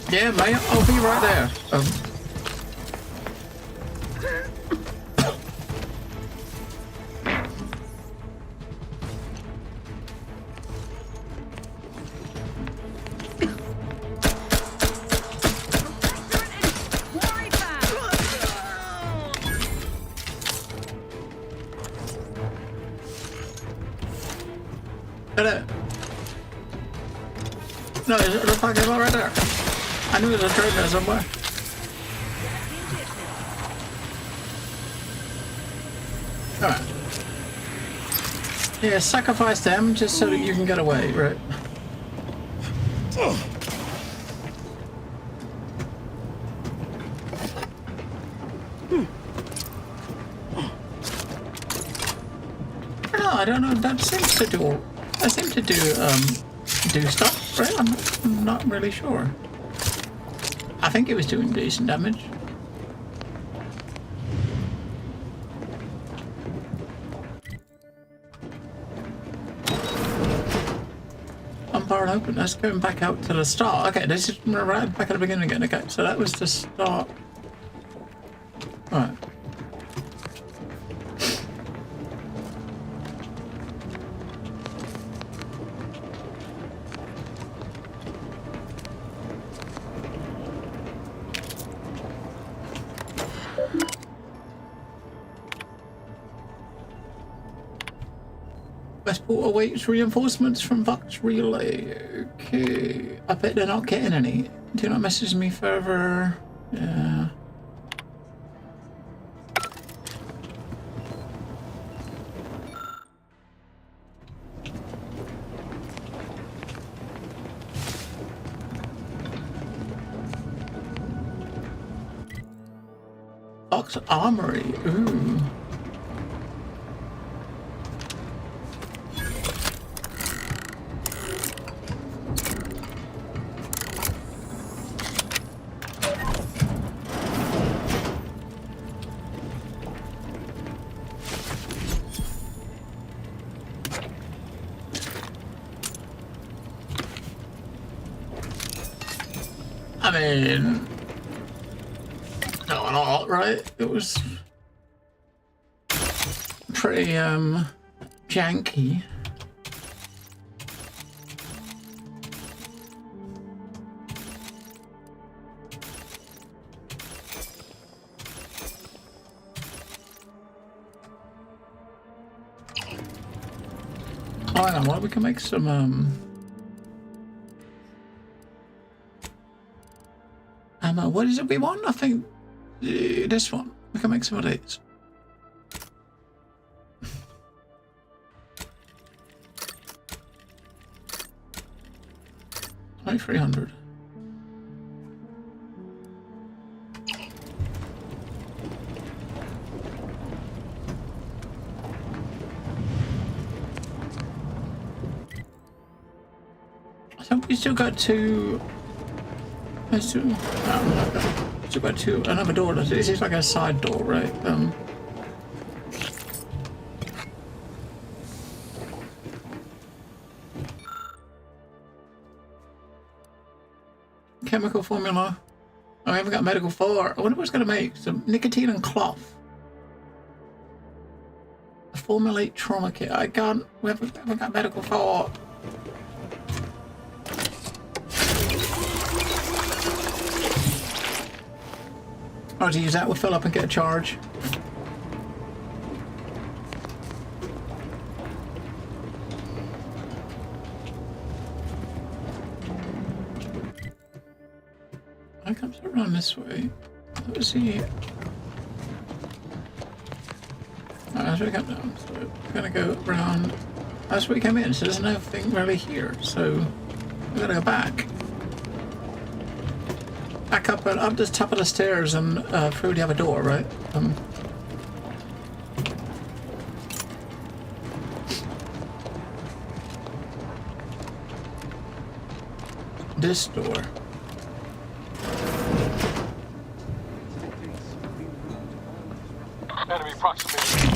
Yeah, mate, I'll be right there. it looks like it's right there. I knew there was a trade there somewhere. Alright. Yeah, sacrifice them just so that you can get away, right? No, I don't know. That seems to do. I seem to do stuff, right? I'm not really sure. I think it was doing decent damage. Unbar open. Let's go back out to the start. Okay, this is right back at the beginning again. Okay, so that was the start. All right. Westport awaits reinforcements from Vox Relay. Okay. I bet they're not getting any. Do not message me further. Yeah. Vox Armory. Ooh. I mean, not a lot, right? It was pretty janky. Oh, hang on, well, we can make some what is it we want? I think this one. We can make some of these. Like 300. I think we still got two. Let's do. Still got two. Another door. This is like a side door, right? Chemical formula. Oh, we haven't got medical for. I wonder what it's going to make. Some nicotine and cloth. Formulate trauma kit. I can't. We haven't got medical for. Oh, to use that, we'll fill up and get a charge. I comes around this way. Let's see. As we come down, so we're gonna go around. As we come in, so there's nothing really here. So we're gonna go back. Back up the top of the stairs and through the other door, right? This door. Enemy proximity.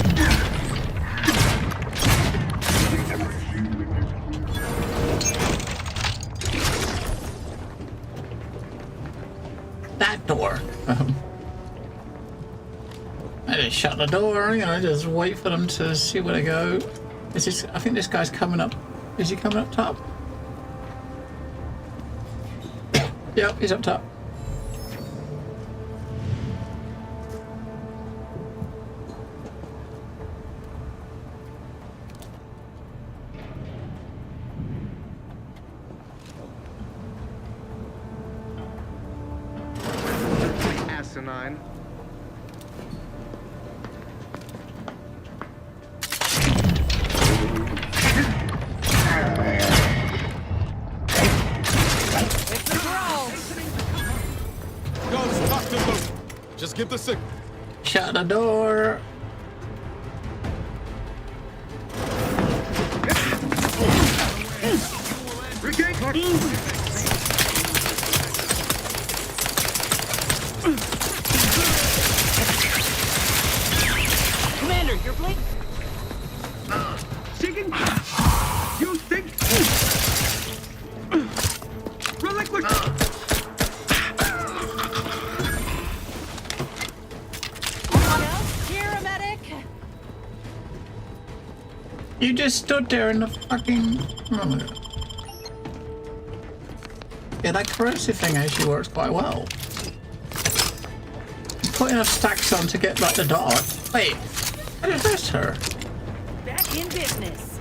That door. I just shut the door, you know, just wait for them to see where they go. Is this, I think this guy's coming up. Is he coming up top? Yep, he's up top. asinine. Guns locked and loaded. Just give the signal. Shut the door. Commander, you're blink. Chicken? You think? Relinquish! Anyone else here, a medic? You just stood there in the fucking... Oh my God. Yeah, that corrosive thing actually works quite well. Put enough stacks on to get like the dot. Wait, I just missed her. Back in business.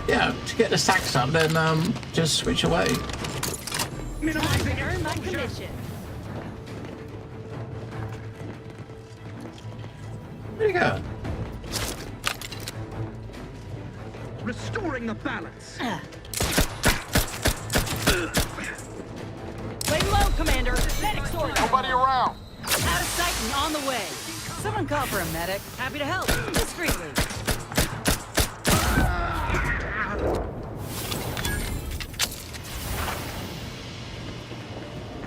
Yeah, to get the stacks up, then just switch away. Minimizing Earn my commission. Where'd you go? Restoring the balance. Lay low, Commander. Medic sword. Nobody around. Out of sight and on the way. Someone call for a medic. Happy to help. Discreetly.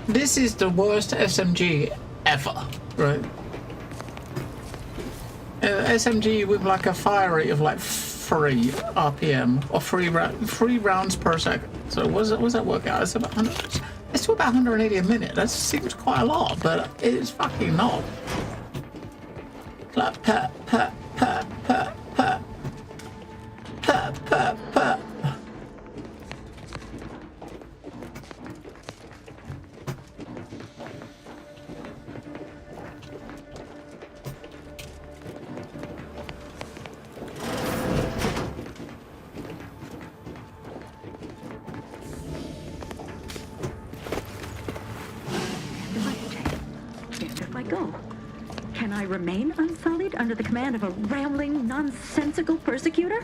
This is the worst SMG ever, right? SMG with like a fire rate of like 3 RPM or 3 rounds per second. So what does that work out? It's about 100. It's still about 180 a minute. That seems quite a lot, but it's fucking not. Clap, pat, pat, pat, pat, pat, pat, pat, pat. Go. Can I remain unsullied under the command of a rambling, nonsensical persecutor?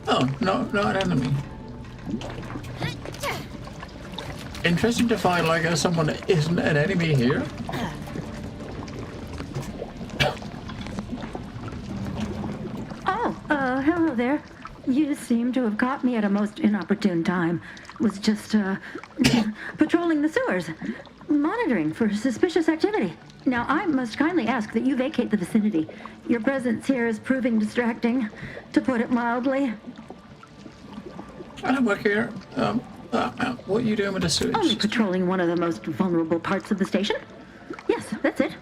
Oh, no, not an enemy. Interesting to find like someone that isn't an enemy here. Oh, hello there. You seem to have caught me at a most inopportune time. Was just, patrolling the sewers, monitoring for suspicious activity. Now, I must kindly ask that you vacate the vicinity. Your presence here is proving distracting, to put it mildly. I don't work here. What are you doing with the sewage? Only patrolling one of the most vulnerable parts of the station. Yes, that's it.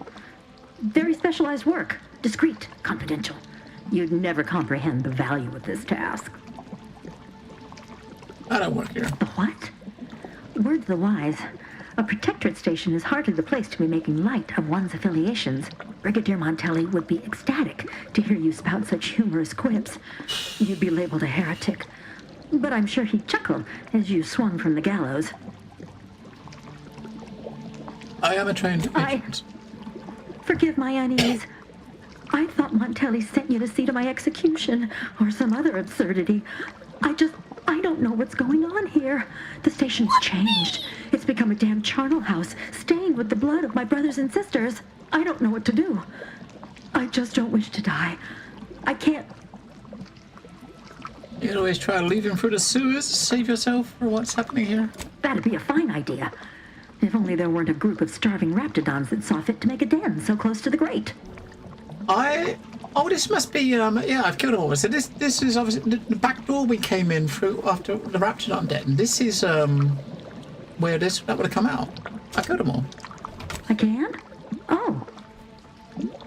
Very specialized work. Discreet, confidential. You'd never comprehend the value of this task. I don't work here. The what? Word to the wise. A protectorate station is hardly the place to be making light of one's affiliations. Brigadier Montelli would be ecstatic to hear you spout such humorous quips. You'd be labeled a heretic. But I'm sure he'd chuckle as you swung from the gallows. I am a trained agent. Forgive my unease. I thought Montelli sent you to see to my execution, or some other absurdity. I don't know what's going on here. The station's changed. It's become a damn charnel house, stained with the blood of my brothers and sisters. I don't know what to do. I just don't wish to die. I can't... You could always try leaving through the sewers to save yourself for what's happening here. That'd be a fine idea. If only there weren't a group of starving raptidons that saw fit to make a den so close to the grate. Oh, this must be, yeah, I've killed them all. So this is obviously the back door we came in through after the Raptidon den. This is, where that would have come out. I killed them all. I can? Oh.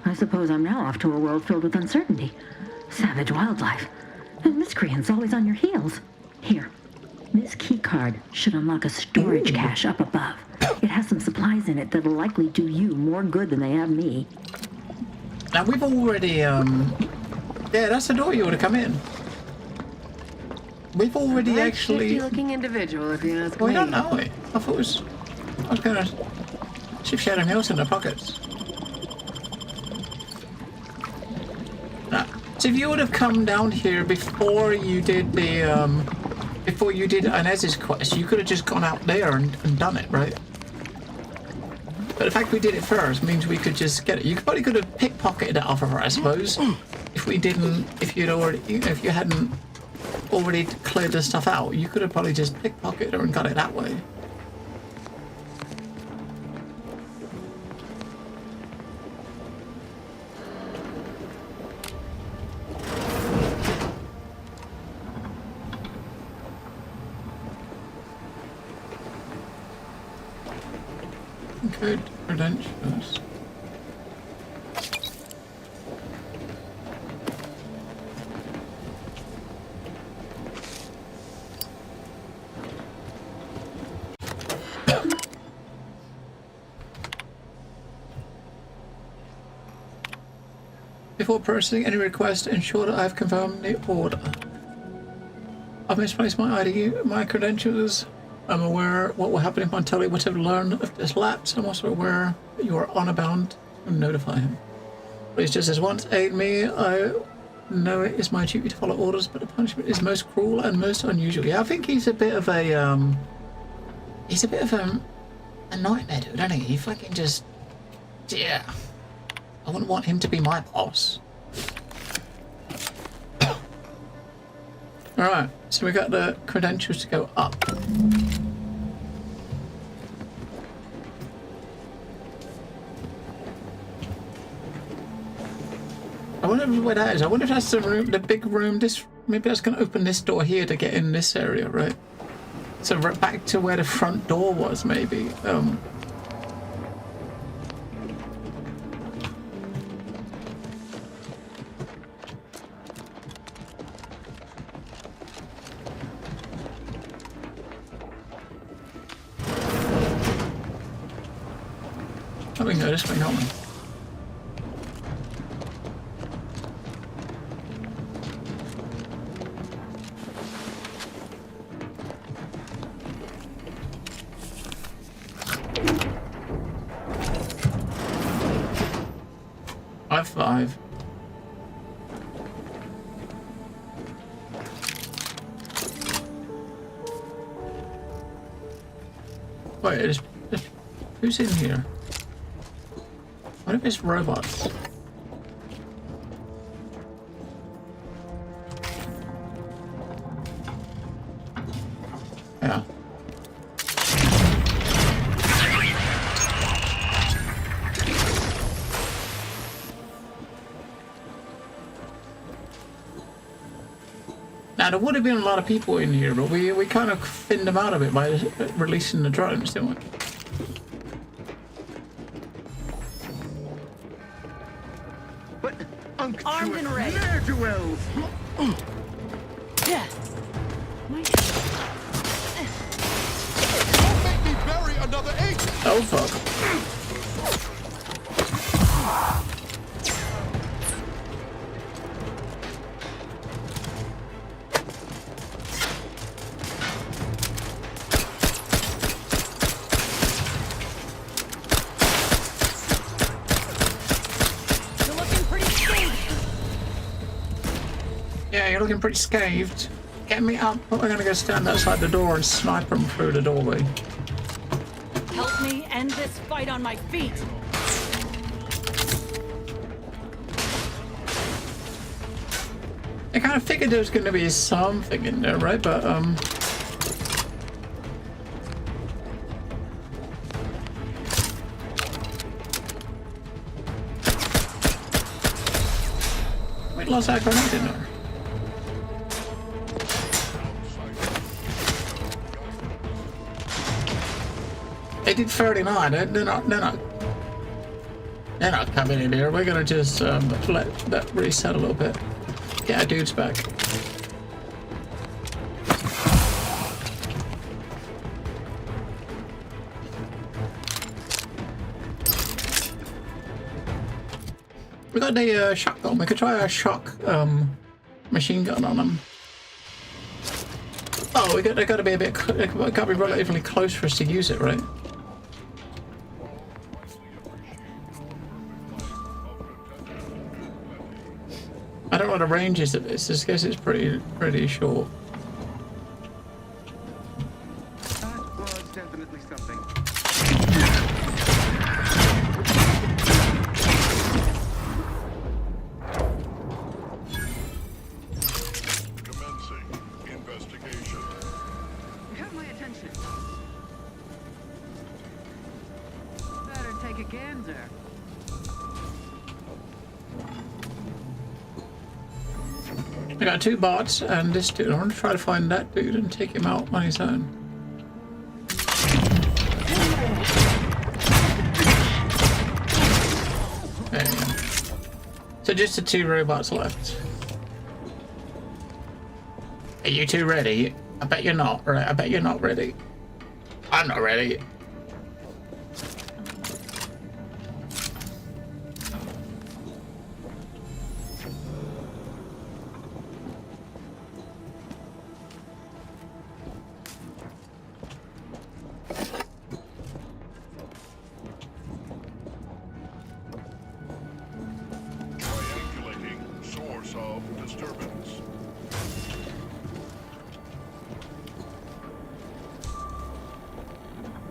I suppose I'm now off to a world filled with uncertainty. Savage wildlife. And miscreants always on your heels. Here. This key card should unlock a storage cache up above. It has some supplies in it that'll likely do you more good than they have me. Now we've already, yeah, that's the door you would have come in. we've already actually. Looking individual, if you ask Well, we me. don't know it. I thought it was. I was gonna see if she had anything else in her pockets. Nah. So if you would have come down here before you did the before you did Inez's quest, you could have just gone out there and done it, right? But the fact we did it first means we could just get it. You probably could have pickpocketed it off of her, I suppose. If we didn't, if you'd already, if you hadn't already cleared the stuff out, you could have probably just pickpocketed her and got it that way. Good credentials. Before processing any request, ensure that I have confirmed the order. I've misplaced my ID, my credentials. I'm aware what will happen if Montelli would have learned of this lapse. I'm also aware that you are honor bound to notify him. Please just as once aid me. I know it is my duty to follow orders, but the punishment is most cruel and most unusual. Yeah, I think he's a bit of a nightmare dude, isn't he? He fucking just, yeah. I wouldn't want him to be my boss. Alright, so we got the credentials to go up. I wonder where that is. I wonder if that's the room, the big room. This, maybe that's going to open this door here to get in this area, right? So right back to where the front door was, maybe. Oh, we can go this way, can't we? Five. Wait, who's in here? What if it's robots? Yeah. Now, there would have been a lot of people in here, but we kind of thinned them out of it by releasing the drones, didn't we? But Armed and ready. Ne'er-do-wells. Yeah. Don't make me bury another agent! Oh, fuck. Yeah, you're looking pretty scathed. Get me up. We're gonna go stand outside the door and snipe them through the doorway. Help me end this fight on my feet. I kind of figured there was gonna be something in there, right? But we lost that grenade in there. They did 39. They're not coming in here. We're gonna just let that reset a little bit. Get our dudes back. We got the shotgun. We could try our shock machine gun on them. Oh, they got to be a bit. They got to be relatively close for us to use it, right? I don't know what the range is of this. I guess it's pretty short. That was definitely something. Commencing investigation. You have my attention. Better take a gander. I got 2 bots and this dude. I want to try to find that dude and take him out on his own. There you go. So just the 2 robots left. Are you 2 ready? I bet you're not, right? I bet you're not ready. I'm not ready. Triangulating source of disturbance.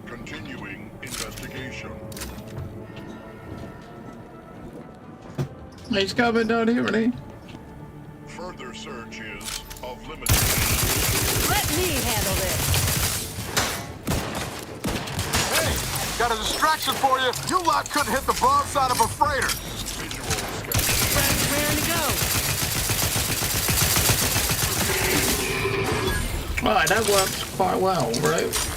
Continuing investigation. He's coming down here, ready? Further search is of limited. Let me handle this. Hey, got a distraction for you. You lot couldn't hit the broadside of a freighter. Raring to go. Alright, that worked quite well, right?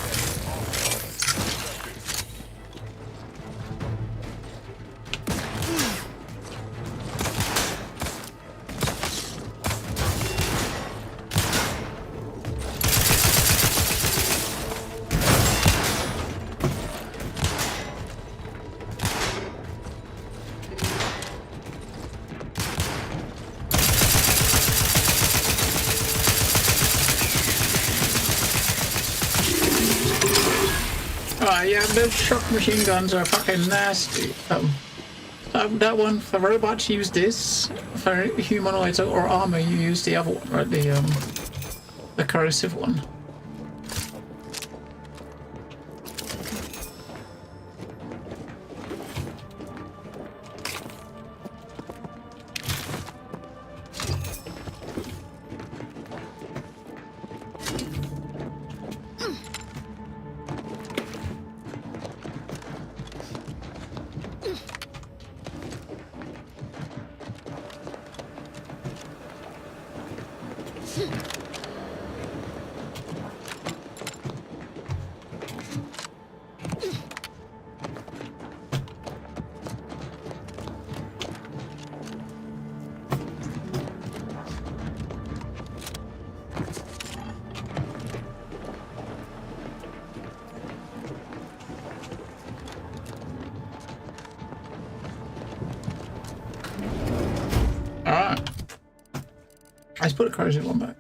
Yeah, those shock machine guns are fucking nasty. That one for robots, use this. For humanoids or armor, you use the other one, right? The corrosive one. Alright. Let's put a corrosive one back.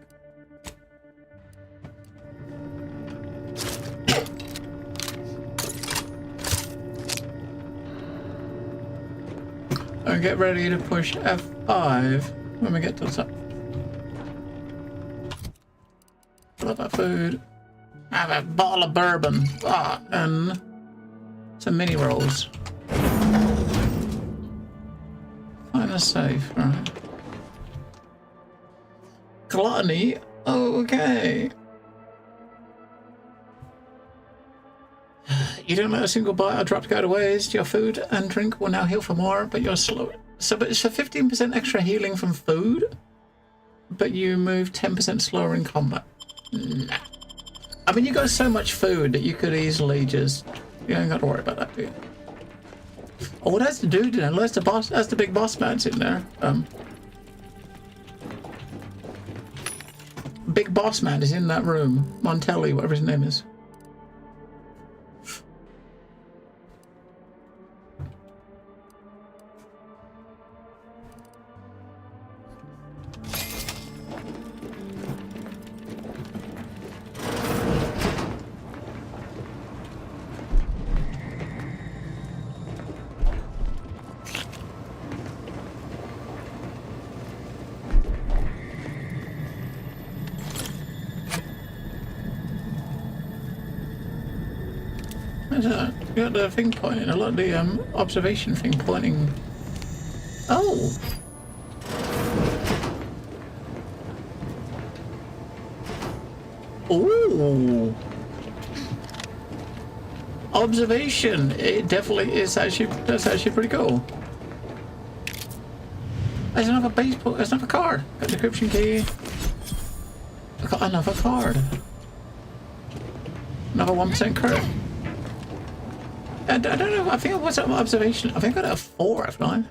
And get ready to push F5 when we get to the top. Fill up our food. Have a bottle of bourbon. And some mini rolls. Find a safe, right? Gluttony? Oh, okay. You don't let a single bite or drop go to waste. Your food and drink will now heal for more, but you're slow. So, but it's for 15% extra healing from food, but you move 10% slower in combat. Nah. I mean, you got so much food that you could easily just... You ain't got to worry about that, do you? Oh, that's the dude in there. That's the boss. That's the big boss man's in there. Big boss man is in that room. Montelli, whatever his name is. You got the thing pointing, a lot of the observation thing pointing. Oh! Ooh! Observation! It definitely is actually, that's actually pretty cool. There's another baseball, there's another card. Got the decryption key. I got another card. Another 1% crit. I don't know, I think I was at observation. I think I got a 4 F9.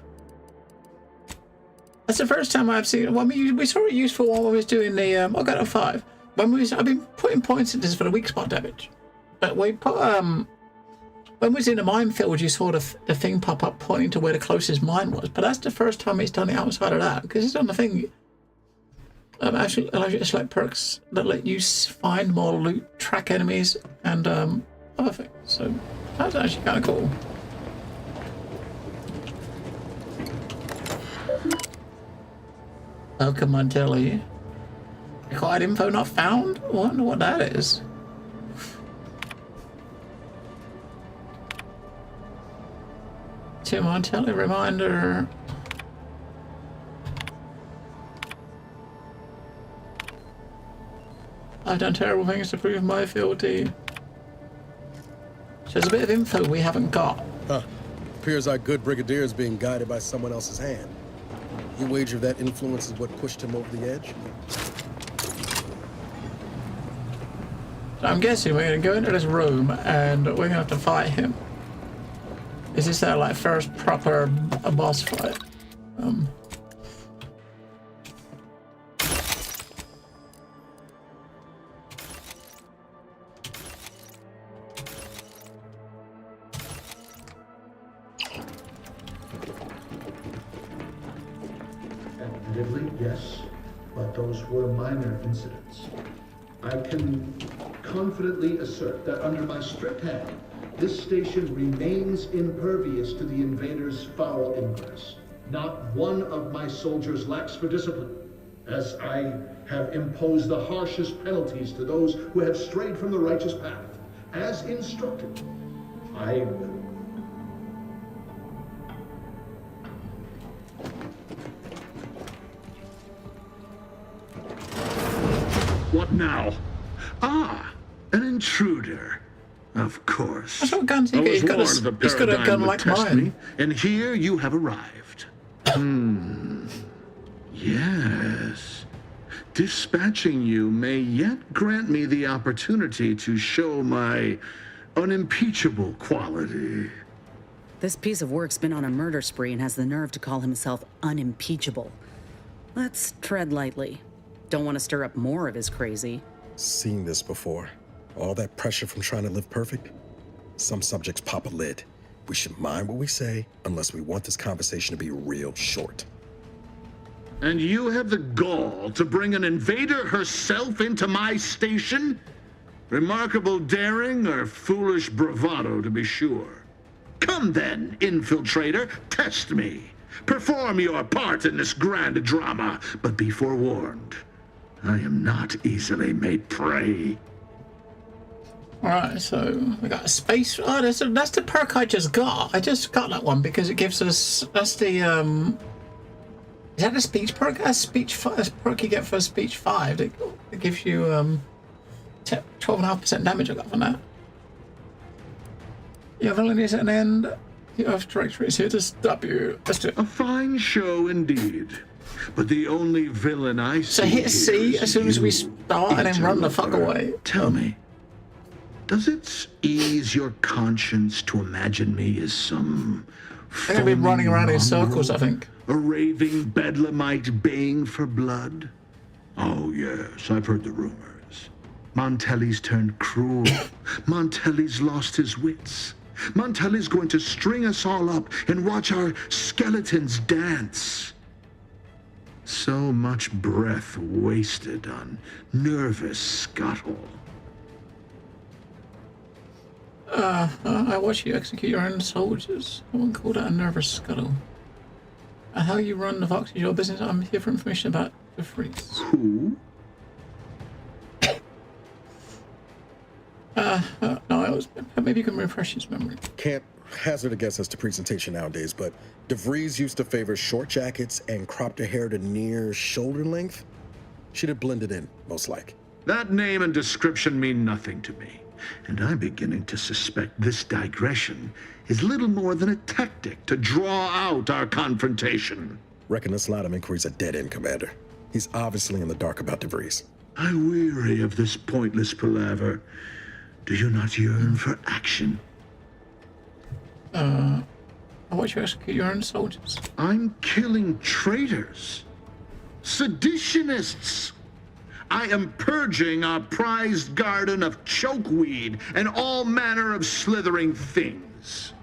That's the first time I've seen it. Well, we saw it useful while we was doing the, I got a 5. I've been putting points into this for the weak spot damage. But we put, when we was in the minefield, you saw the thing pop up pointing to where the closest mine was. But that's the first time it's done it outside of that. Because it's on the thing. Actually allows you to select perks that let you find more loot, track enemies, and other things. So that's actually kind of cool. Oh, come on, Telly. Required info not found? I wonder what that is. Tim on Telly reminder. I've done terrible things to prove my fealty. So there's a bit of info we haven't got. Huh. Appears our good brigadier is being guided by someone else's hand. You wager that influence is what pushed him over the edge? So I'm guessing we're going to go into this room and we're going to have to fight him. Is this our like first proper boss fight? Admittedly, yes, but those were minor incidents. I can confidently assert that under my strict hand, this station remains impervious to the invaders' foul ingress. Not one of my soldiers lacks for discipline, as I have imposed the harshest penalties to those who have strayed from the righteous path. As instructed, I will. What now? Ah, an intruder. Of course. That's what guns he got. He's got a gun like mine. And here you have arrived. Yes. Dispatching you may yet grant me the opportunity to show my unimpeachable quality. This piece of work's been on a murder spree and has the nerve to call himself unimpeachable. Let's tread lightly. Don't want to stir up more of his crazy. Seen this before. All that pressure from trying to live perfect. Some subjects pop a lid. We should mind what we say unless we want this conversation to be real short. And you have the gall to bring an invader herself into my station? Remarkable daring or foolish bravado, to be sure. Come then, infiltrator, test me. Perform your part in this grand drama, but be forewarned. I am not easily made prey. Alright, so we got a space. Oh, that's the perk I just got. I just got that one because it gives us. That's the Is that a speech perk? A speech perk you get for speech 5. It gives you 12.5% damage. I got from that. Your villain is at an end. The Earth Directory is here to stop you. Let's do it. A fine show indeed. But the only villain I see. So hit C as soon as we start and then run the fuck away. Tell me, does it ease your conscience to imagine me as some I'm gonna be running around in circles, I think. A raving bedlamite baying for blood? Oh yes, I've heard the rumors. Montelli's turned cruel. Montelli's lost his wits. Montelli's going to string us all up and watch our skeletons dance. So much breath wasted on nervous scuttle. I watch you execute your own soldiers. I wouldn't call that a nervous scuttle. And how you run the Vox is your business. I'm here for information about the freeze. Who? No, I notes. Maybe you can refresh his memory. Can't hazard a guess as to presentation nowadays, but DeVries used to favor short jackets and cropped her hair to near shoulder length. She'd have blended in, most like. That name and description mean nothing to me, and I'm beginning to suspect this digression is little more than a tactic to draw out our confrontation. Reckon this line of inquiry's a dead end, Commander. He's obviously in the dark about DeVries. I weary of this pointless palaver. Do you not yearn for action? I want you to execute your own soldiers. I'm killing traitors, seditionists. I am purging our prized garden of chokeweed and all manner of slithering things.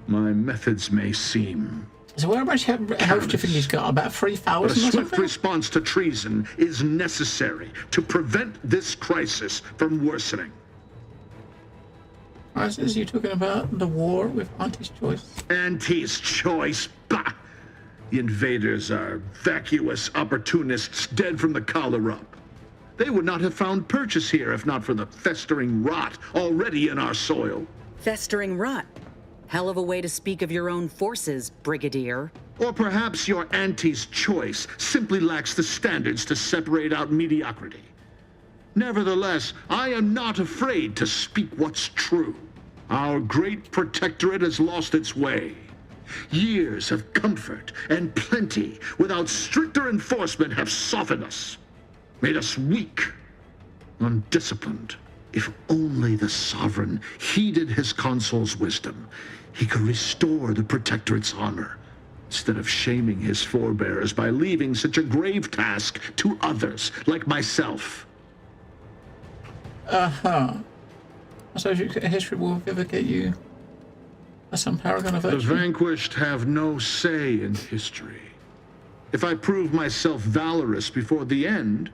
My methods may seem... So how much health do you think he's got? About 3,000 But a or swift something? response to treason is necessary to prevent this crisis from worsening. Is you talking about the war with Auntie's Choice? Auntie's Choice? Bah! The invaders are vacuous opportunists dead from the collar up. They would not have found purchase here if not for the festering rot already in our soil. Festering rot. Hell of a way to speak of your own forces, Brigadier. Or perhaps your Auntie's Choice simply lacks the standards to separate out mediocrity. Nevertheless, I am not afraid to speak what's true. Our great protectorate has lost its way. Years of comfort and plenty without stricter enforcement have softened us, made us weak, undisciplined. If only the Sovereign heeded his consul's wisdom, he could restore the Protectorate's honor, instead of shaming his forebears by leaving such a grave task to others like myself. I suppose history will vindicate you as some paragon of The virtue. vanquished have no say in history. If I prove myself valorous before the end,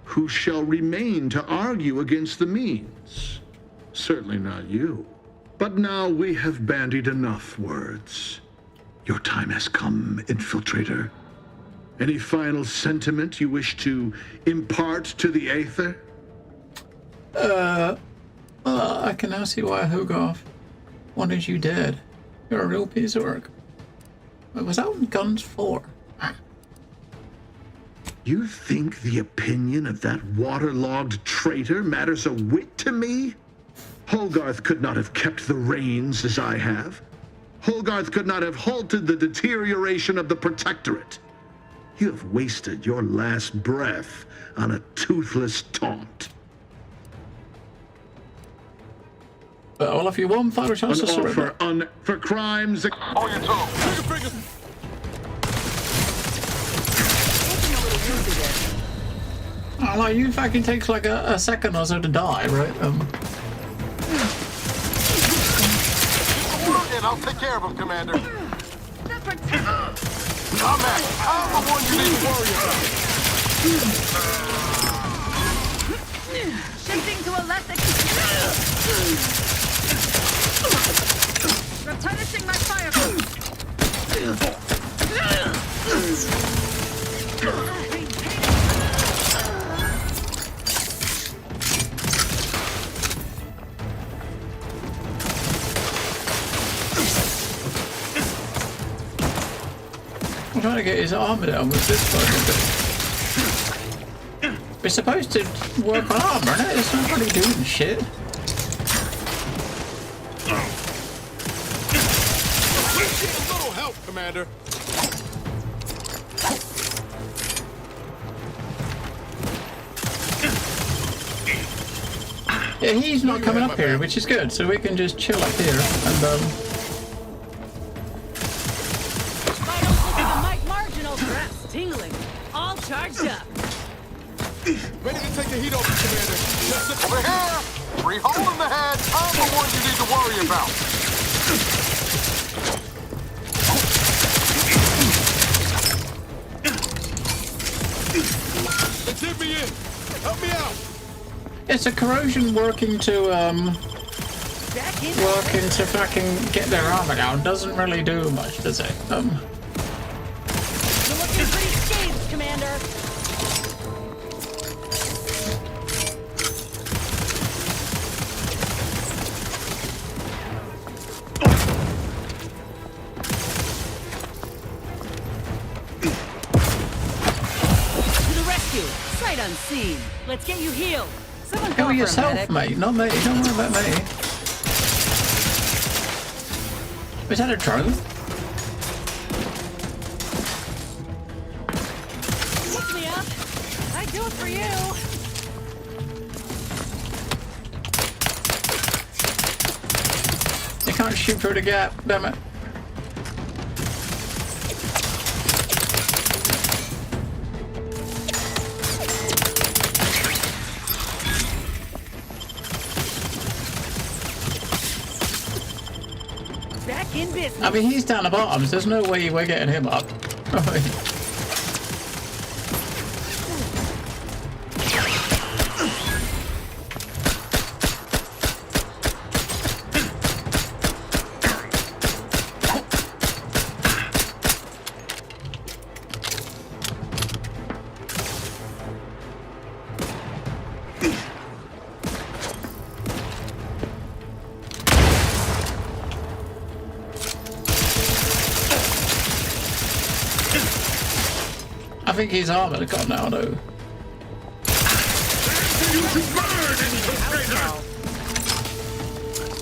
who shall remain to argue against the means? Certainly not you. But now we have bandied enough words. Your time has come, infiltrator. Any final sentiment you wish to impart to the Aether? I can now see why Hogarth wanted you dead. You're a real piece of work. Was that what guns for? You think the opinion of that waterlogged traitor matters a whit to me? Hogarth could not have kept the reins as I have. Hogarth could not have halted the deterioration of the Protectorate. You have wasted your last breath on a toothless taunt. I'll offer you one final chance An to sort offer it. for crimes... On your toe. Trigger finger. Oh, like, you fucking takes like a second or so to die, right? And I'll take care of him, Commander. I'm at. I'm the one you need to worry about. Shifting to a less replenishing my fire. I'm trying to get his armor down with this fucking thing. We're supposed to work on armor, isn't it? It's not really doing shit. Appreciate a little help, Commander. Yeah, he's not coming up here, which is good, so we can just chill up here and Tingling, all charged up. Ready to take the heat off, Commander. Over here! Free hole in the head. I'm the one you need to worry about. They did me in. Help me out. it's a corrosion working to fucking get their armor down. Doesn't really do much, does it? You're looking pretty scathed, Commander. Let's get you healed. Someone Heal call for a yourself, medic. mate, not me. Don't worry about me. Is that a drone? Pick me up. I'd do it for you. You can't shoot through the gap, damn it. Back in business. I mean, he's down the bottom, so there's no way we're getting him up. I think his armor got now, though.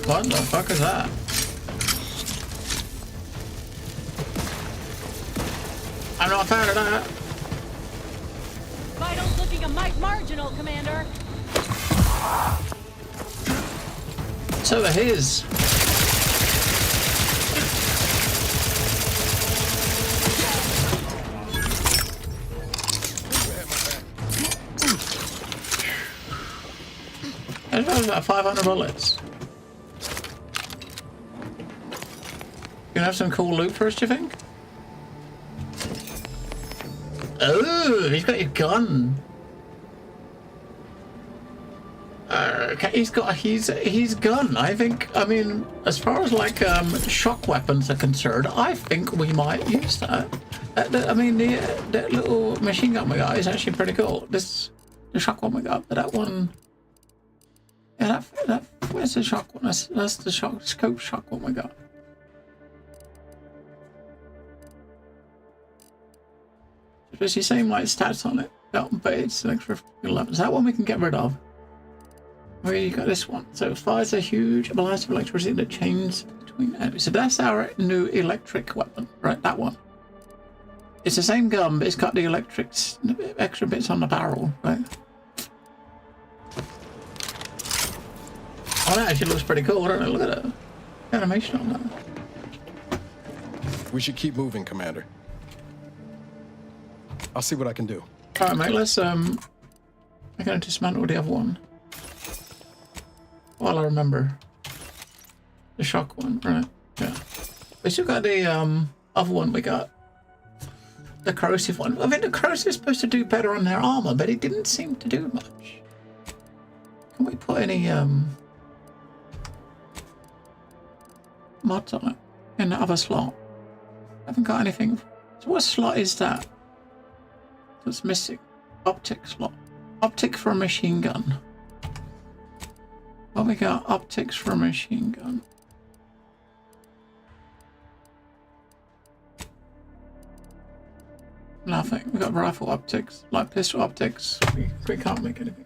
What the fuck is that? I'm not a fan of that. Vitals looking a mite marginal, Commander. So are his. I think about 500 bullets. You gonna have some cool loot for us, do you think? Oh, he's got your gun. Okay, he's got his gun. I think. I mean, as far as like shock weapons are concerned, I think we might use that. I mean, that little machine gun we got is actually pretty cool. The shock one we got, but that one. Yeah, that where's the shock one? That's the scope shock one we got. Does the same like stats on it? Belt base, an extra 11. Is that one we can get rid of? Where you got this one? So it fires a huge blast of electricity that chains between enemies. So that's our new electric weapon, right? That one. It's the same gun, but it's got the electric extra bits on the barrel, right? Oh, that actually looks pretty cool, doesn't it? Look at that animation on that. We should keep moving, Commander. I'll see what I can do. Alright, mate, let's I'm gonna dismantle the other one. While I remember. The shock one, right? Yeah. We still got the other one we got. The corrosive one. I think the corrosive is supposed to do better on their armor, but it didn't seem to do much. Can we put any mods on it in the other slot? I haven't got anything. So what slot is that? That's missing. Optic slot. Optic for a machine gun. What we got? Optics for a machine gun. Nothing. We got rifle optics, like pistol optics. We can't make anything.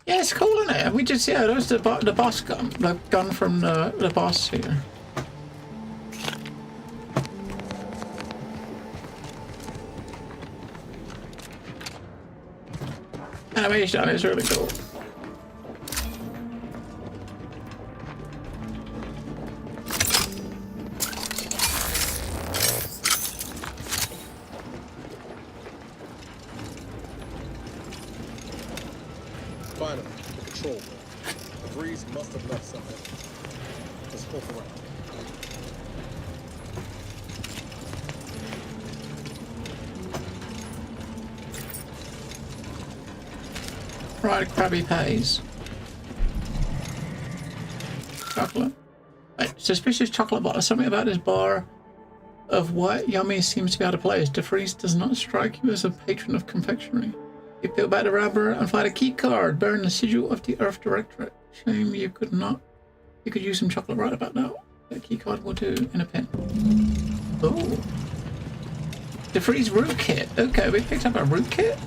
Yeah, it's cool, isn't it? We just, yeah, that was the boss gun. The gun from the boss here. Animation on it is really cool. Finally, the control room. The breeze must have left something. Let's poke around. Right, Krabby Patties. Chocolate. Wait, suspicious chocolate bar. Something about this bar of what Yummy seems to be out of place. DeFreeze does not strike you as a patron of confectionery. You peel back the wrapper and find a key card bearing the sigil of the Earth Directorate. Shame you could not. You could use some chocolate right about now. That key card will do in a pin. Oh. DeFreeze root kit. Okay, we picked up a root kit.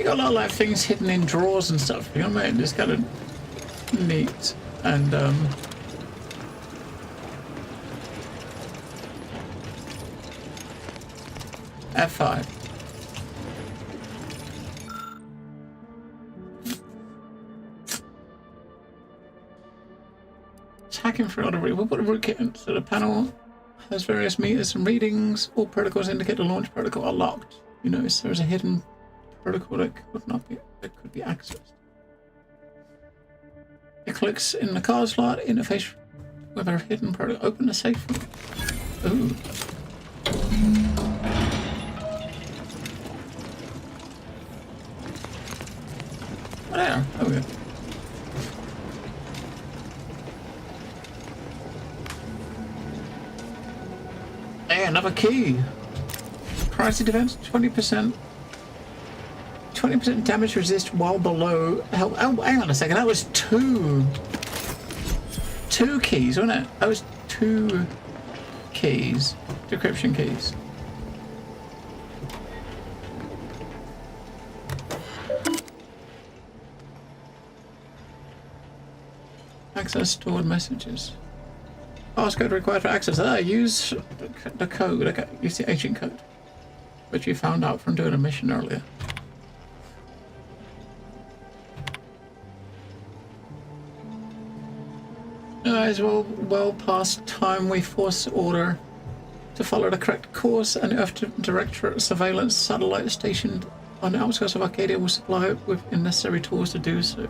got a lot of like things hidden in drawers and stuff. You know what I mean? It's kind of neat. And F5. Hacking through other we'll put a rootkit so the panel has various meters and readings. All protocols indicate the launch protocol are locked. You notice there's a hidden protocol that could be accessed. It clicks in the card slot interface with a hidden protocol. Open the safe. Ooh. Oh, there. Oh, good. Hey, another key. Priority defense, 20%. 20% damage resist while below health. Oh, hang on a second. That was two keys, wasn't it? That was 2 keys. Decryption keys. Access stored messages. Passcode required for access. Use the code. Okay, use the agent code, which you found out from doing a mission earlier. As well past time we force order to follow the correct course, and Earth Directorate surveillance satellite stationed on the outskirts of Arcadia will supply it with the necessary tools to do so.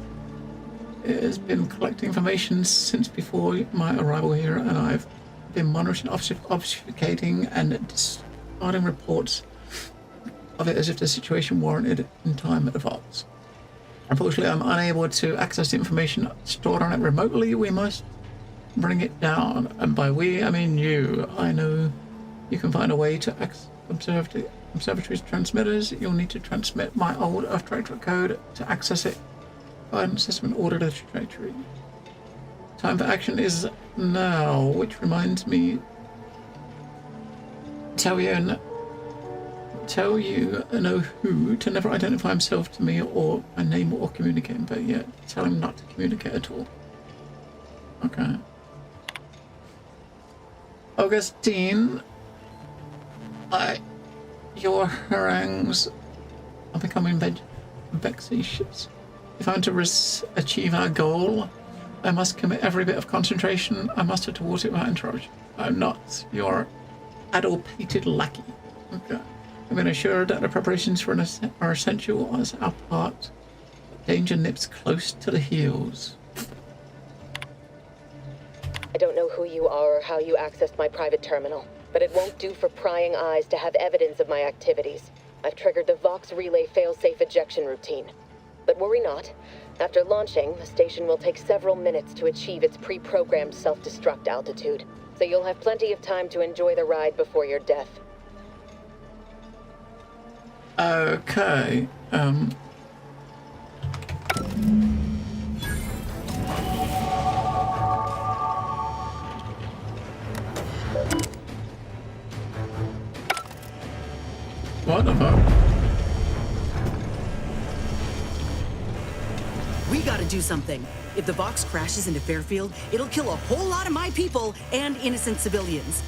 It has been collecting information since before my arrival here, and I've been monitoring, obfuscating, and discarding reports of it as if the situation warranted in time at the vaults. Unfortunately, I'm unable to access the information stored on it remotely. We must bring it down, and by we, I mean you. I know you can find a way to observatory's transmitters. You'll need to transmit my old Earth Directorate code to access it. Guidance system and order the trajectory. Time for action is now, which reminds me. Tell you know who to never identify himself to me or my name or communicate, but yet tell him not to communicate at all. Okay. Augustine, your harangues are becoming vexatious. If I'm to achieve our goal, I must commit every bit of concentration I muster towards it without interruption. I'm not your addle-pated lackey. Okay. I've been assured that the preparations for are essential as our part. Danger nips close to the heels. I don't know who you are or how you accessed my private terminal, but it won't do for prying eyes to have evidence of my activities. I've triggered the Vox Relay failsafe ejection routine. But worry not. After launching, the station will take several minutes to achieve its pre-programmed self-destruct altitude, so you'll have plenty of time to enjoy the ride before your death. Okay, what the fuck? We gotta do something. If the Vox crashes into Fairfield, it'll kill a whole lot of my people and innocent civilians.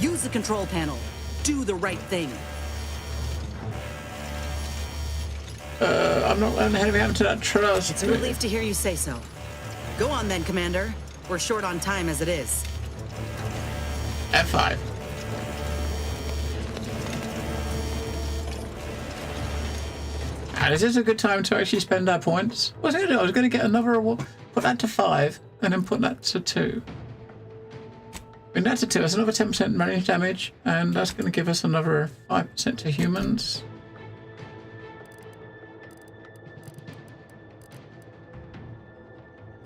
Use the control panel. Do the right thing. I'm not letting anything happen to that trust. It's a relief to hear you say so. Go on then, Commander. We're short on time as it is. F5. And this is a good time to actually spend our points. What was I going to do? I was going to get another award, put that to 5, and then put that to 2. Bring that to 2, that's another 10% range damage, and that's going to give us another 5% to humans.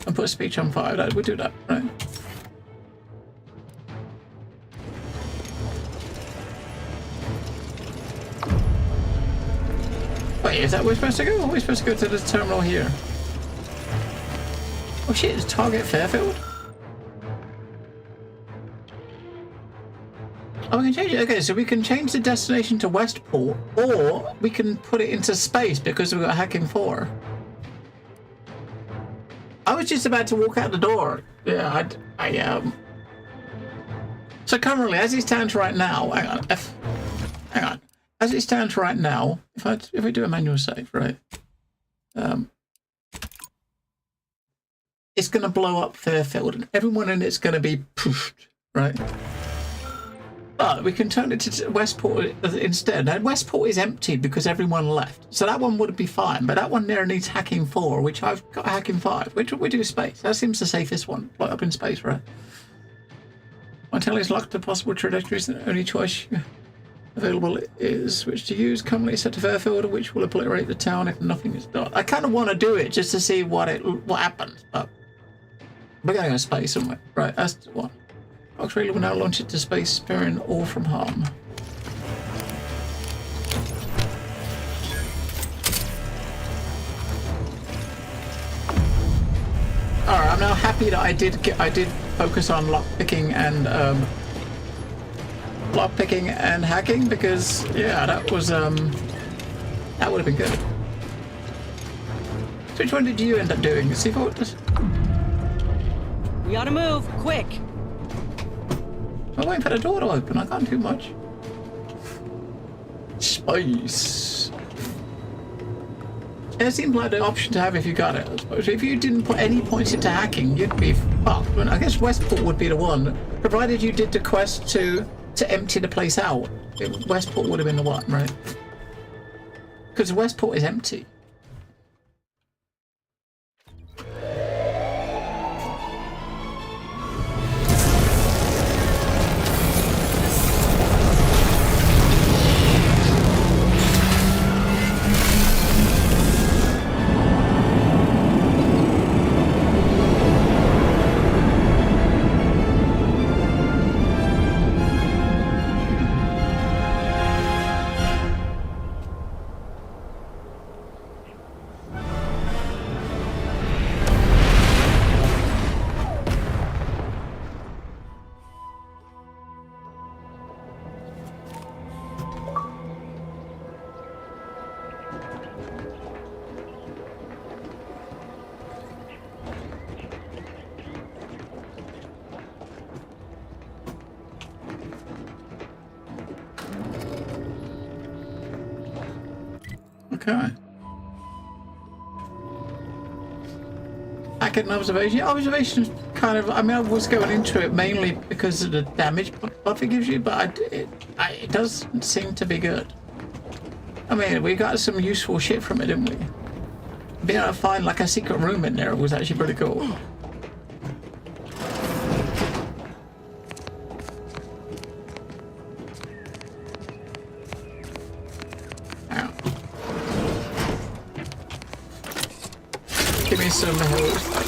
And put speech on 5, that would do that, right? Wait, is that where we're supposed to go? Or are we supposed to go to the terminal here? Oh shit, is target Fairfield? Oh, we can change it. Okay, so we can change the destination to Westport, or we can put it into space because we've got Hacking 4. I was just about to walk out the door. Yeah, So currently, as it stands right now, hang on. As it stands right now, if we do a manual save, right, it's going to blow up Fairfield, and everyone in it's going to be poofed, right? But we can turn it to Westport instead. Now, Westport is empty because everyone left. So that one would be fine. But that one there needs Hacking 4, which I've got Hacking 5. We do space. That seems the safest one. Like up in space, right? Montelli's locked the possible trajectories. The only choice available is which to use. Currently set to Fairfield, which will obliterate the town if nothing is done. I kind of want to do it just to see what happens. But we're going to go space somewhere. Right, that's the one. Vox Relay will now launch it to space, sparing all from harm. Alright, I'm now happy that I did focus on lockpicking and hacking because yeah, that was that would have been good. So which one did you end up doing? C4? We ought to move, quick. I'm waiting for the door to open. I can't do much. Space. It seems like the option to have if you got it, I suppose. If you didn't put any points into hacking, you'd be fucked. I guess Westport would be the one, provided you did the quest to empty the place out. Westport would have been the one, right? Because Westport is empty. Okay. Hacking and observation. Yeah, observation's kind of. I mean, I was going into it mainly because of the damage buff it gives you, but it does seem to be good. I mean, we got some useful shit from it, didn't we? Being able to find like a secret room in there was actually pretty cool. Give me some health.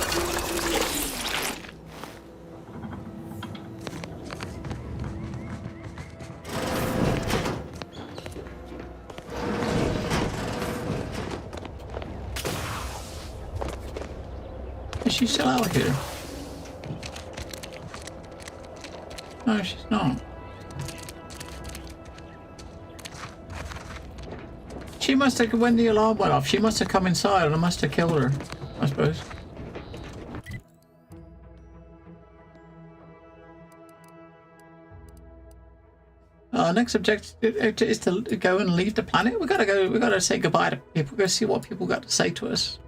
Is she still out here? No, she's not. She must have, when the alarm went off, she must have come inside and I must have killed her, I suppose. Our next objective is to go and leave the planet. We gotta say goodbye to people, go see what people got to say to us.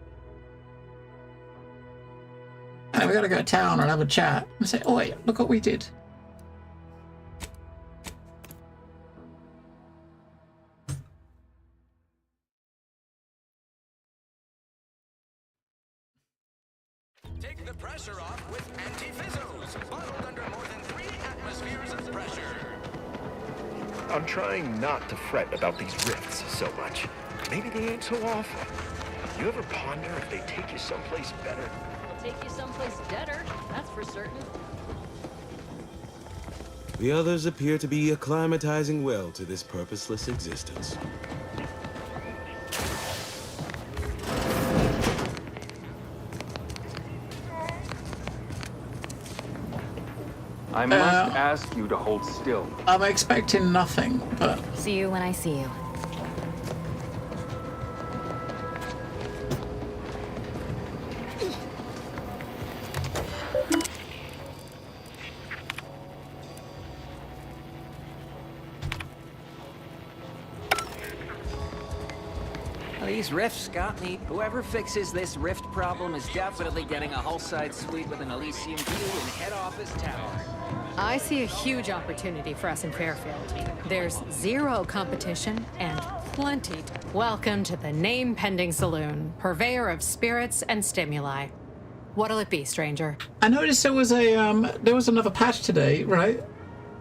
And we gotta go to town and have a chat and say, oh wait, look what we did. Take the pressure off with anti-fizzos, bottled under more than 3 atmospheres of pressure. I'm trying not to fret about these rifts so much. Maybe they ain't so awful. You ever ponder if they take you someplace better? They'll take you someplace deader, that's for certain. The others appear to be acclimatizing well to this purposeless existence. I must ask you to hold still. I'm expecting nothing, but... See you when I see you. These rifts got me. Whoever fixes this rift problem is definitely getting a hull-side suite with an Elysium view in head office tower. I see a huge opportunity for us in Fairfield. There's zero competition and plenty. Welcome to the name-pending saloon, purveyor of spirits and stimuli. What'll it be, stranger? I noticed there was another patch today, right?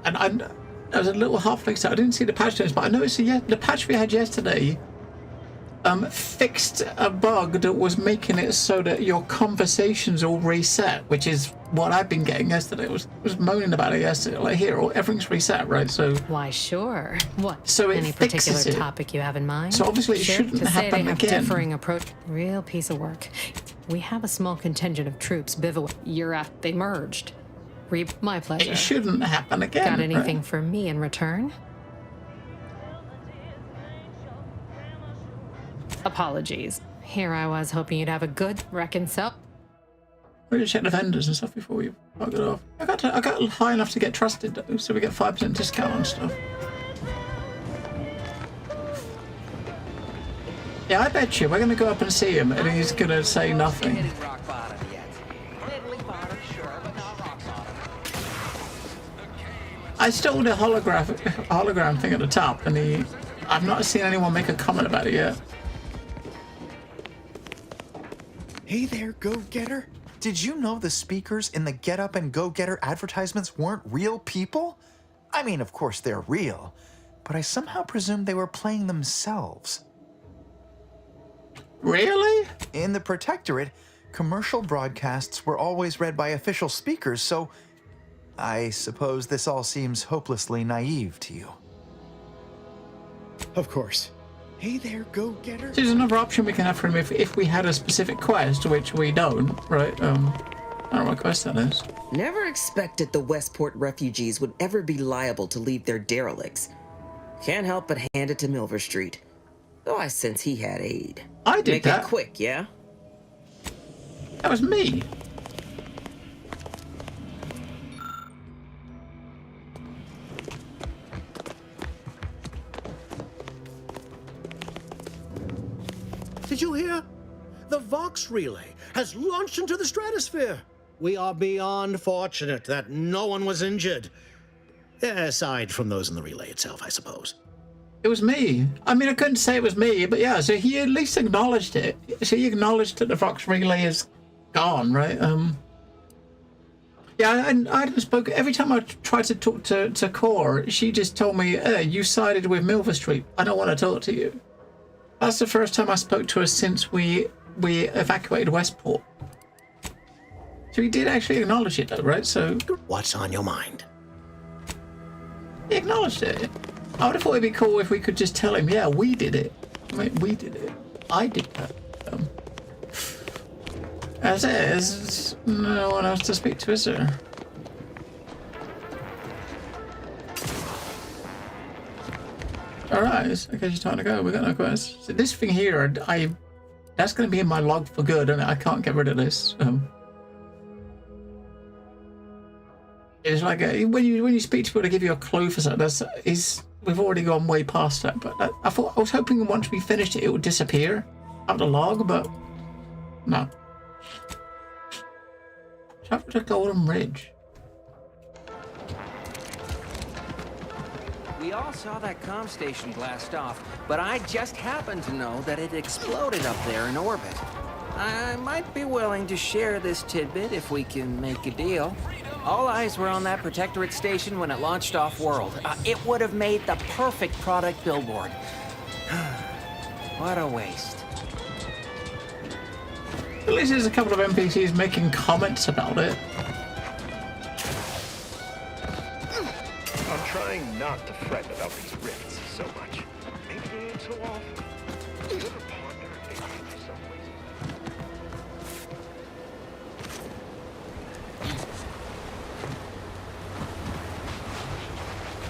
And I was a little half mixed up. I didn't see the patch notes, but I noticed the patch we had yesterday fixed a bug that was making it so that your conversations all reset, which is what I've been getting yesterday. I was moaning about it yesterday. Like, here, everything's reset, right? So why, sure. What? So it Any particular fixes it. topic you have in mind? So obviously it Sure, shouldn't to say happen they have again. differing approach. Real piece of work. We have a small contingent of troops bivouac. They merged. My pleasure. It shouldn't happen again. Got anything right? for me in return? Apologies. Here I was hoping you'd have a good reconcile. We need to check the vendors and stuff before we fuck it off. I got high enough to get trusted though, so we get 5% discount on stuff. Yeah, I bet you we're gonna go up and see him, and he's gonna say nothing. I stole the hologram thing at the top, and I've not seen anyone make a comment about it yet. Hey there, go-getter. Did you know the speakers in the Get Up and Go-Getter advertisements weren't real people? I mean, of course they're real, but I somehow presumed they were playing themselves. Really? In the Protectorate, commercial broadcasts were always read by official speakers, so I suppose this all seems hopelessly naive to you. Of course. Hey there, go-getter. There's another option we can have for him if we had a specific quest, which we don't, right? I don't know what quest that is. Never expected the Westport refugees would ever be liable to leave their derelicts. Can't help but hand it to Milver Street. Though I sense he had aid. I did Make that. it quick, yeah? That was me. Did you hear? The Vox relay has launched into the stratosphere. We are beyond fortunate that no one was injured. Aside from those in the relay itself, I suppose. It was me. I mean, I couldn't say it was me, but yeah, so he at least acknowledged it. So he acknowledged that the Vox relay is gone, right? Yeah, I hadn't spoken. Every time I tried to talk to Core, she just told me, you sided with Milver Street. I don't want to talk to you. That's the first time I spoke to her since we evacuated Westport. So he did actually acknowledge it, though, right? So what's on your mind? He acknowledged it. I would have thought it'd be cool if we could just tell him, yeah, we did it. I mean, we did it. I did that. As it is, no one else to speak to, is there? Alright, I guess it's time to go. We got no quests. So this thing here, that's going to be in my log for good, and I can't get rid of this. It's like when you speak to people to give you a clue for something. We've already gone way past that. But I was hoping once we finished it, it would disappear out the log, but no. Chapter to Golden Ridge. We all saw that comm station blast off, but I just happened to know that it exploded up there in orbit. I might be willing to share this tidbit if we can make a deal. All eyes were on that Protectorate station when it launched off-world. It would have made the perfect product billboard. What a waste. At least there's a couple of NPCs making comments about it. I'm trying not to fret about these rifts so much. Maybe it's so off. You ever ponder if in some ways?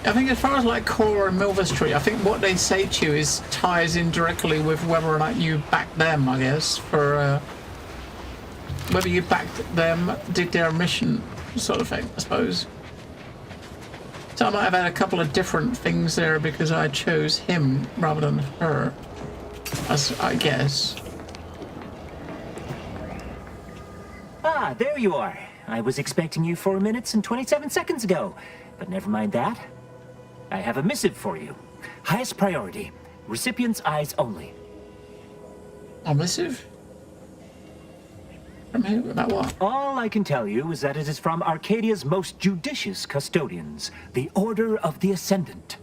I think as far as like Cora and Milver Street, I think what they say to you is ties in directly with whether or not you backed them, I guess, for whether you backed them, did their mission sort of thing, I suppose. So I might have had a couple of different things there because I chose him rather than her, as I guess. Ah, there you are. I was expecting you 4 minutes and 27 seconds ago, but never mind that. I have a missive for you. Highest priority. Recipient's eyes only. A missive? From who? About what? All I can tell you is that it is from Arcadia's most judicious custodians, the Order of the Ascendant.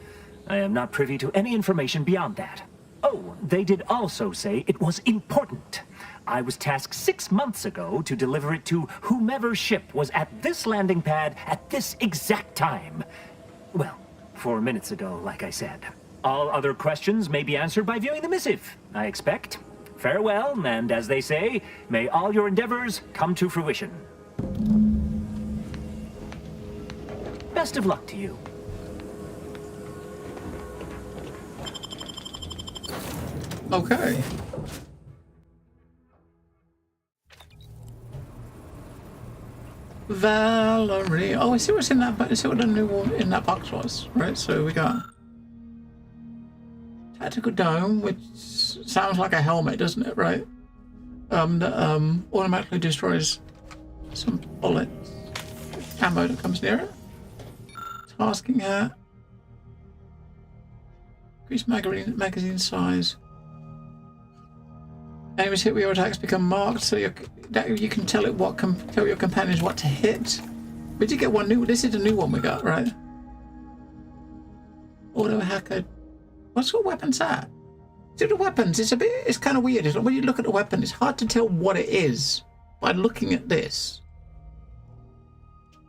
I am not privy to any information beyond that. Oh, they did also say it was important. I was tasked 6 months ago to deliver it to whomever ship was at this landing pad at this exact time. Well, 4 minutes ago, like I said. All other questions may be answered by viewing the missive, I expect. Farewell, and as they say, may all your endeavors come to fruition. Best of luck to you. Okay. Valerie. Oh, I see what's in that. I see what the new one in that box was. Right. So we got tactical dome, which sounds like a helmet, doesn't it? Right. That automatically destroys some bullets. Ammo that comes near it. Tasking hat. Increase magazine size. Enemies hit with your attacks become marked, so you can tell it tell your companions what to hit. We did get one new. This is the new one we got, right? Auto hacker. What sort of weapon's that? See the weapons? It's kind of weird. When you look at the weapon, it's hard to tell what it is by looking at this.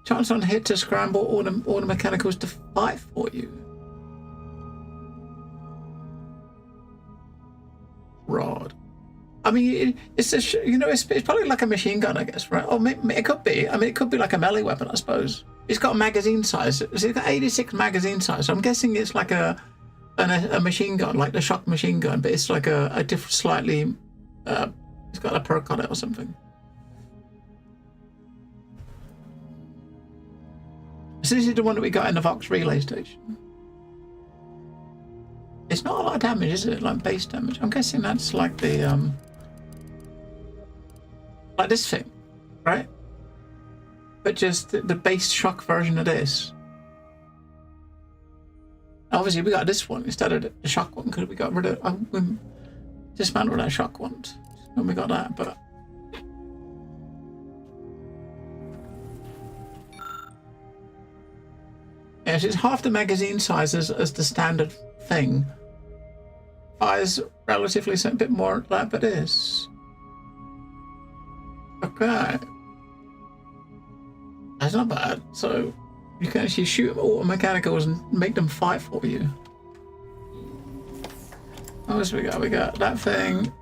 Chance on hit to scramble all the mechanicals to fight for you. Rod. I mean, it's probably like a machine gun, I guess, right? Or maybe it could be. I mean, it could be like a melee weapon, I suppose. It's got a magazine size. It's got 86 magazine size. So I'm guessing it's like a machine gun, like the shock machine gun, but it's like a different, slightly. It's got a perk on it or something. So this is the one that we got in the Vox relay station. It's not a lot of damage, is it? Like base damage. I'm guessing that's like the like this thing, right? But just the base shock version of this. Obviously, we got this one instead of the shock one because we got rid of we dismantled that shock one when we got that. But yes, it's half the magazine size as the standard thing. Fires relatively a bit more like that, but is. Okay. That's not bad. So you can actually shoot auto mechanicals and make them fight for you. What else we got? We got that thing.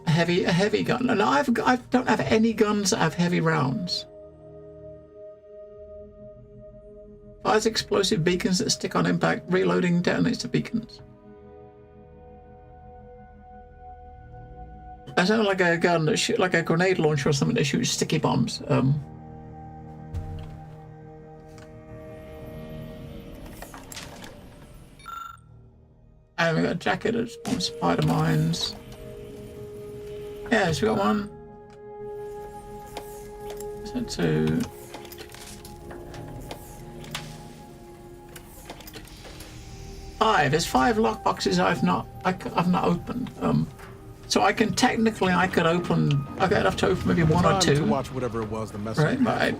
A heavy gun. And I don't have any guns that have heavy rounds. Fires explosive beacons that stick on impact. Reloading detonates the beacons. That sounds like a gun that shoots like a grenade launcher or something that shoots sticky bombs. And we got a jacket that's on spider mines. Yes, we got one. So two. There's 5 lockboxes I've not opened. So I could open. I got enough to open maybe one or two. To watch whatever it was the message. Right.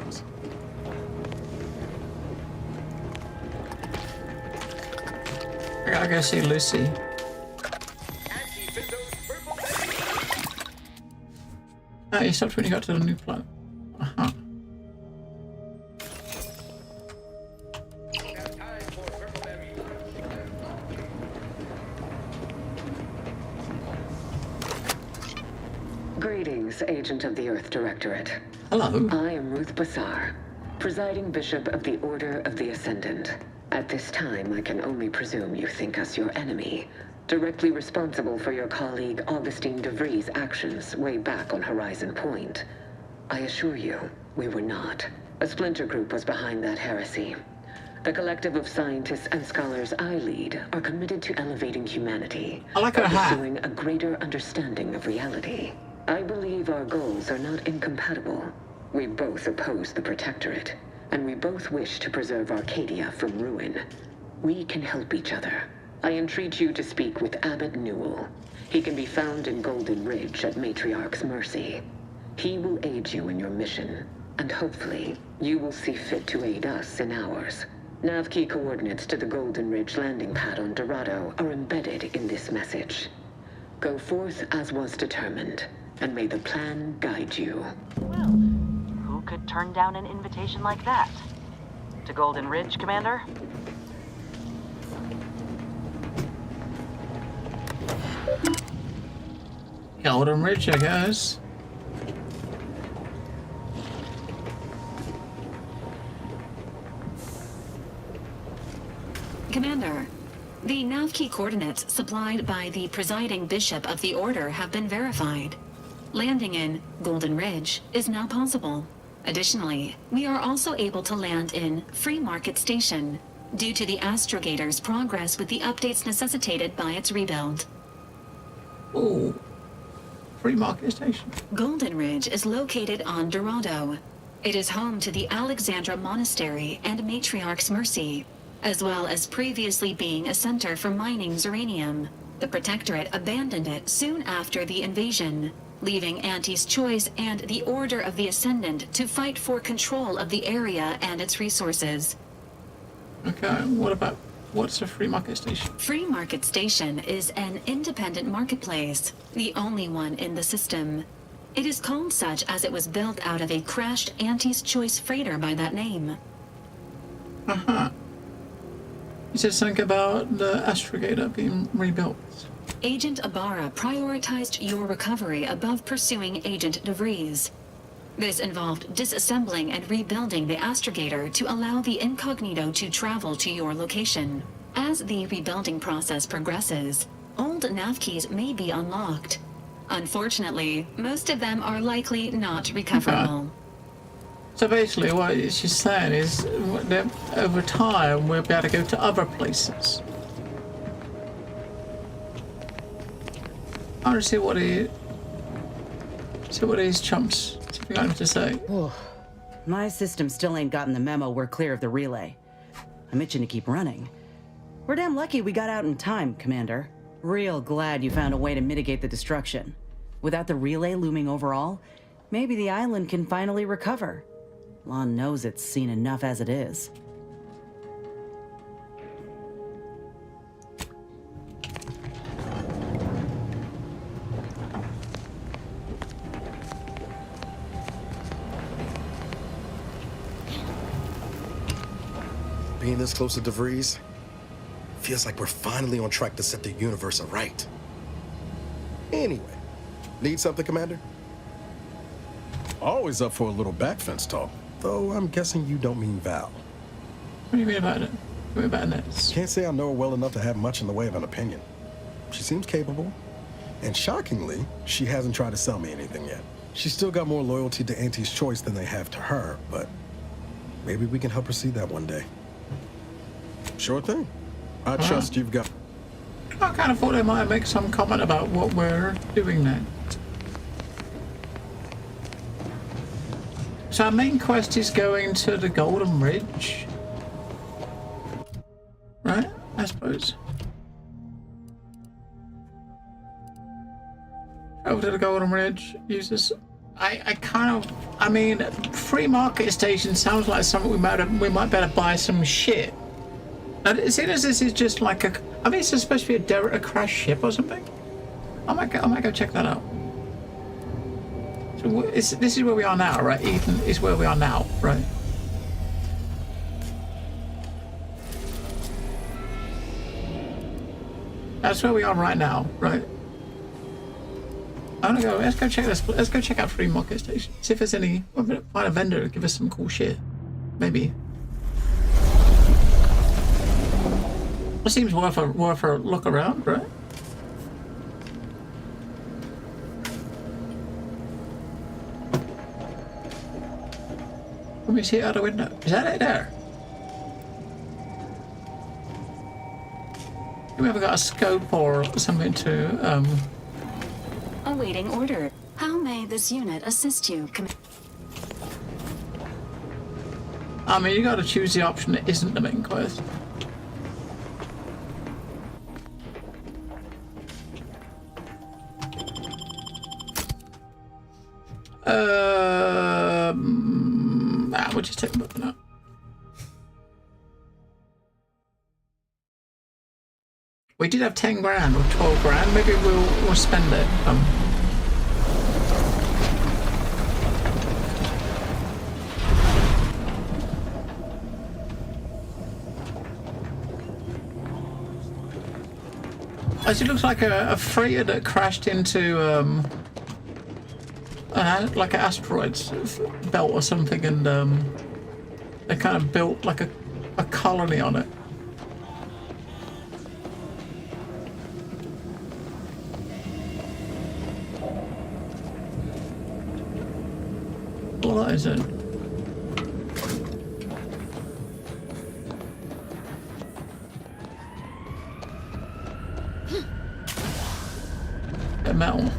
I gotta go see Lucy. Oh, you stopped when you got to the new planet. Uh-huh. Greetings, Agent of the Earth Directorate. Hello. I am Ruth Bassar. Presiding Bishop of the Order of the Ascendant. At this time, I can only presume you think us your enemy, directly responsible for your colleague Augustine DeVries' actions way back on Horizon Point. I assure you, we were not. A splinter group was behind that heresy. The collective of scientists and scholars I lead are committed to elevating humanity. I like her hat. Pursuing a greater understanding of reality. I believe our goals are not incompatible. We both oppose the Protectorate, and we both wish to preserve Arcadia from ruin. We can help each other. I entreat you to speak with Abbot Newell. He can be found in Golden Ridge at Matriarch's mercy. He will aid you in your mission, and hopefully, you will see fit to aid us in ours. Nav key coordinates to the Golden Ridge landing pad on Dorado are embedded in this message. Go forth as was determined, and may the plan guide you. Well, who could turn down an invitation like that? To Golden Ridge, Commander? Golden Ridge, I guess. Commander, the nav key coordinates supplied by the presiding bishop of the Order have been verified. Landing in Golden Ridge is now possible. Additionally, we are also able to land in Free Market Station due to the Astrogator's progress with the updates necessitated by its rebuild. Oh, Free Market Station. Golden Ridge is located on Dorado. It is home to the Alexandra Monastery and Matriarch's Mercy, as well as previously being a center for mining Zeranium. The Protectorate abandoned it soon after the invasion, leaving Auntie's Choice and the Order of the Ascendant to fight for control of the area and its resources. Okay, what's a Free Market Station? Free Market Station is an independent marketplace, the only one in the system. It is called such as it was built out of a crashed Auntie's Choice freighter by that name. Uh-huh. You said something about the Astrogator being rebuilt. Agent Ibarra prioritized your recovery above pursuing Agent DeVries. This involved disassembling and rebuilding the Astrogator to allow the Incognito to travel to your location. As the rebuilding process progresses, old nav keys may be unlocked. Unfortunately, most of them are likely not recoverable. Okay. So basically what she's saying is that over time we'll be able to go to other places. I want to see what these chumps have to say. My system still ain't gotten the memo we're clear of the relay. I'm itching to keep running. We're damn lucky we got out in time, Commander. Real glad you found a way to mitigate the destruction. Without the relay looming over all, maybe the island can finally recover. Lon knows it's seen enough as it is. Being this close to DeVries feels like we're finally on track to set the universe aright. Anyway, need something, Commander? Always up for a little backfence talk. Though I'm guessing you don't mean Val. What do you mean about it? What about this? Can't say I know her well enough to have much in the way of an opinion. She seems capable, and shockingly, she hasn't tried to sell me anything yet. She's still got more loyalty to Auntie's Choice than they have to her, but maybe we can help her see that one day. Sure thing. I trust you've got... I kind of thought they might make some comment about what we're doing next. So our main quest is going to the Golden Ridge. Right? I suppose. Over to the Golden Ridge. Users. I mean, Free Market Station sounds like something we might better buy some shit. Now, seeing as this is just like a... I mean, it's supposed to be a crashed ship or something. I might go check that out. So this is where we are now, right? Ethan is where we are now, right? That's where we are right now, right? I'm gonna go. Let's go check this. Let's go check out Free Market Station. See if there's any. Find a vendor to give us some cool shit. Maybe. It seems worth a look around, right? Let me see out the window. Is that it there? We ever got a scope or something to Awaiting order. How may this unit assist you? I mean, you got to choose the option that isn't the main quest. We'll just take a look at that. We did have 10 grand or 12 grand. Maybe we'll spend it. As it looks like a freighter that crashed into like an asteroids belt or something, and they kind of built like a colony on it. Well, that is it. A metal.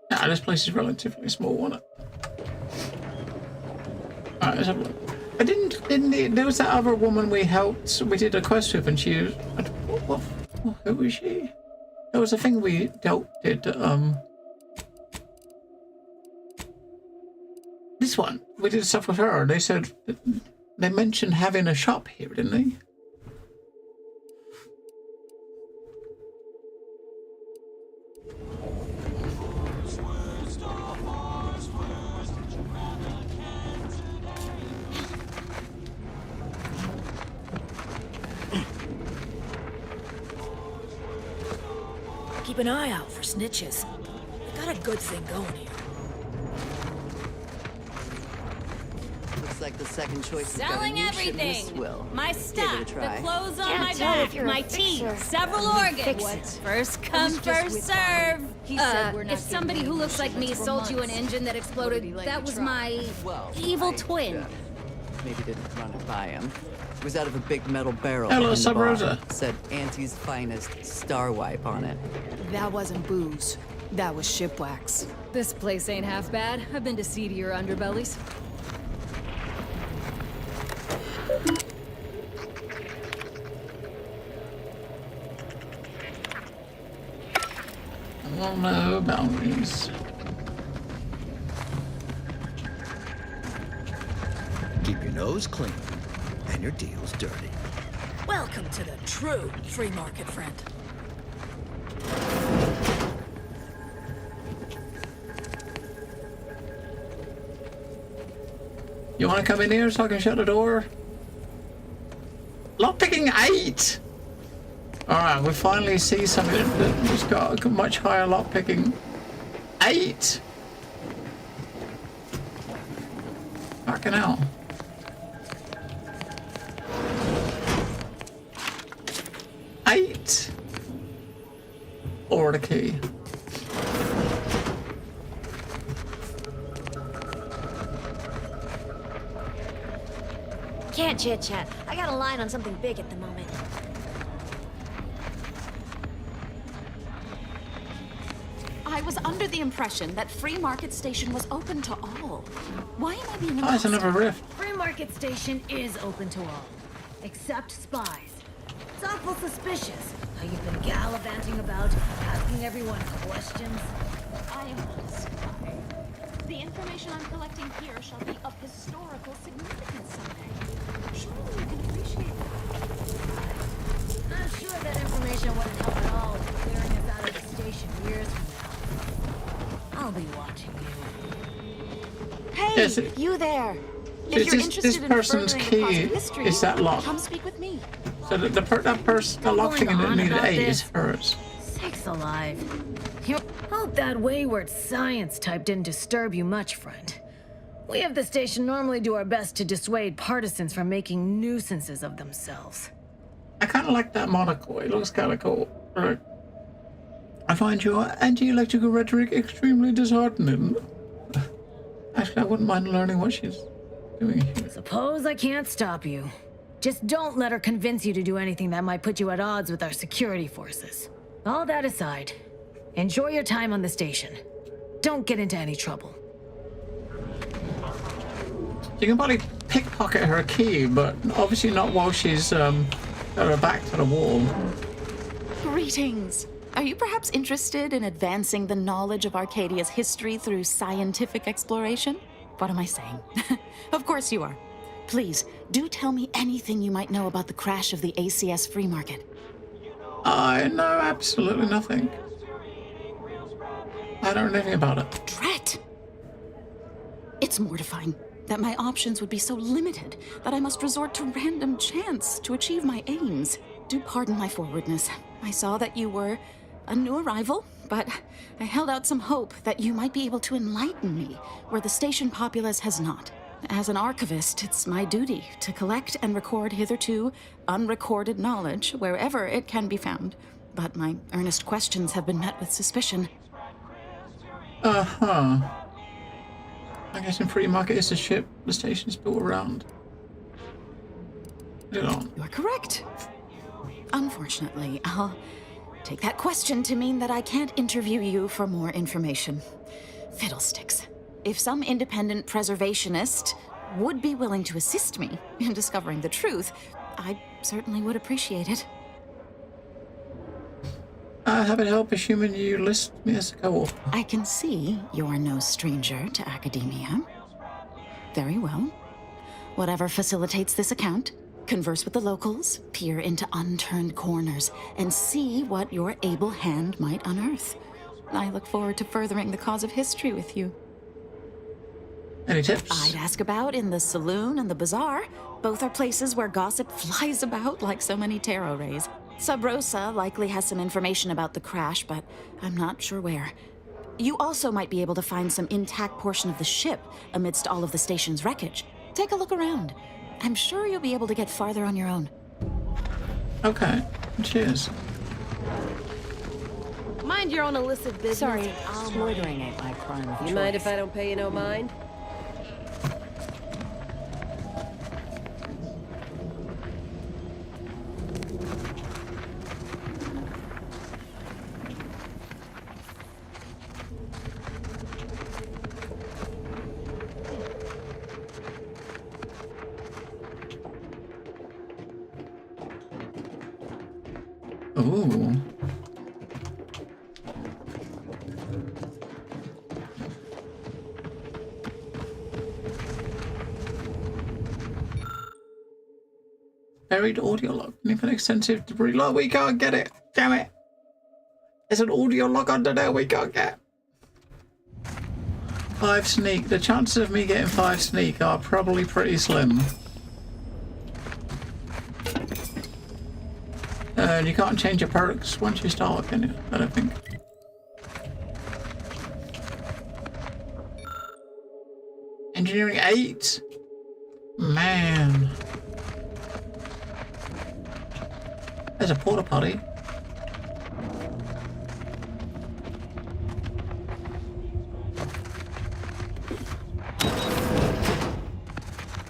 Nah, this place is relatively small, wasn't it? Alright, let's have a look. I didn't there was that other woman we helped, we did a quest with, and she was, who was she? There was a thing we did, this one, we did stuff with her, and they said, they mentioned having a shop here, didn't they? Keep an eye out for snitches. We got a good thing going here. Looks like the second choice Selling everything. My stuff, the clothes on my Can't back, my teeth, several organs. First come, first serve. If somebody who looks like me sold you an engine that exploded, that was my evil twin. Maybe didn't run it by him. It was out of a big metal barrel. Hello, in the Sub bar. Rosa. Said Auntie's finest star wipe on it. That wasn't booze. That was ship wax. This place ain't half bad. I've been to seedier underbellies. Oh no, boundaries. Keep your nose clean and your deals dirty. Welcome to the true free market, friend. You want to come in here so I can shut the door? Lockpicking 8! Alright, we finally see something that's got a much higher lockpicking. 8! Fucking hell. Eight! Or the key. Can't chit-chat. I got a line on something big at the moment. I was under the impression that Free Market Station was open to all. Why am I being Oh, it's another rift. Free Market Station is open to all, except spies. It's awful suspicious how you've been gallivanting about, asking everyone questions. I am not a spy. The information I'm collecting here shall be of historical significance someday. Surely you can appreciate that. I'm sure that information wouldn't help at all in clearing us out of the station years from now. I'll be watching you. Hey, Yes, you there! If you're interested this in person's furthering key the cause of history, is that lock. come speak with me. So that person, the lock thing that needed 8 is hers. Sakes alive. Hope that wayward science type didn't disturb you much, friend. We of the station normally do our best to dissuade partisans from making nuisances of themselves. I kind of like that monocle. It looks kind of cool. Right. I find your anti-electrical rhetoric extremely disheartening. Actually, I wouldn't mind learning what she's doing here. Suppose I can't stop you. Just don't let her convince you to do anything that might put you at odds with our security forces. All that aside, enjoy your time on the station. Don't get into any trouble. You can probably pickpocket her key, but obviously not while she's got her back to the wall. Greetings. Are you perhaps interested in advancing the knowledge of Arcadia's history through scientific exploration? What am I saying? Of course you are. Please, do tell me anything you might know about the crash of the ACS Free Market. I know absolutely nothing. I don't know anything about it. Dret! It's mortifying that my options would be so limited that I must resort to random chance to achieve my aims. Do pardon my forwardness. I saw that you were a new arrival, but I held out some hope that you might be able to enlighten me where the station populace has not. As an archivist, it's my duty to collect and record hitherto unrecorded knowledge wherever it can be found. But my earnest questions have been met with suspicion. Uh-huh. I guess in Free Market is the ship the station's built around. Put it on. You're correct. Unfortunately, I'll take that question to mean that I can't interview you for more information. Fiddlesticks. If some independent preservationist would be willing to assist me in discovering the truth, I certainly would appreciate it. Have it help assuming you list me as a co-op. I can see you're no stranger to academia. Very well. Whatever facilitates this account, converse with the locals, peer into unturned corners, and see what your able hand might unearth. I look forward to furthering the cause of history with you. Any tips? I'd ask about in the saloon and the bazaar. Both are places where gossip flies about like so many tarot rays. Sub Rosa likely has some information about the crash, but I'm not sure where. You also might be able to find some intact portion of the ship amidst all of the station's wreckage. Take a look around. I'm sure you'll be able to get farther on your own. Okay. Cheers. Mind your own illicit business. Sorry, loitering ain't my crime of choice. You mind if I don't pay you no mind? Ooh. Buried audio log. Need an extensive debris log. We can't get it. Damn it. There's an audio log under there we can't get. 5 sneak. The chances of me getting 5 sneak are probably pretty slim. And you can't change your perks once you start, can you? I don't think. Engineering 8? Man. There's a porta potty.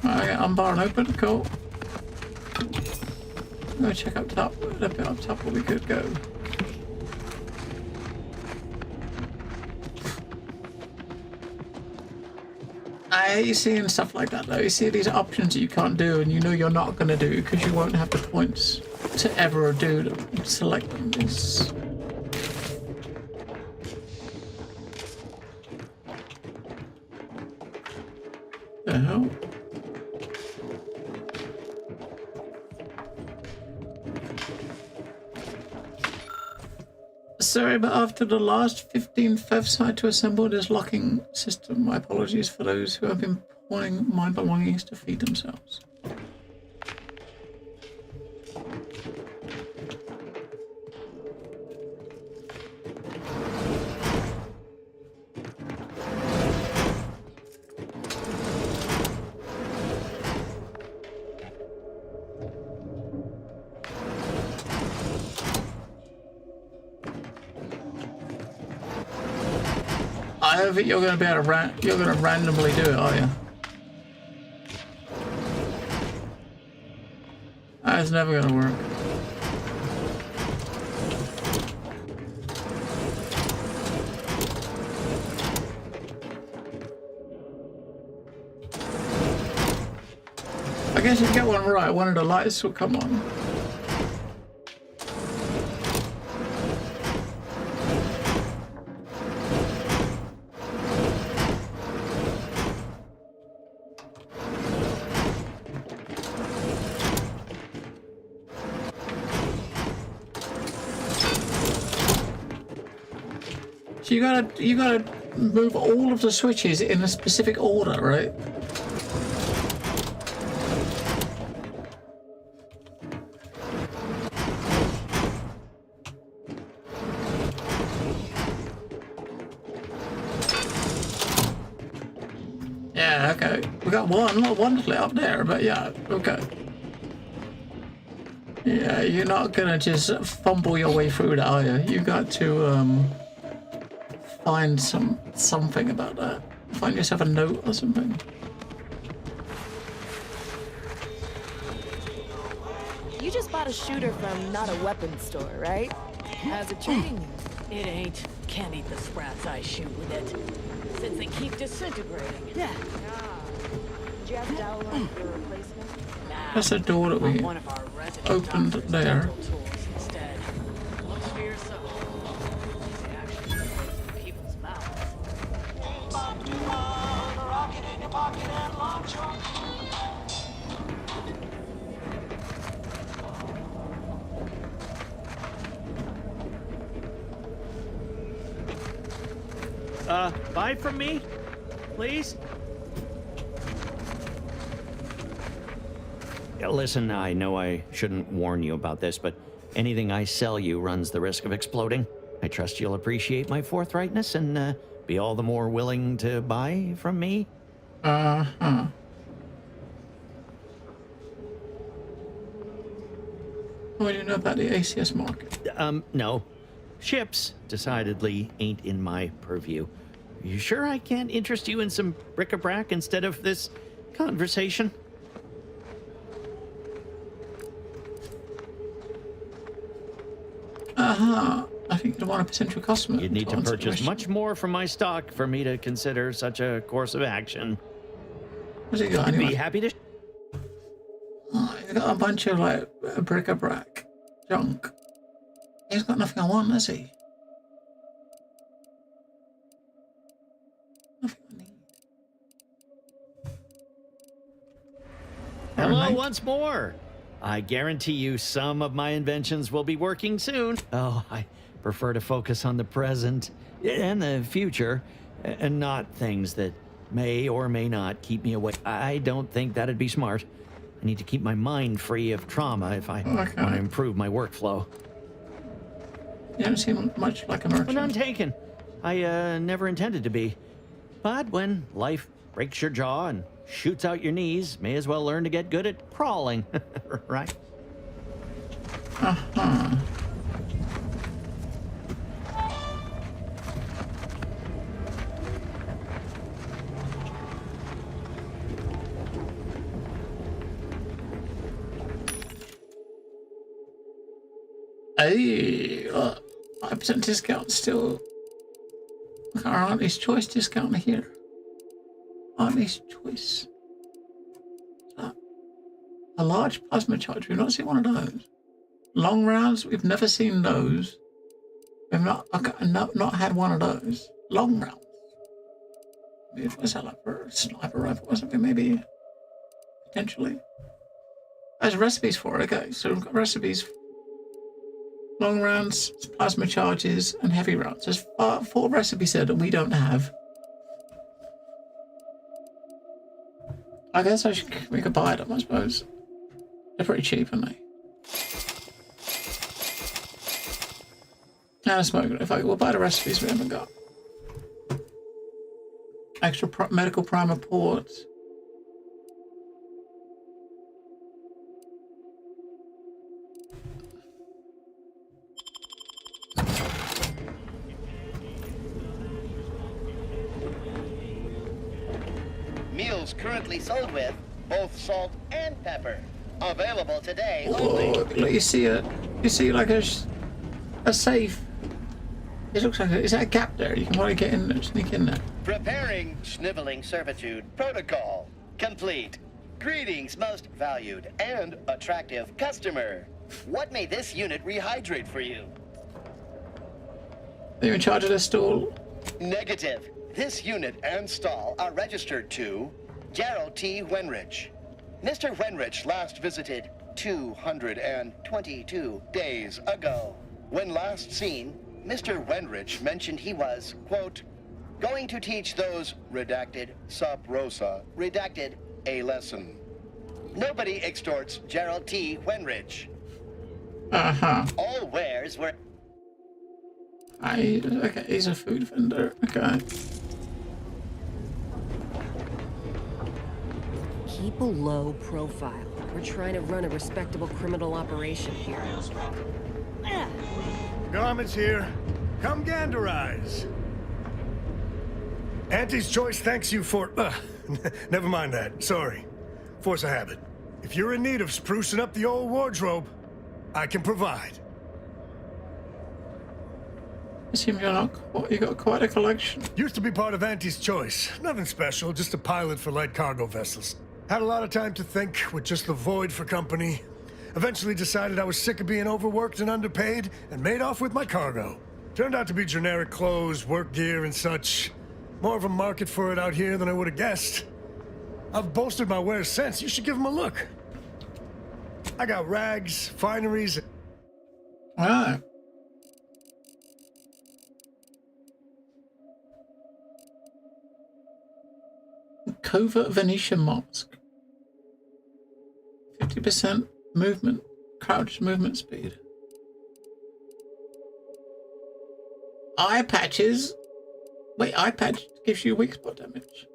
Alright, unbar and open, cool. Go check up top. A bit up top where we could go. I hate seeing stuff like that though. You see these options that you can't do and you know you're not going to do because you won't have the points to ever do them. Select them. It's... the hell? Sorry, but after the last 15 thefts I had to assemble this locking system. My apologies for those who have been wanting my belongings to feed themselves. I don't think you're going to be able to you're going to randomly do it, are you? That's never going to work. I guess if you get one right, one of the lights will come on. So you gotta move all of the switches in a specific order, right? Yeah, okay. We got one lit up there, but yeah, okay. Yeah, you're not gonna just fumble your way through that, are you? You got to find something about that. Find yourself a note or something. You just bought a shooter from not a weapons store, right? How's it treating you? It ain't. Can't eat the sprats I shoot with it. Since they keep disintegrating. Yeah. Did you have Dowler for a replacement? That's a door that we opened there. Instead. Looks for yourself. They actually replace people's mouths. Buy from me, please? Listen, I know I shouldn't warn you about this, but anything I sell you runs the risk of exploding. I trust you'll appreciate my forthrightness and be all the more willing to buy from me. Uh-huh. What do you know about the ACS market? No. Ships, decidedly, ain't in my purview. You sure I can't interest you in some bric-a-brac instead of this conversation? Uh-huh. I think you'd want a potential customer. You'd need to purchase much more from my stock for me to consider such a course of action. What's he got I'd anyway? be happy to... Oh, he's got a bunch of, like, bric-a-brac junk. He's got nothing I want, has he? Nothing I need. Hello once more. I guarantee you some of my inventions will be working soon. Oh, I prefer to focus on the present and the future, and not things that may or may not keep me awake. I don't think that'd be smart. I need to keep my mind free of trauma if I want to improve my workflow. You don't seem much like a merchant. Well, none taken. I never intended to be. But when life breaks your jaw and shoots out your knees, may as well learn to get good at crawling, right? Uh-huh. Hey, 5% discount still. Look at our Auntie's Choice discount here. Auntie's Choice. A large plasma charge. We've not seen one of those. Long rounds. We've never seen those. We've not had one of those. Long rounds. Maybe what's that like for a sniper rifle or something? Maybe potentially. There's recipes for it. Okay, so we've got recipes. Long rounds, plasma charges, and heavy rounds. There's 4 recipes there that we don't have. I guess we could buy them, I suppose. They're pretty cheap, aren't they? And a smoke. We'll buy the recipes we haven't got. Extra medical primer ports. Meals currently sold with both salt and pepper. Available today only. Oh, look, you see like a safe. It looks like is that a gap there? You can probably get in there, sneak in there. Preparing sniveling servitude protocol complete. Greetings, most valued and attractive customer. What may this unit rehydrate for you? Are you in charge of this stall? Negative. This unit and stall are registered to Gerald T. Wenrich. Mr. Wenrich last visited 222 days ago. When last seen, Mr. Wenrich mentioned he was, quote, going to teach those redacted sub rosa redacted a lesson. Nobody extorts Gerald T. Wenrich. All wares were... Okay, he's a food vendor. Okay. Keep a low profile. We're trying to run a respectable criminal operation here. Garment's here. Come ganderize. Auntie's Choice thanks you for... never mind that. Sorry. Force of habit. If you're in need of sprucing up the old wardrobe, I can provide. It seems you got quite a collection. Used to be part of Auntie's Choice. Nothing special, just a pilot for light cargo vessels. Had a lot of time to think with just the void for company. Eventually decided I was sick of being overworked and underpaid and made off with my cargo. Turned out to be generic clothes, work gear, and such. More of a market for it out here than I would have guessed. I've bolstered my wares since. You should give them a look. I got rags, fineries... Wow. Covert Venetian mask. 50% movement, crouch movement speed. Eye patches. Wait, eye patch gives you weak spot damage.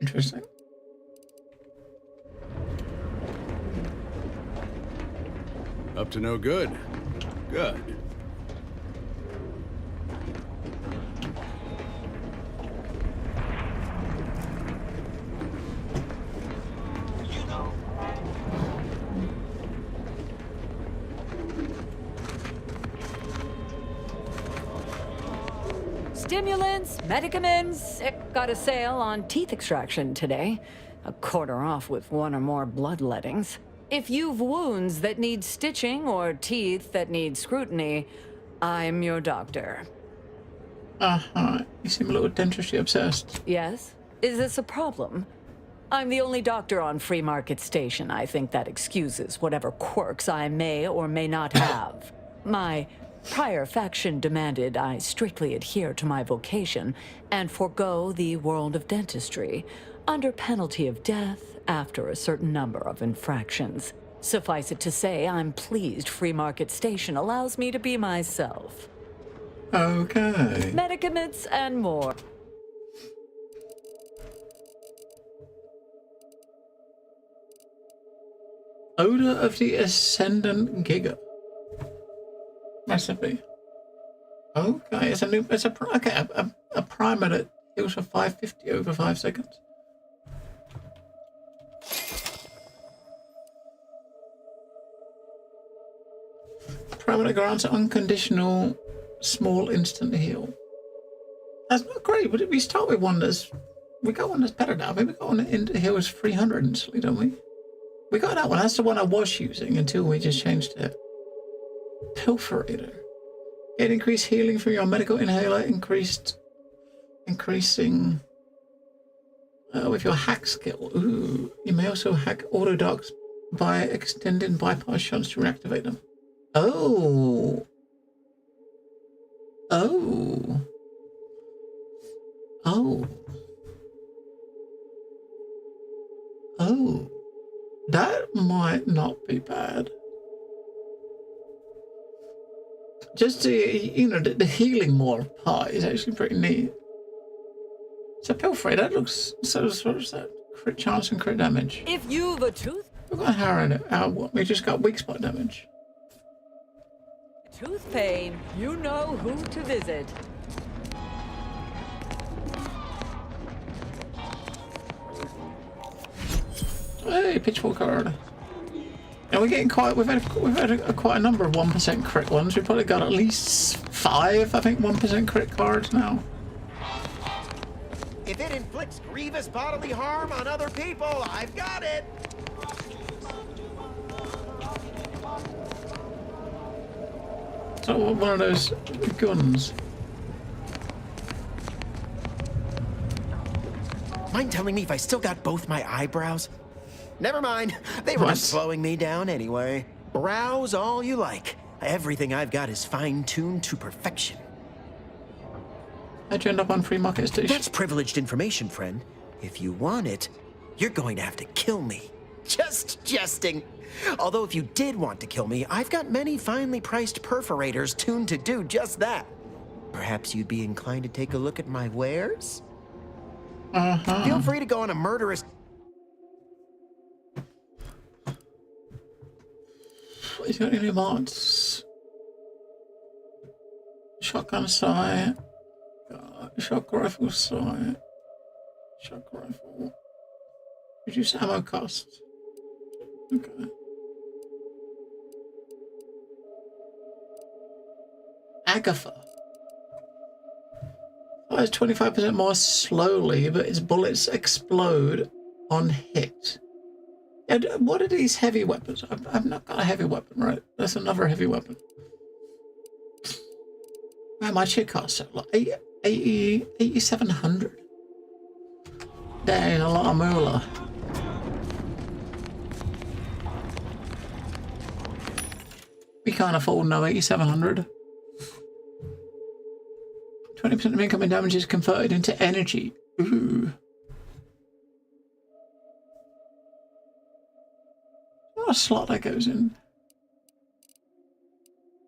Interesting. Up to no good. Good. Stimulants, medicaments. Got a sale on teeth extraction today. A quarter off with one or more bloodlettings. If you've wounds that need stitching or teeth that need scrutiny, I'm your doctor. You seem a little dentistry obsessed. Yes? Is this a problem? I'm the only doctor on Free Market Station. I think that excuses whatever quirks I may or may not have. My prior faction demanded I strictly adhere to my vocation and forego the world of dentistry, under penalty of death after a certain number of infractions. Suffice it to say, I'm pleased Free Market Station allows me to be myself. Okay. Medicaments and more. Odor of the Ascendant Giga. Recipe. Okay, it's a primer that heals for 550 over 5 seconds. Primer that grants unconditional small instant heal. That's not great, but we start with one that's... We got one that's better now. Maybe we got one that heals 300 instantly, don't we? We got that one. That's the one I was using until we just changed it. Pilferator. Get increased healing from your medical inhaler, increasing with your hack skill. Ooh, you may also hack autodocs by extending bypass shots to reactivate them. Oh. Oh. Oh. pretty bad. Just the healing morph part is actually pretty neat. So Pilfrey, that looks so. What is that? Crit chance and crit damage. If you've a tooth We just got weak spot damage. pain, you know who to visit. Hey, pitchfork card. And we're getting quite. We've had quite a number of 1% crit ones. We've probably got at least 5, I think, 1% crit cards now. If it inflicts grievous bodily harm on other people, I've got it. So one of those guns. Mind telling me if I still got both my eyebrows? Never mind. They were just slowing me down anyway. Browse all you like. Everything I've got is fine-tuned to perfection. How'd you end up on Free Market Station? That's privileged information, friend. If you want it, you're going to have to kill me. Just jesting. Although if you did want to kill me, I've got many finely priced perforators tuned to do just that. Perhaps you'd be inclined to take a look at my wares? Feel free to go on a murderous... He's got any mods? Shotgun sight. Shock rifle sight. Shock rifle. Reduce ammo cost. Okay. Agatha. Fires 25% more slowly, but its bullets explode on hit. And what are these heavy weapons? I've not got a heavy weapon, right? That's another heavy weapon. Man, my shit costs like 8,700. Dang, a lot of moolah. We can't afford no 8,700. 20% of incoming damage is converted into energy. Ooh. What a slot that goes in.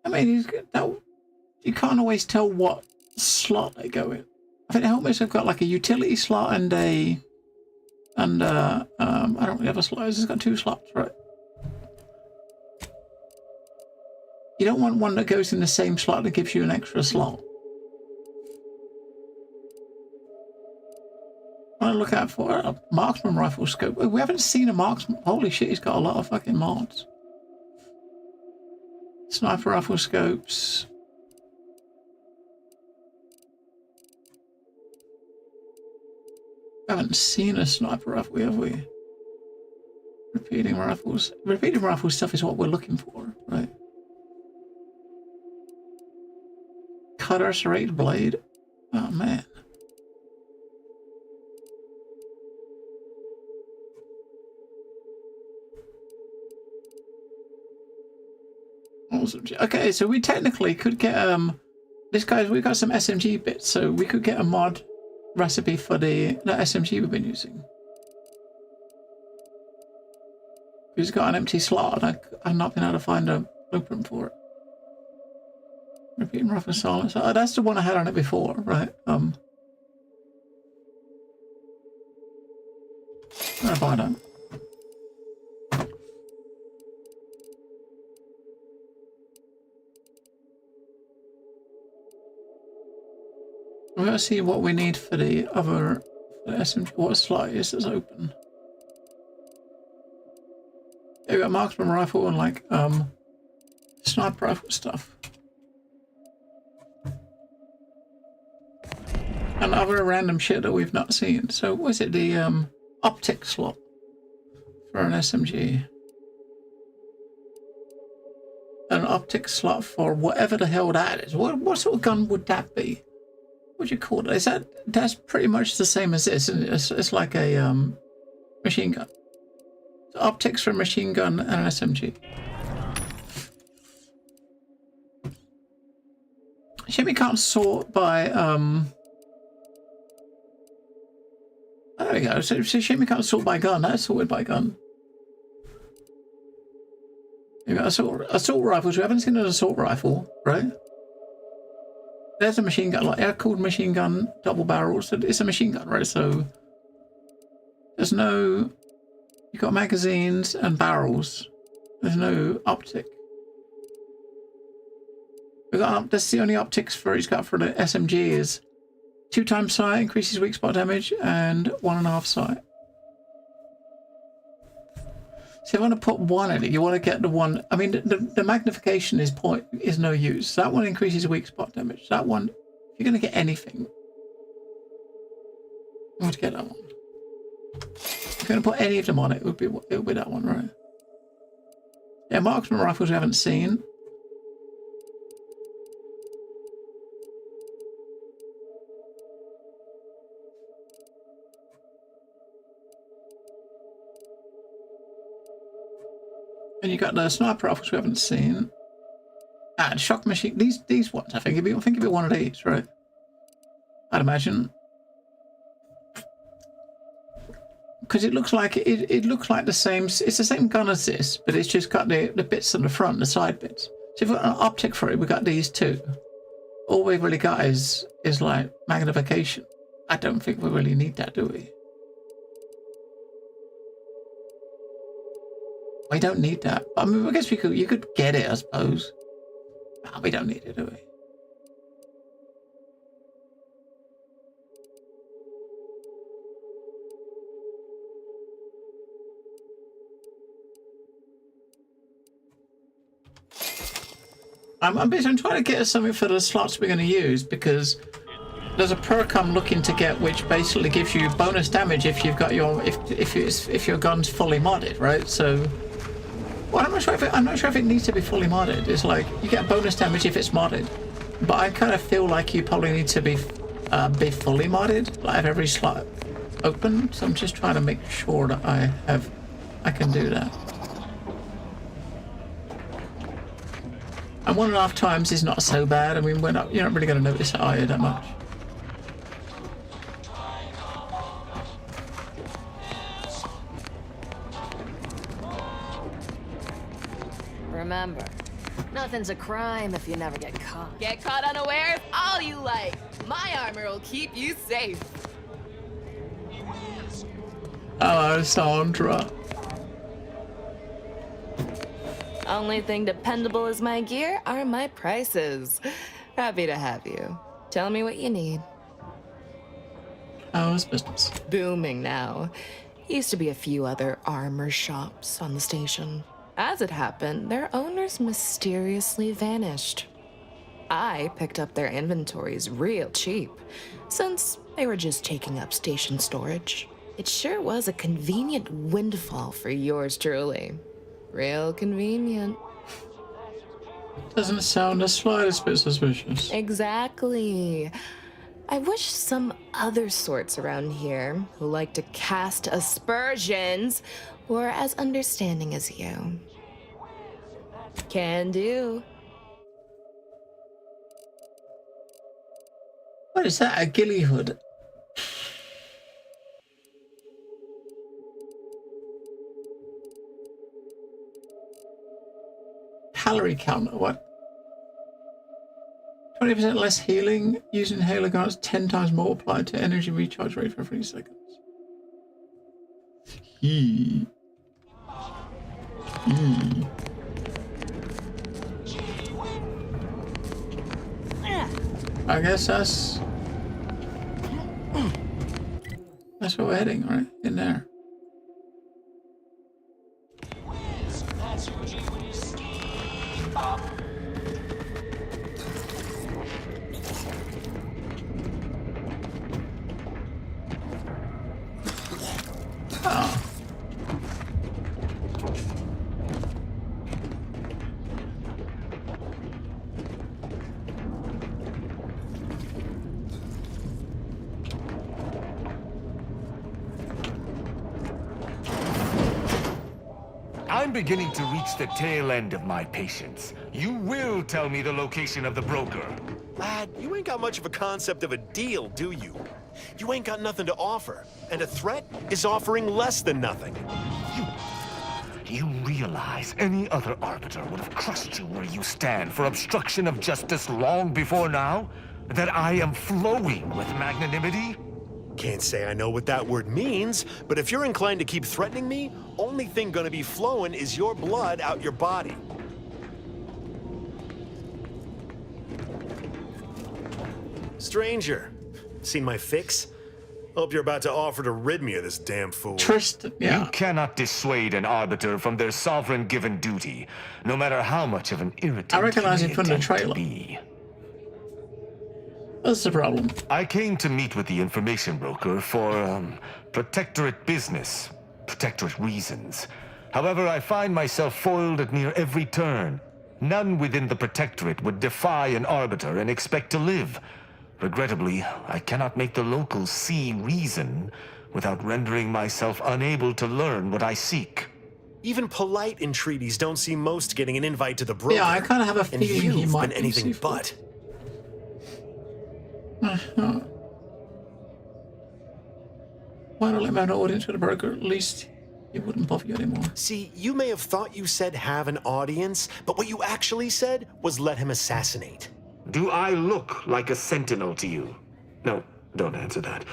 I mean, you can't always tell what slot they go in. I think the helmets have got like a utility slot and I don't know what the other slot is. It's got 2 slots, right? You don't want one that goes in the same slot that gives you an extra slot. What I look out for a marksman rifle scope. We haven't seen a marksman. Holy shit, he's got a lot of fucking mods. Sniper rifle scopes. We haven't seen a sniper rifle, have we? Repeating rifles. Repeating rifle stuff is what we're looking for, right? Cutter, serrated blade. Oh man. Awesome. Okay, so we technically could get this guy's. We got some SMG bits, so we could get a mod recipe for the SMG we've been using. We've got an empty slot, and I've not been able to find a blueprint for it. Repeating rifle silence. Oh, that's the one I had on it before, right? I'm gonna find out. We're going to see what we need for the other SMG. What slot is that's open? Yeah, we got marksman rifle and like sniper rifle stuff. And other random shit that we've not seen. So was it the optic slot for an SMG? An optic slot for whatever the hell that is. What sort of gun would that be? What do you call it? That's pretty much the same as this, isn't it? It's like a machine gun. So optics for a machine gun and an SMG. Shimmy can't sort by there we go. So Shimmy can't sort by gun. That's sorted by gun. assault rifles. We haven't seen an assault rifle, right? There's a machine gun, like air-cooled machine gun, double barrel. So it's a machine gun, right? So there's no. You've got magazines and barrels. There's no optic. We got that's the only optics for he's got for the SMG is 2 times sight increases weak spot damage and 1.5 sight. So if you want to put one in it, you want to get the one. I mean, the magnification is no use. That one increases weak spot damage. That one, if you're going to get anything, you want to get that one. If you're going to put any of them on it, it would be that one, right? Yeah, marksman rifles we haven't seen. And you got the sniper rifles we haven't seen. And shock machine. These ones, I think it'd be one of these, right? I'd imagine. Because it looks like it looks like the same. It's the same gun as this, but it's just got the bits on the front, the side bits. So if we've got an optic for it, we've got these two. All we've really got is like magnification. I don't think we really need that, do we? We don't need that. I mean, I guess you could get it, I suppose. No, we don't need it, do we? I'm trying to get us something for the slots we're going to use, because there's a perk I'm looking to get which basically gives you bonus damage if you've got your if your gun's fully modded, right? So. Well, I'm not sure if it needs to be fully modded. It's like you get bonus damage if it's modded, but I kind of feel like you probably need to be fully modded, like have every slot open. So I'm just trying to make sure that I can do that. And 1.5 times is not so bad. I mean, you're not really going to notice it, are you, that much? Remember, nothing's a crime if you never get caught. Get caught unawares all you like. My armor will keep you safe. Hello, Sandra. Only thing dependable as my gear are my prices. Happy to have you. Tell me what you need. How's business? Booming now. Used to be a few other armor shops on the station. As it happened, their owners mysteriously vanished. I picked up their inventories real cheap, since they were just taking up station storage. It sure was a convenient windfall for yours truly. Real convenient. Doesn't sound the slightest bit suspicious. Exactly. I wish some other sorts around here who like to cast aspersions were as understanding as you. Can do. What is that? A ghillie hood? Calorie counter, what? 20% less healing using Halo guns, 10 times more applied to energy recharge rate for 3 seconds. I guess that's where we're heading, right? In there. Oh. I'm beginning to reach the tail end of my patience. You will tell me the location of the broker. Lad, you ain't got much of a concept of a deal, do you? You ain't got nothing to offer, and a threat is offering less than nothing. You realize any other Arbiter would have crushed you where you stand for obstruction of justice long before now? That I am flowing with magnanimity? Can't say I know what that word means, but if you're inclined to keep threatening me, only thing gonna be flowing is your blood out your body. Stranger, seen my fix? Hope you're about to offer to rid me of this damn fool. Tristan, yeah. You cannot dissuade an Arbiter from their sovereign given duty, no matter how much of an irritant I recognize he him from the attempt to trailer. be. That's the problem. I came to meet with the information broker for, Protectorate business, Protectorate reasons. However, I find myself foiled at near every turn. None within the Protectorate would defy an Arbiter and expect to live. Regrettably, I cannot make the locals see reason without rendering myself unable to learn what I seek. Even polite entreaties don't see most getting an invite to the broker. Yeah, I kind of have a and feeling he you've might been be anything seafood. but. Why not let him have an audience with a broker? At least he wouldn't bother you anymore. See, you may have thought you said have an audience, but what you actually said was let him assassinate. Do I look like a sentinel to you? No, don't answer that.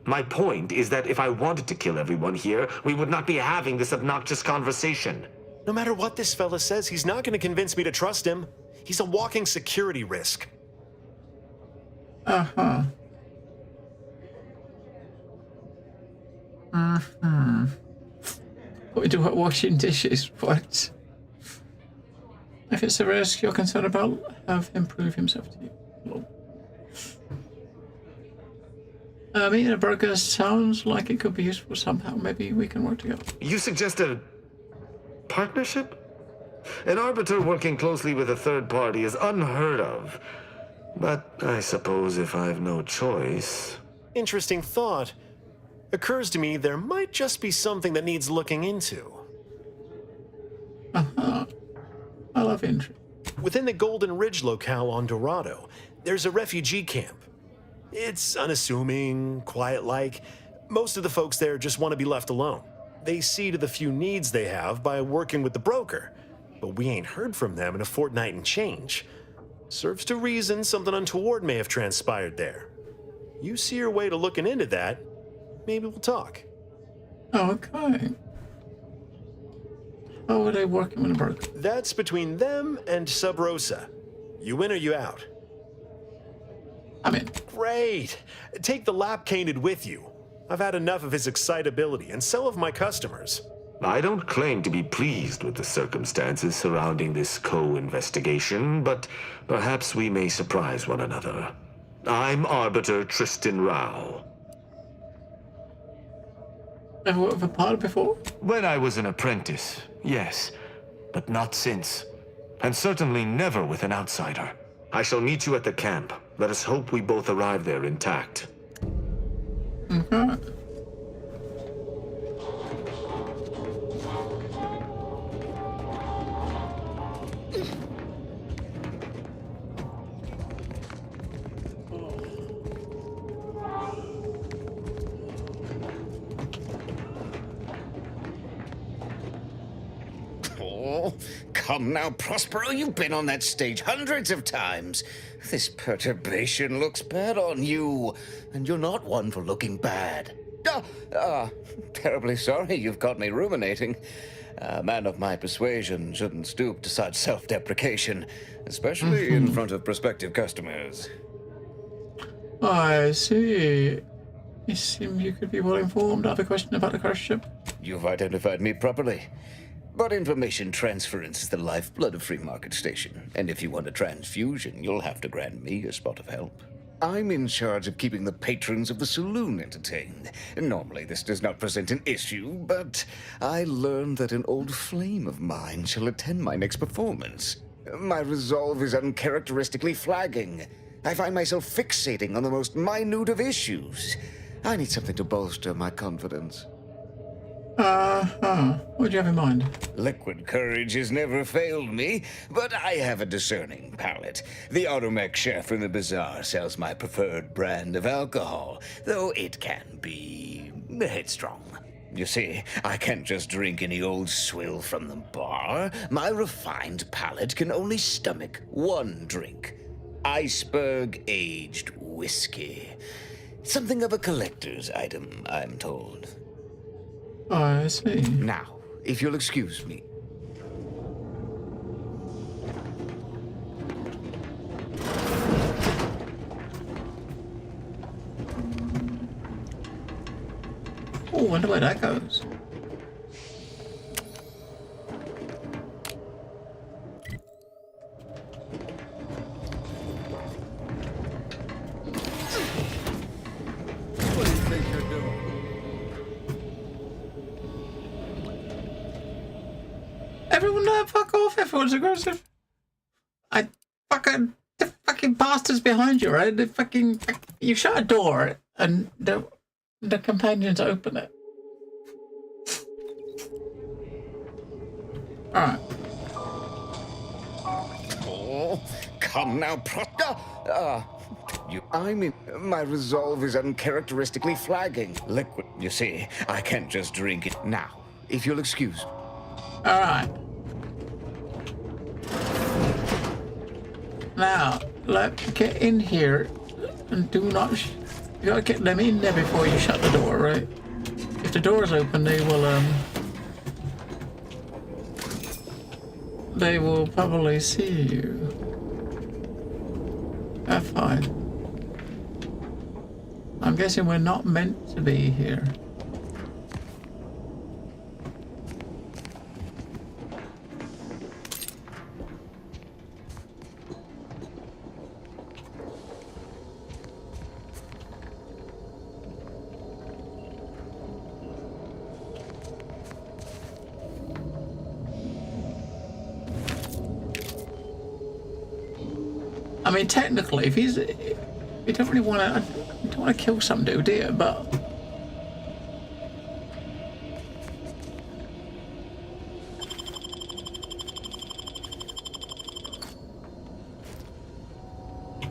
My point is that if I wanted to kill everyone here, we would not be having this obnoxious conversation. No matter what this fella says, he's not going to convince me to trust him. He's a walking security risk. Uh-huh. What we do at washing dishes, what? If it's a risk you're concerned about, have him prove himself to you. Meeting a broker sounds like it could be useful somehow. Maybe we can work together. You suggest a partnership? An Arbiter working closely with a third party is unheard of. But I suppose if I've no choice... Interesting thought. Occurs to me there might just be something that needs looking into. Uh-huh. I love intrigue. Within the Golden Ridge locale on Dorado, there's a refugee camp. It's unassuming, quiet-like. Most of the folks there just want to be left alone. They see to the few needs they have by working with the broker. But we ain't heard from them in a fortnight and change. Serves to reason something untoward may have transpired there. You see your way to looking into that, maybe we'll talk. Okay. How are they working with a broker? That's between them and Sub Rosa. You in or you out? I'm in. Great. Take the lap cained with you. I've had enough of his excitability, and so have my customers. I don't claim to be pleased with the circumstances surrounding this co-investigation, but perhaps we may surprise one another. I'm Arbiter Tristan Rao. Ever worked with a pilot before? When I was an apprentice, yes, but not since. And certainly never with an outsider. I shall meet you at the camp. Let us hope we both arrive there intact. Mm-hmm. Come now, Prospero, you've been on that stage hundreds of times. This perturbation looks bad on you, and you're not one for looking bad. Terribly sorry you've got me ruminating. A man of my persuasion shouldn't stoop to such self-deprecation, especially in front of prospective customers. I see. You seem you could be well informed. I have a question about the cruise ship. You've identified me properly. But information transference is the lifeblood of Free Market Station, and if you want a transfusion, you'll have to grant me a spot of help. I'm in charge of keeping the patrons of the saloon entertained. Normally this does not present an issue, but I learned that an old flame of mine shall attend my next performance. My resolve is uncharacteristically flagging. I find myself fixating on the most minute of issues. I need something to bolster my confidence. What do you have in mind? Liquid courage has never failed me, but I have a discerning palate. The Automech chef in the bazaar sells my preferred brand of alcohol, though it can be headstrong. You see, I can't just drink any old swill from the bar. My refined palate can only stomach one drink. Iceberg aged whiskey. Something of a collector's item, I'm told. Oh, I see. Now, if you'll excuse me. Oh, wonder where that goes. What do you think you're doing? Everyone, fuck off. Everyone's aggressive. The fucking bastards behind you, right? You shut a door and the companions open it. Alright. Oh, come now, Proctor. My resolve is uncharacteristically flagging. Liquid. You see, I can't just drink it. Now, if you'll excuse me. Alright. Now, get in here and do not... You gotta get them in there before you shut the door, right? If the door is open, they will probably see you. That's fine. I'm guessing we're not meant to be here. I mean, technically, if you don't really want to, you don't want to kill some dude, do you? But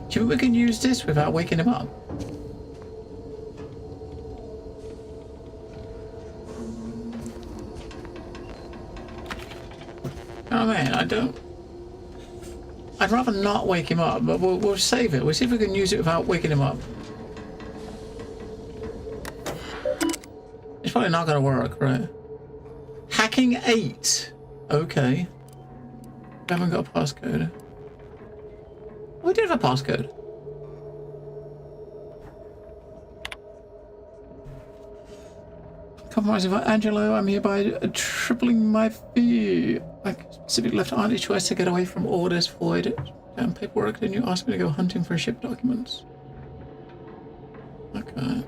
do you think we can use this without waking him up? Oh man, I'd rather not wake him up, but we'll save it. We'll see if we can use it without waking him up. It's probably not going to work, right? Hacking 8. Okay. We haven't got a passcode. We did have a passcode. Compromising by Angelo, I'm hereby tripling my fee. Like specific left army choice to get away from orders, void damn paperwork, then you ask me to go hunting for ship documents. Okay.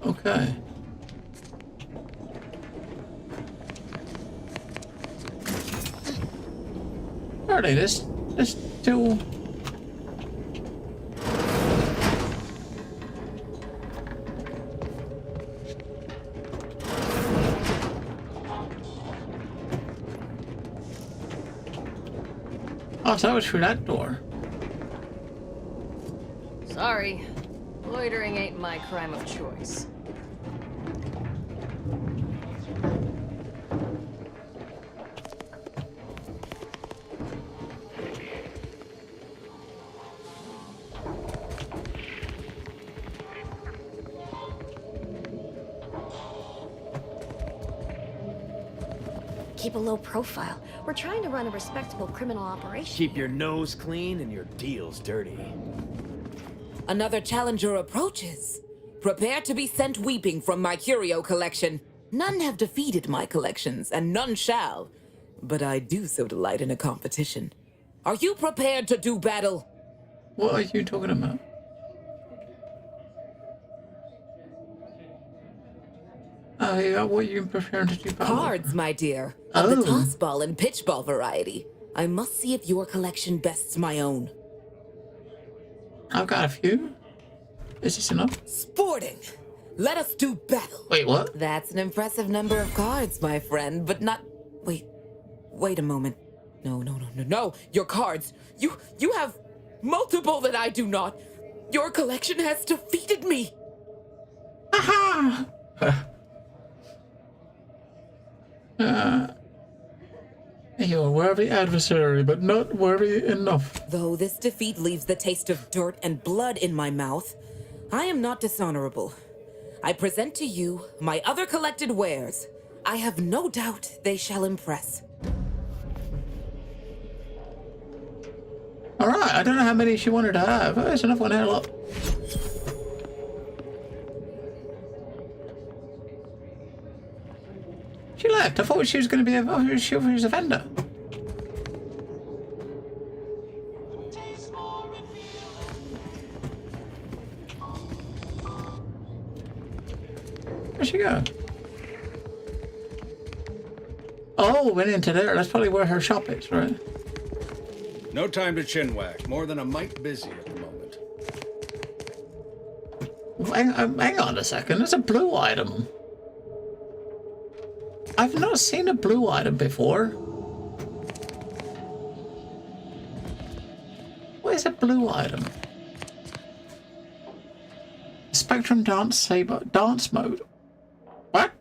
Okay. Are they? This still. Oh, so that was through that door. Sorry. Loitering ain't my crime of choice. Keep a low profile. We're trying to run a respectable criminal operation. Keep your nose clean and your deals dirty. Another challenger approaches. Prepare to be sent weeping from my curio collection. None have defeated my collections, and none shall. But I do so delight in a competition. Are you prepared to do battle? What are you talking about? What are you preparing to do battle? Cards, my dear. Of the toss ball and pitch ball variety. I must see if your collection bests my own. I've got a few. Is this enough? Sporting. Let us do battle. Wait, what? That's an impressive number of cards, my friend, but not... Wait a moment. No. Your cards. You have multiple that I do not. Your collection has defeated me. Aha! You're a worthy adversary, but not worthy enough. Though this defeat leaves the taste of dirt and blood in my mouth, I am not dishonorable. I present to you my other collected wares. I have no doubt they shall impress. Alright, I don't know how many she wanted to have. Oh, there's another one here, look. She left. I thought she was going to be she was a vendor. Where'd she go? Oh, went into there. That's probably where her shop is, right? No time to chinwag. More than a mite busy at the moment. Hang on a second. There's a blue item. I've not seen a blue item before. What is a blue item? Spectrum Dance mode. What?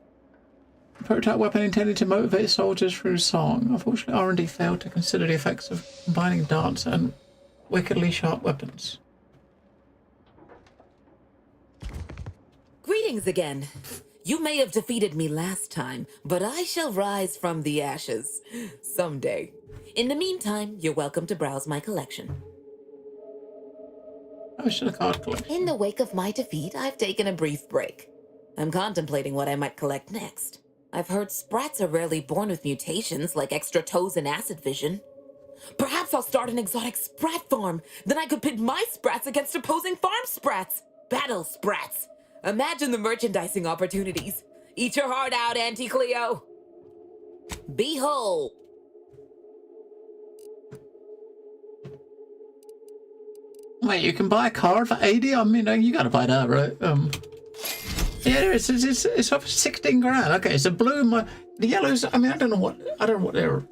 A prototype weapon intended to motivate soldiers through song. Unfortunately, R&D failed to consider the effects of combining dance and wickedly sharp weapons. Greetings again. You may have defeated me last time, but I shall rise from the ashes someday. In the meantime, you're welcome to browse my collection. Oh, should have card collection. In the wake of my defeat, I've taken a brief break. I'm contemplating what I might collect next. I've heard sprats are rarely born with mutations like extra toes and acid vision. Perhaps I'll start an exotic sprat farm. Then I could pit my sprats against opposing farm sprats. Battle sprats. Imagine the merchandising opportunities. Eat your heart out, Auntie Cleo. Behold. Wait, you can buy a card for 80? I mean, you gotta buy that, right? Yeah, it's up 16 grand. Okay, so blue, the yellows. I mean, I don't know what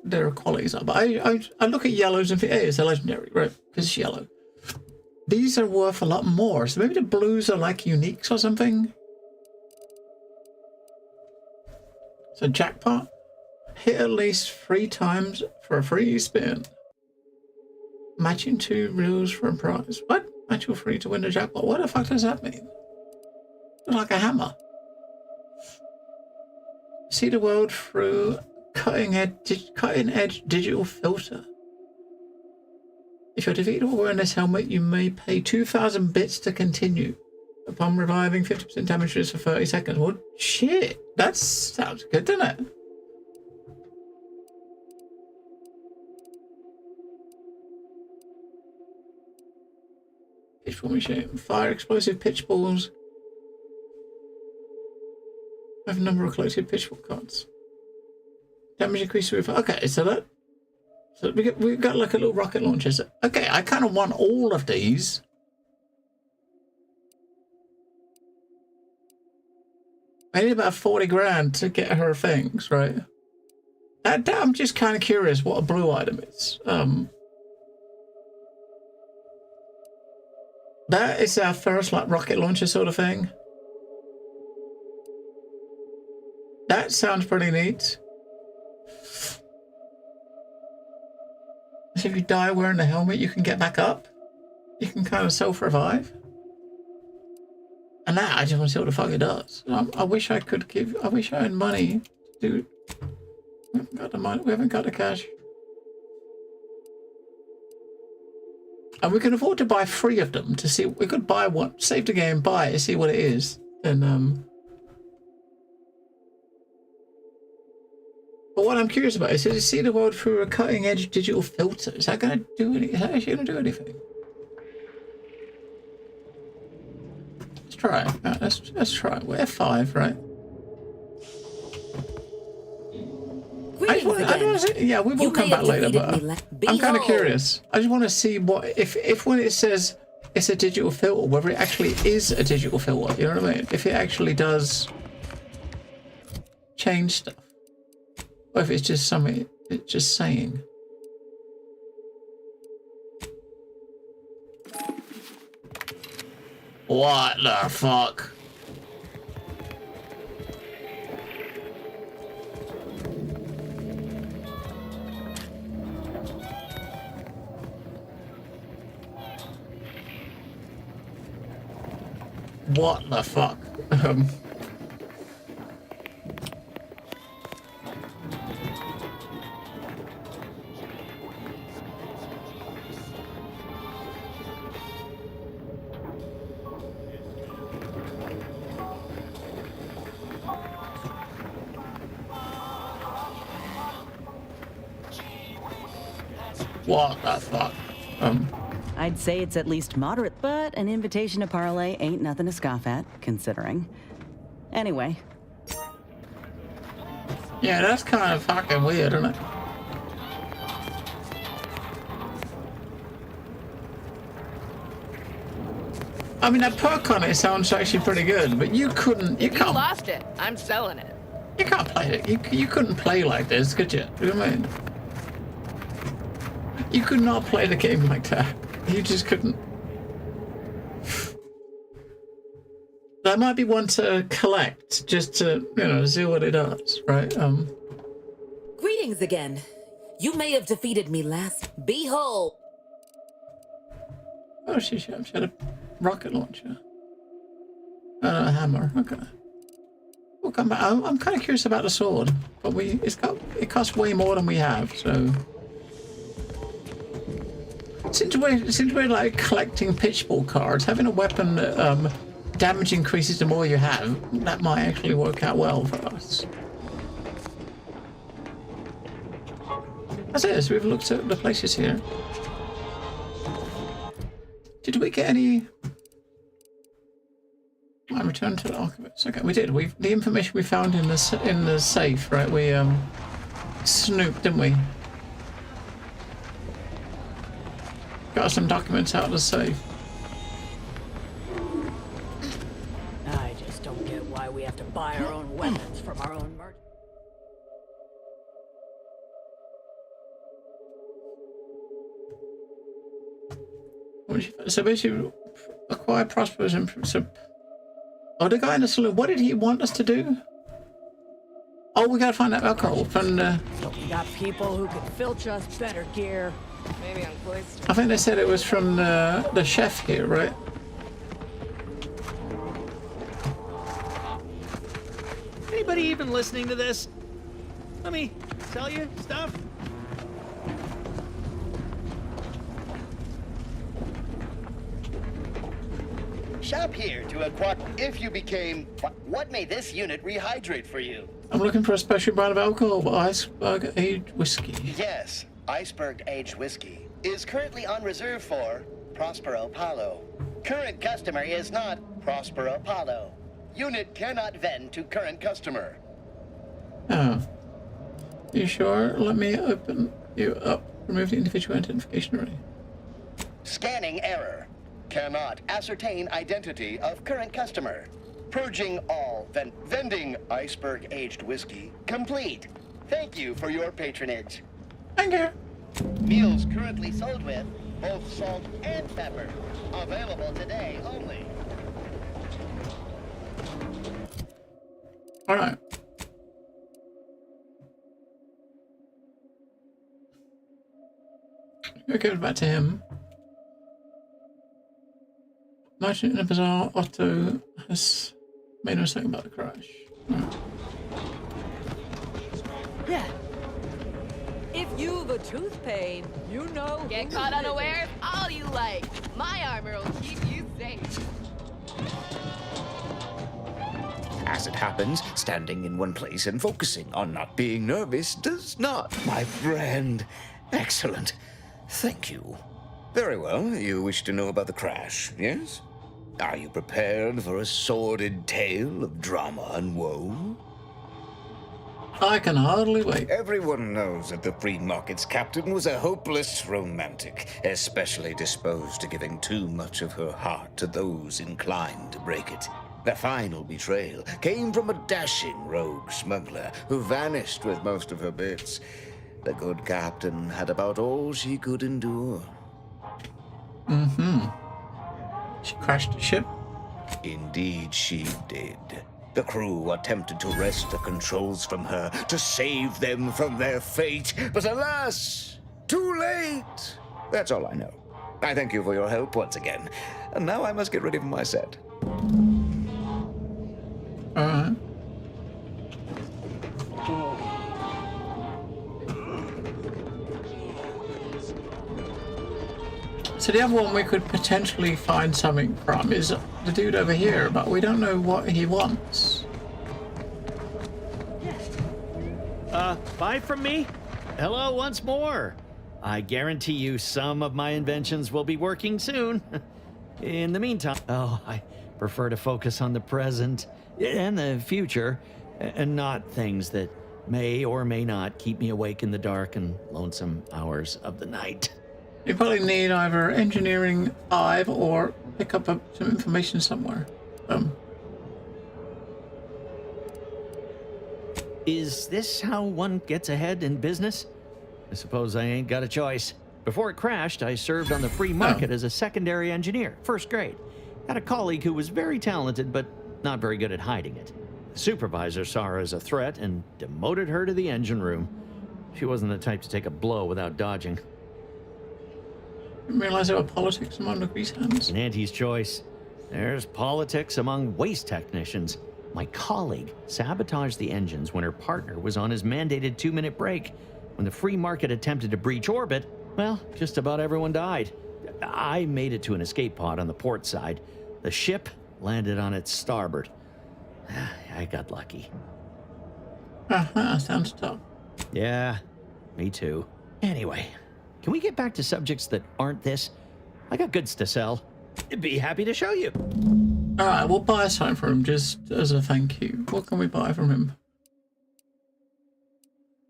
their qualities are, but I look at yellows and think, hey, it's a legendary, right? Because it's yellow. These are worth a lot more, so maybe the blues are like uniques or something. So jackpot, hit at least 3 times for a free spin. Matching 2 reels for a prize. What? Match your 3 to win the jackpot. What the fuck does that mean? It's like a hammer. See the world through cutting edge digital filter. If you're defeated or wearing this helmet, you may pay 2,000 bits to continue. Upon reviving, 50% damage reduced for 30 seconds. Well, shit. That sounds good, doesn't it? Pitchball machine. Fire explosive pitch balls. I have a number of collected pitchball cards. Damage increase with... Okay, so we've got like a little rocket launcher. So, okay, I kind of want all of these. I need about 40 grand to get her things, right? I'm just kind of curious what a blue item is. That is our first like rocket launcher sort of thing. That sounds pretty neat. So if you die wearing the helmet, you can get back up. You can kind of self-revive. And now I just want to see what the fuck it does. I wish I could I wish I had money. Dude, we haven't got the money. We haven't got the cash. And we can afford to buy 3 of them to see. We could buy one, save the game, buy it, see what it is. Then, But what I'm curious about is to see the world through a cutting-edge digital filter. Is that going to do anything? Is that actually going to do anything? Let's try it. Right, let's try it. We're F5, right? I don't see, yeah, we will come back later, but I'm kind of curious. I just want to see what if when it says it's a digital filter, whether it actually is a digital filter, you know what I mean? If it actually does change stuff, or if it's just something it's just saying. What the fuck? What the fuck? What the fuck? I'd say it's at least moderate, but an invitation to parlay ain't nothing to scoff at, considering. Anyway. Yeah, that's kind of fucking weird, isn't it? I mean, that perk on it sounds actually pretty good, but you can't. You lost it. I'm selling it. You can't play it. You couldn't play like this, could you? You know what I mean? You could not play the game like that. You just couldn't. That might be one to collect, just to, you know, see what it does, right? Greetings again. You may have defeated me last. Behold. Oh, she had a rocket launcher. A hammer. Okay. We'll come back. I'm kind of curious about the sword, but it costs way more than we have, so. Since we're like collecting pitchball cards, having a weapon that damage increases the more you have, that might actually work out well for us. That's it. So we've looked at the places here. Did we get any? I returned to the archivist. Okay, we did. The information we found in the safe, right? We snooped, didn't we? Got some documents out of the safe. I just don't get why we have to buy our own weapons from our own merchants. So basically, acquire prosperous and oh, the guy in the saloon. What did he want us to do? Oh, we gotta find that alcohol from the. So we got people who can filch us better gear. Maybe on Cloister. I think they said it was from the chef here, right? Anybody even listening to this? Let me tell you stuff. Shop here to acquire. If you became, what may this unit rehydrate for you? I'm looking for a special brand of alcohol, iceberg aged whiskey. Yes, iceberg aged whiskey is currently on reserve for Prospero Palo. Current customer is not Prospero Palo. Unit cannot vend to current customer. Oh. You sure? Let me open you up. Remove the individual identification array. Scanning error. Cannot ascertain identity of current customer. Purging all vending iceberg aged whiskey complete. Thank you for your patronage. Thank you. Meals currently sold with both salt and pepper. Available today only. All right. We'll go back to him. Merchant in the bazaar, Otto has made a mistake about the crash. Right. Yeah. If you've a tooth pain, you know. Get caught unawares all you like. My armor will keep you safe. As it happens, standing in one place and focusing on not being nervous does not, my friend. Excellent. Thank you. Very well. You wish to know about the crash, yes? Are you prepared for a sordid tale of drama and woe? I can hardly wait. Everyone knows that the free market's captain was a hopeless romantic, especially disposed to giving too much of her heart to those inclined to break it. The final betrayal came from a dashing rogue smuggler who vanished with most of her bits. The good captain had about all she could endure. Mm-hmm. She crashed the ship? Indeed she did. The crew attempted to wrest the controls from her to save them from their fate, but alas, too late. That's all I know. I thank you for your help once again, and now I must get ready for my set. Alright. So the other one we could potentially find something from is the dude over here, but we don't know what he wants. Bye from me. Hello once more. I guarantee you some of my inventions will be working soon. In the meantime, I prefer to focus on the present and the future, and not things that may or may not keep me awake in the dark and lonesome hours of the night. You probably need either engineering 5 or pick up some information somewhere. Is this how one gets ahead in business? I suppose I ain't got a choice. Before it crashed, I served on the free market as a secondary engineer, first grade. Had a colleague who was very talented, but not very good at hiding it. The supervisor saw her as a threat and demoted her to the engine room. She wasn't the type to take a blow without dodging. Didn't realize there were politics among the grease hands. An Auntie's choice. There's politics among waste technicians. My colleague sabotaged the engines when her partner was on his mandated 2-minute break. When the free market attempted to breach orbit, well, just about everyone died. I made it to an escape pod on the port side. The ship landed on its starboard. I got lucky. Sounds tough. Yeah, me too. Anyway, can we get back to subjects that aren't this? I got goods to sell. I'd be happy to show you. Alright, we'll buy something from him just as a thank you. What can we buy from him?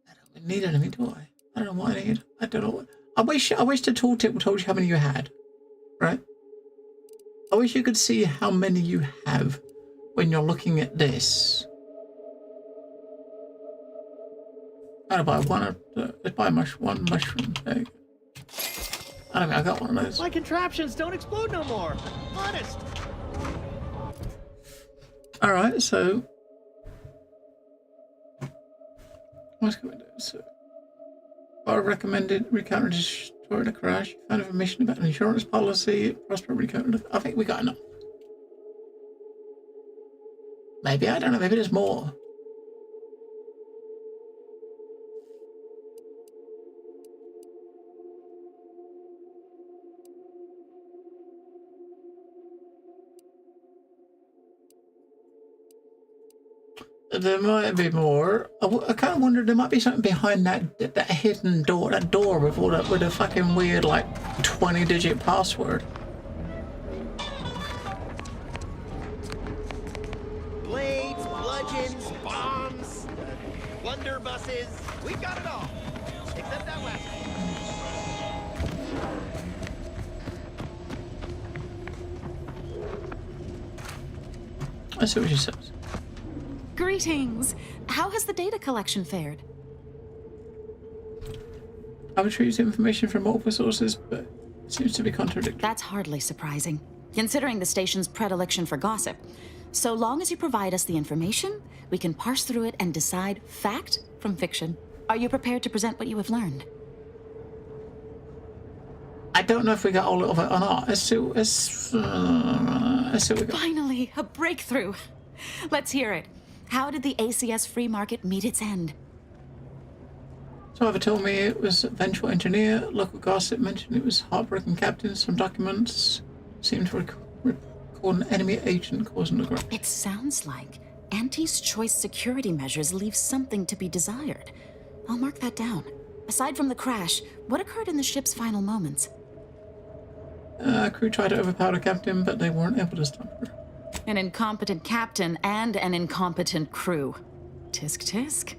I don't need anything, do I? I don't know what I need. I don't know what... I wish the tooltip told you how many you had. Right? I wish you could see how many you have when you're looking at this. I'll buy one. Let's buy one mushroom. There you go. I don't think I got one of those. My contraptions don't explode no more. Honest. Alright, so what's going to do? So I recommended recounting destroy the crash. Found information about an insurance policy. Prosper recounted. I think we got enough. Maybe, I don't know, maybe there's more. There might be more. I kind of wonder, there might be something behind that hidden door, that door with all that, with a fucking weird, like, 20-digit password. Blades, bludgeons, bombs, blunderbusses. We've got it all. Except that last one. I see what she says. Greetings. How has the data collection fared? I've retrieved information from multiple sources, but it seems to be contradictory. That's hardly surprising, considering the station's predilection for gossip. So long as you provide us the information, we can parse through it and decide fact from fiction. Are you prepared to present what you have learned? I don't know if we got all of it or not. Let's see what we got. Finally, a breakthrough. Let's hear it. How did the ACS free market meet its end? So Eva told me it was a vengeful engineer. Local gossip mentioned it was heartbroken captain. Some documents seemed to record an enemy agent causing the crash. It sounds like Auntie's choice security measures leave something to be desired. I'll mark that down. Aside from the crash, what occurred in the ship's final moments? Crew tried to overpower the captain, but they weren't able to stop her. An incompetent captain and an incompetent crew. Tisk tisk.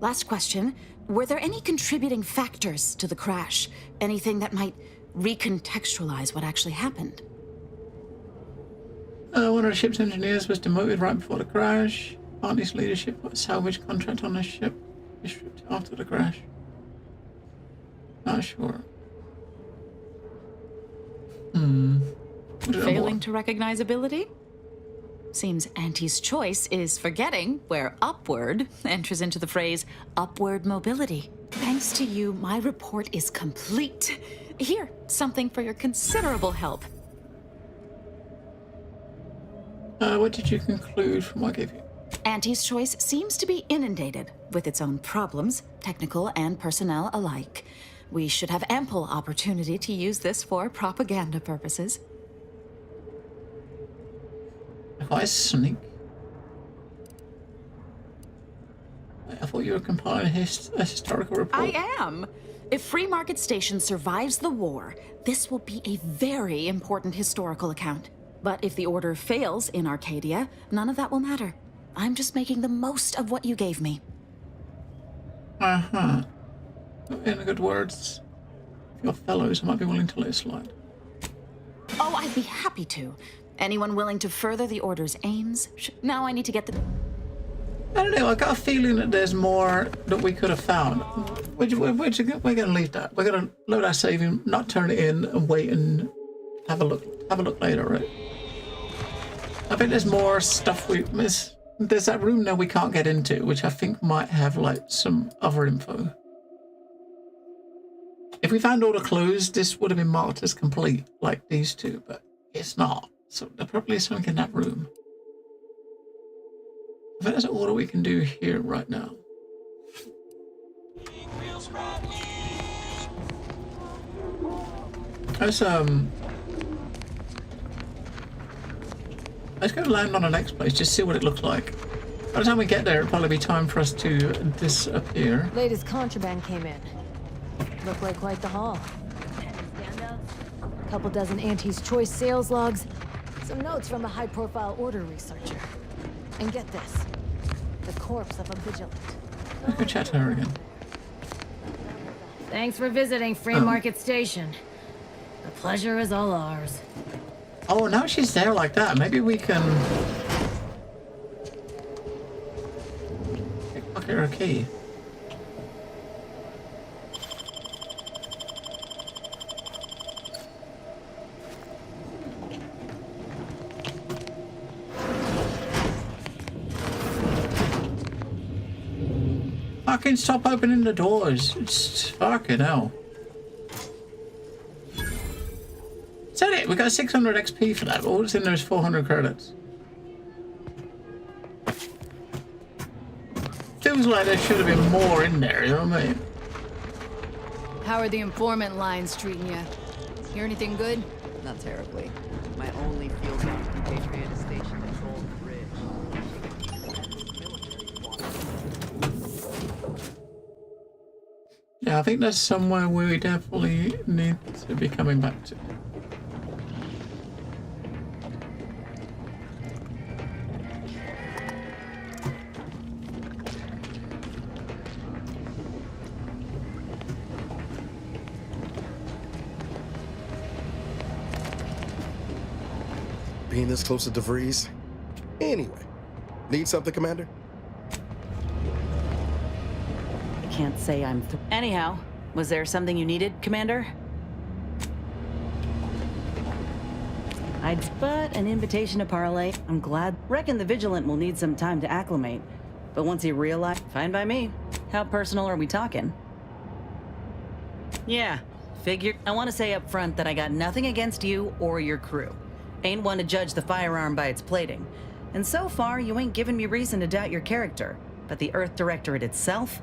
Last question. Were there any contributing factors to the crash? Anything that might recontextualize what actually happened? One of the ship's engineers was demoted right before the crash. Barney's leadership got a salvage contract on the ship. He stripped it after the crash. Not sure. Failing to recognize ability? Seems Auntie's choice is forgetting where upward enters into the phrase upward mobility. Thanks to you, my report is complete. Here, something for your considerable help. What did you conclude from what I gave you? Auntie's choice seems to be inundated with its own problems, technical and personnel alike. We should have ample opportunity to use this for propaganda purposes. If I sneak... Wait, I thought you were compiling a historical report. I am! If Free Market Station survives the war, this will be a very important historical account. But if the Order fails in Arcadia, none of that will matter. I'm just making the most of what you gave me. Uh-huh. In good words, if you're fellows, I might be willing to let it slide. Oh, I'd be happy to. Anyone willing to further the Order's aims? Now I need to get the... I don't know, I got a feeling that there's more that we could have found. We're going to leave that. We're going to load our saving, not turn it in, and wait and have a look later, right? I think there's more stuff we miss. There's that room now we can't get into, which I think might have like some other info. If we found all the clues, this would have been marked as complete, like these two, but it's not. So there probably is something in that room. I think there's all that we can do here right now. Let's go land on the next place, just see what it looks like. By the time we get there, it'll probably be time for us to disappear. Latest contraband came in. Looked like quite the haul. A couple dozen Auntie's Choice sales logs, some notes from a high-profile Order researcher. And get this, the corpse of a vigilant. Let's go chat to her again. Thanks for visiting Free Market Station. The pleasure is all ours. Oh, now she's there like that. Maybe we can... pickpocket her key. Fucking stop opening the doors. It's fucking hell. Is that it? We got 600 XP for that. All that's in there is 400 credits. Feels like there should have been more in there, you know what I mean? How are the informant lines treating you? Hear anything good? Not terribly. My only field compatriot is stationed at Gold Bridge. Yeah, I think that's somewhere we definitely need to be coming back to. Being this close to DeVries. Anyway, need something, Commander? I can't say I'm Anyhow, was there something you needed, Commander? But an invitation to parley. I'm glad. Reckon the Vigilant will need some time to acclimate. But once he realized, fine by me. How personal are we talking? Yeah, figured. I want to say up front that I got nothing against you or your crew. Ain't one to judge the firearm by its plating. And so far, you ain't given me reason to doubt your character. But the Earth Directorate itself,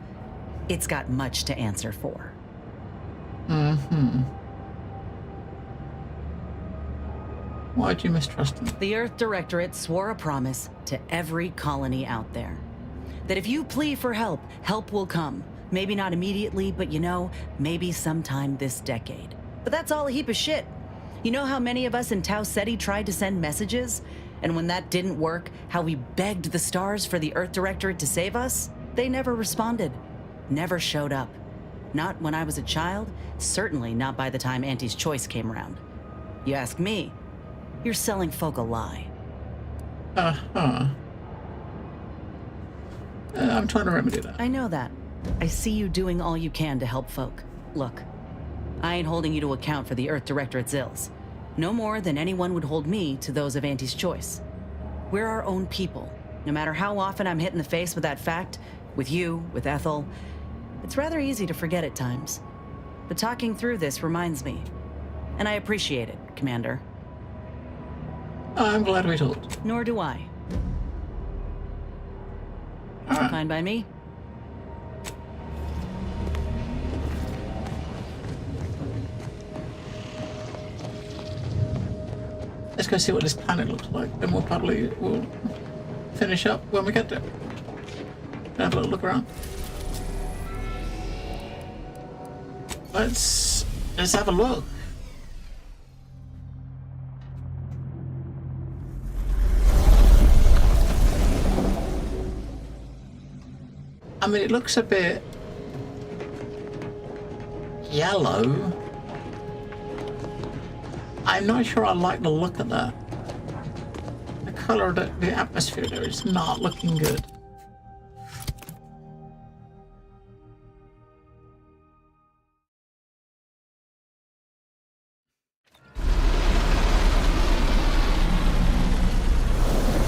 it's got much to answer for. Mm-hmm. Why'd you mistrust him? The Earth Directorate swore a promise to every colony out there. That if you plea for help, help will come. Maybe not immediately, but you know, maybe sometime this decade. But that's all a heap of shit. You know how many of us in Tau Ceti tried to send messages? And when that didn't work, how we begged the stars for the Earth Directorate to save us? They never responded. never showed up. Not when I was a child, certainly not by the time Auntie's Choice came around. You ask me, you're selling folk a lie. Uh-huh. I'm trying to remedy that. I know that. I see you doing all you can to help folk. Look, I ain't holding you to account for the Earth Director at Zills. No more than anyone would hold me to those of Auntie's Choice. We're our own people. No matter how often I'm hit in the face with that fact, with you, with Ethel, it's rather easy to forget at times. But talking through this reminds me. And I appreciate it, Commander. I'm glad we talked. Nor do I. Fine by me. Let's go see what this planet looks like, and we'll finish up when we get there. Have a little look around. Let's have a look. I mean, it looks a bit yellow. I'm not sure I like the look of that. The color of the atmosphere there is not looking good.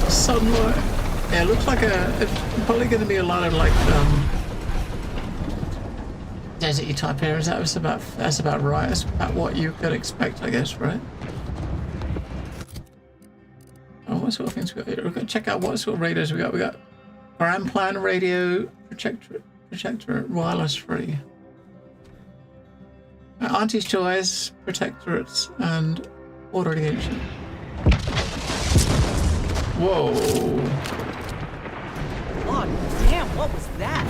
Sunlight. Yeah, it looks like it's probably going to be a lot of like deserty type areas. That's about right. That's about what you could expect, I guess, right? Oh, what sort of things we got here? We're going to check out what sort of radios we got. We got Grand Plan Radio, Protectorate, wireless free. Auntie's Choice, Protectorates, and Order of the Ancient. Whoa. Oh, damn, what was that?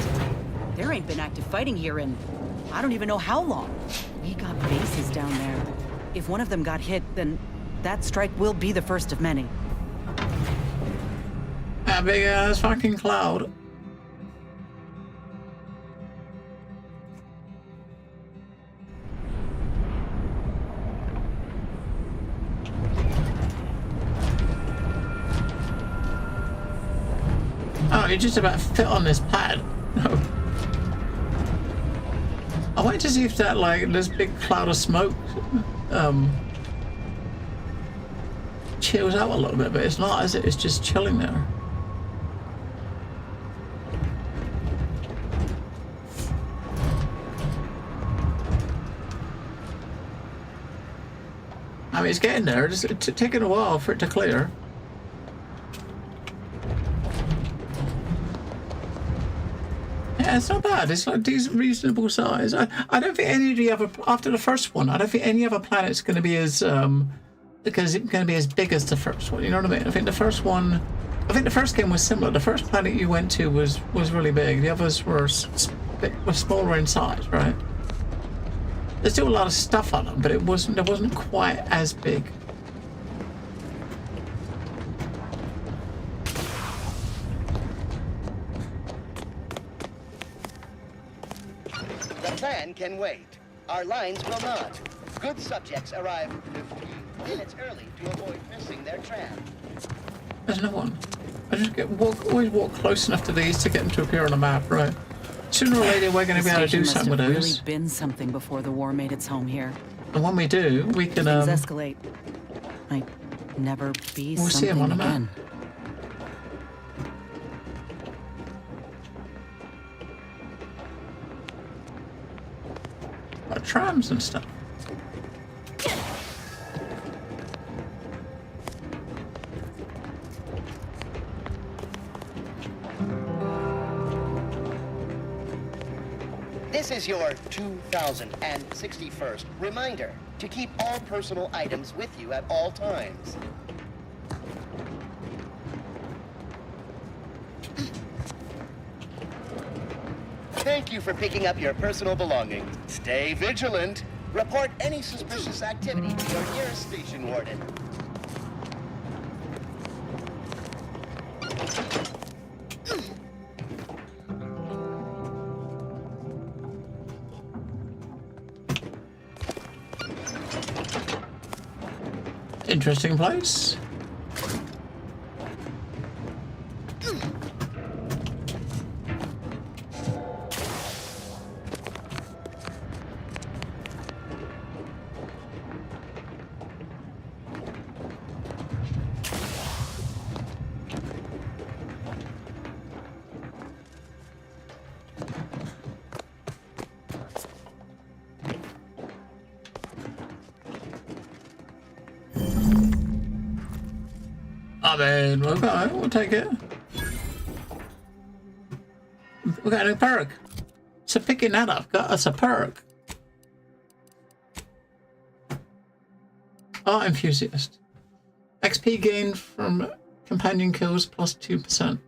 There ain't been active fighting here in I don't even know how long. We got bases down there. If one of them got hit, then that strike will be the first of many. That big ass fucking cloud. Oh, you just about fit on this pad. No. I wait to see if that, like, this big cloud of smoke chills out a little bit, but it's not, is it? It's just chilling there. I mean, it's getting there. It's taking a while for it to clear. Yeah, it's not bad. It's like decent, reasonable size. I don't think any of the other, after the first one, I don't think any other planet's going to be as because it's going to be as big as the first one. You know what I mean? I think the first game was similar. The first planet you went to was really big. The others were smaller in size, right? There's still a lot of stuff on them, but it wasn't quite as big. The plan can wait. Our lines will not. Good subjects arrive 15 minutes early to avoid missing their tram. There's no one. I just always walk close enough to these to get them to appear on the map, right? Sooner or later, we're going to be able to do something with those. Must have really been something before the war made its home here. And when we do, we can Things escalate. Might never be we'll something see them on the map. again. Like trams and stuff. This is your 2061st reminder to keep all personal items with you at all times. Thank you for picking up your personal belongings. Stay vigilant. Report any suspicious activity to your nearest station warden. Interesting place. I mean, we'll take it. We got a new perk. So picking that up got us a perk. Art enthusiast. XP gained from companion kills plus 2%.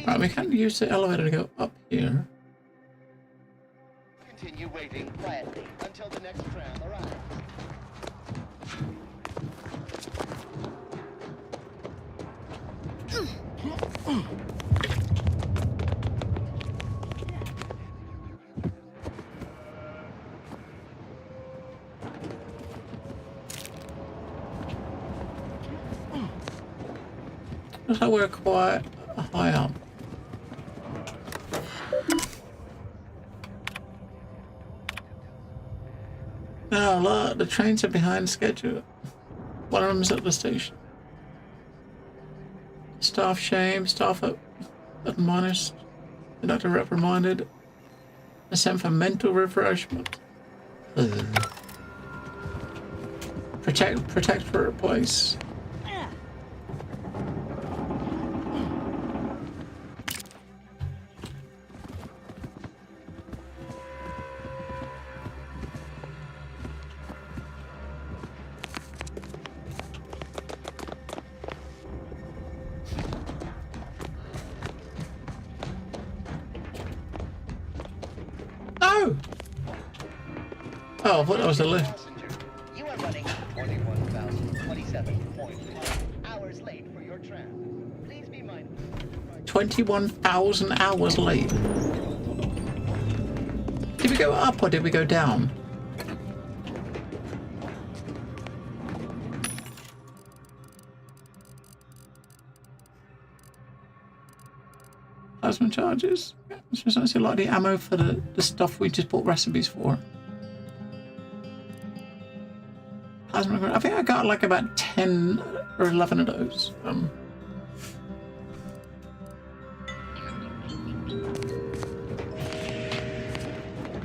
Right, we can use the elevator to go up here. Continue waiting quietly until the next tram arrives. Looks like we're quite high up. No, look, the trains are behind schedule. One of them's at the station. Staff shame, staff admonished, conductor reprimanded, sent for mental refreshment. Protect for replace. Oh, I thought that was the lift. You are running 21,027.1 hours late for your tram. Please be mindful. 21,000 hours late. Did we go up or did we go down? Plasma charges. It's just actually like the ammo for the stuff we just bought recipes for. Plasma, I think I got like about 10 or 11 of those.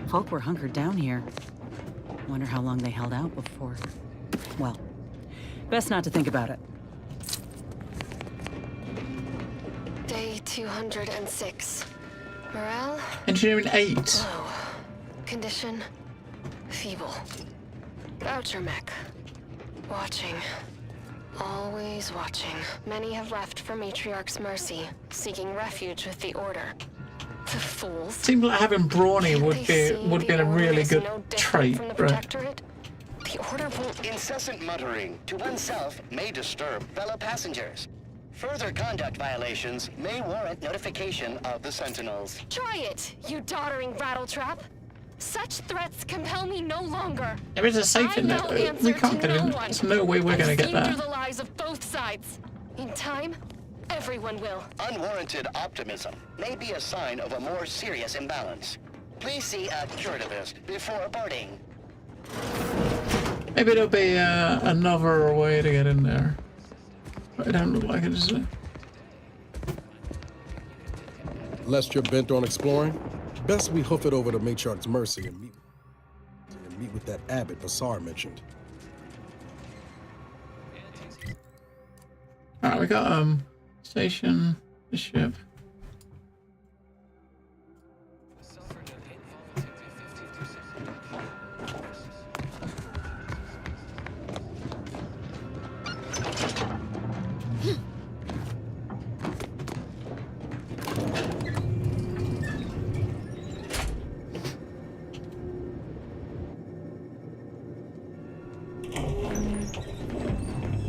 Folk were hunkered down here. Wonder how long they held out before. Well, best not to think about it. Day 206. Morale? Engineering 8. Low. Condition? Feeble. Voucher mech. Watching. Always watching. Many have left for Matriarch's mercy, seeking refuge with the Order. The fools. Seems like having Brawny would be a really good trait, right? The Order won't. Incessant muttering to oneself may disturb fellow passengers. Further conduct violations may warrant notification of the Sentinels. Try it, you doddering rattletrap. Such threats compel me no longer. There is a safe in there. We can't get in. There's no way we're going to get I've seen that. through the lies of both sides. In time, everyone will. Unwarranted optimism may be a sign of a more serious imbalance. Please see a curativist before boarding. Maybe there'll be another way to get in there. But it don't look like it, does it? Lest you're bent on exploring, best we hoof it over to Matriarch's mercy and meet with that abbot Basar mentioned. Alright, we got station, the ship.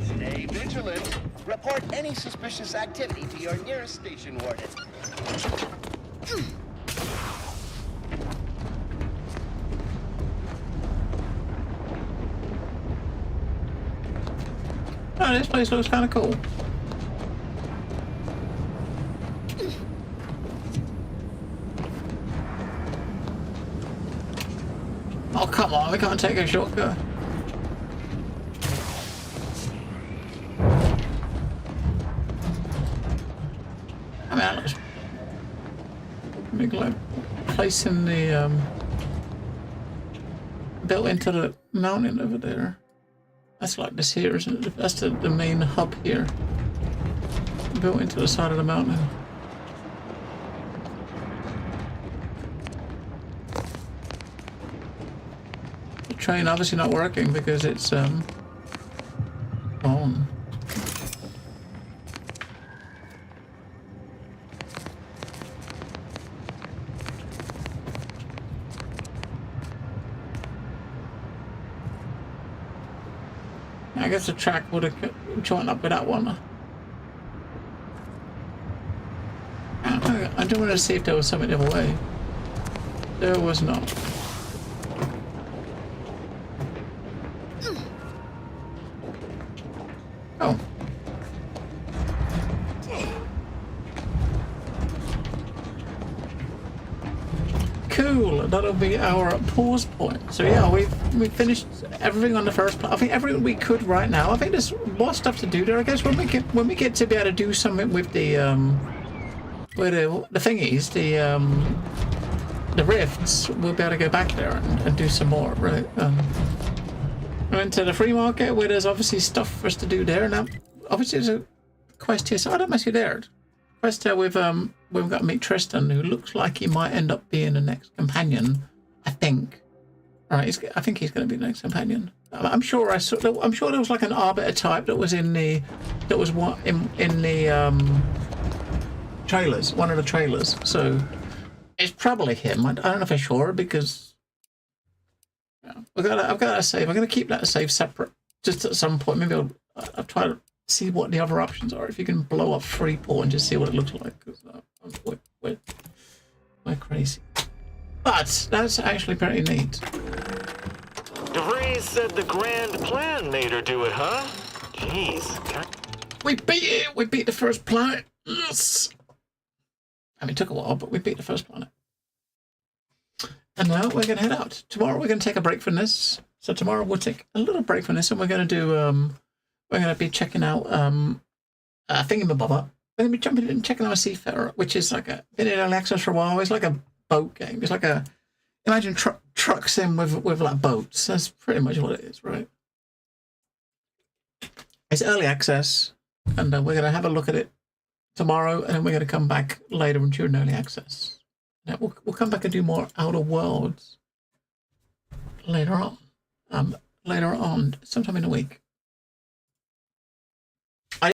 Stay vigilant. Report any suspicious activity to your nearest station warden. Oh, this place looks kind of cool. Oh, come on, we can't take a shortcut. I mean, that looks big, like place in the built into the mountain over there. That's like this here, isn't it? That's the main hub here. Built into the side of the mountain. The train obviously not working because it's on. I guess the track would have joined up with that one. I do want to see if there was something the other way. There was not. Oh. Cool. That'll be our pause point. So yeah, we finished everything on the first part. I think everything we could right now. I think there's more stuff to do there. I guess when we get to be able to do something with the thingies, the rifts, we'll be able to go back there and do some more, right? I went to the free market where there's obviously stuff for us to do there. Now, obviously there's a quest here. So I don't mess you there. Quest here we've got to meet Tristan, who looks like he might end up being the next companion. I think. All right, I think he's going to be the next companion. I'm sure I saw. I'm sure there was like an arbiter type that was in the trailers, one of the trailers. So it's probably him. I don't know if I'm sure because I've got to save. I'm going to keep that save separate. Just at some point, maybe I'll try to see what the other options are. If you can blow up Freeport and just see what it looks like. Cause, we're crazy. But that's actually pretty neat. DeVries said the grand plan made her do it, huh? Jeez. We beat it! We beat the first planet! Yes! I mean, it took a while, but we beat the first planet. And now we're going to head out. Tomorrow we're going to take a break from this. So tomorrow we'll take a little break from this and we're going to do, we're going to be checking out, Thingamabobber. We're going to be jumping in and checking out a Seafarer, which is like been in early access for a while. It's like a boat game. It's like imagine trucks in with like boats. That's pretty much what it is, right? It's early access, and we're going to have a look at it tomorrow, and then we're going to come back later and during early access. Now, we'll come back and do more Outer Worlds later on. Sometime in the week.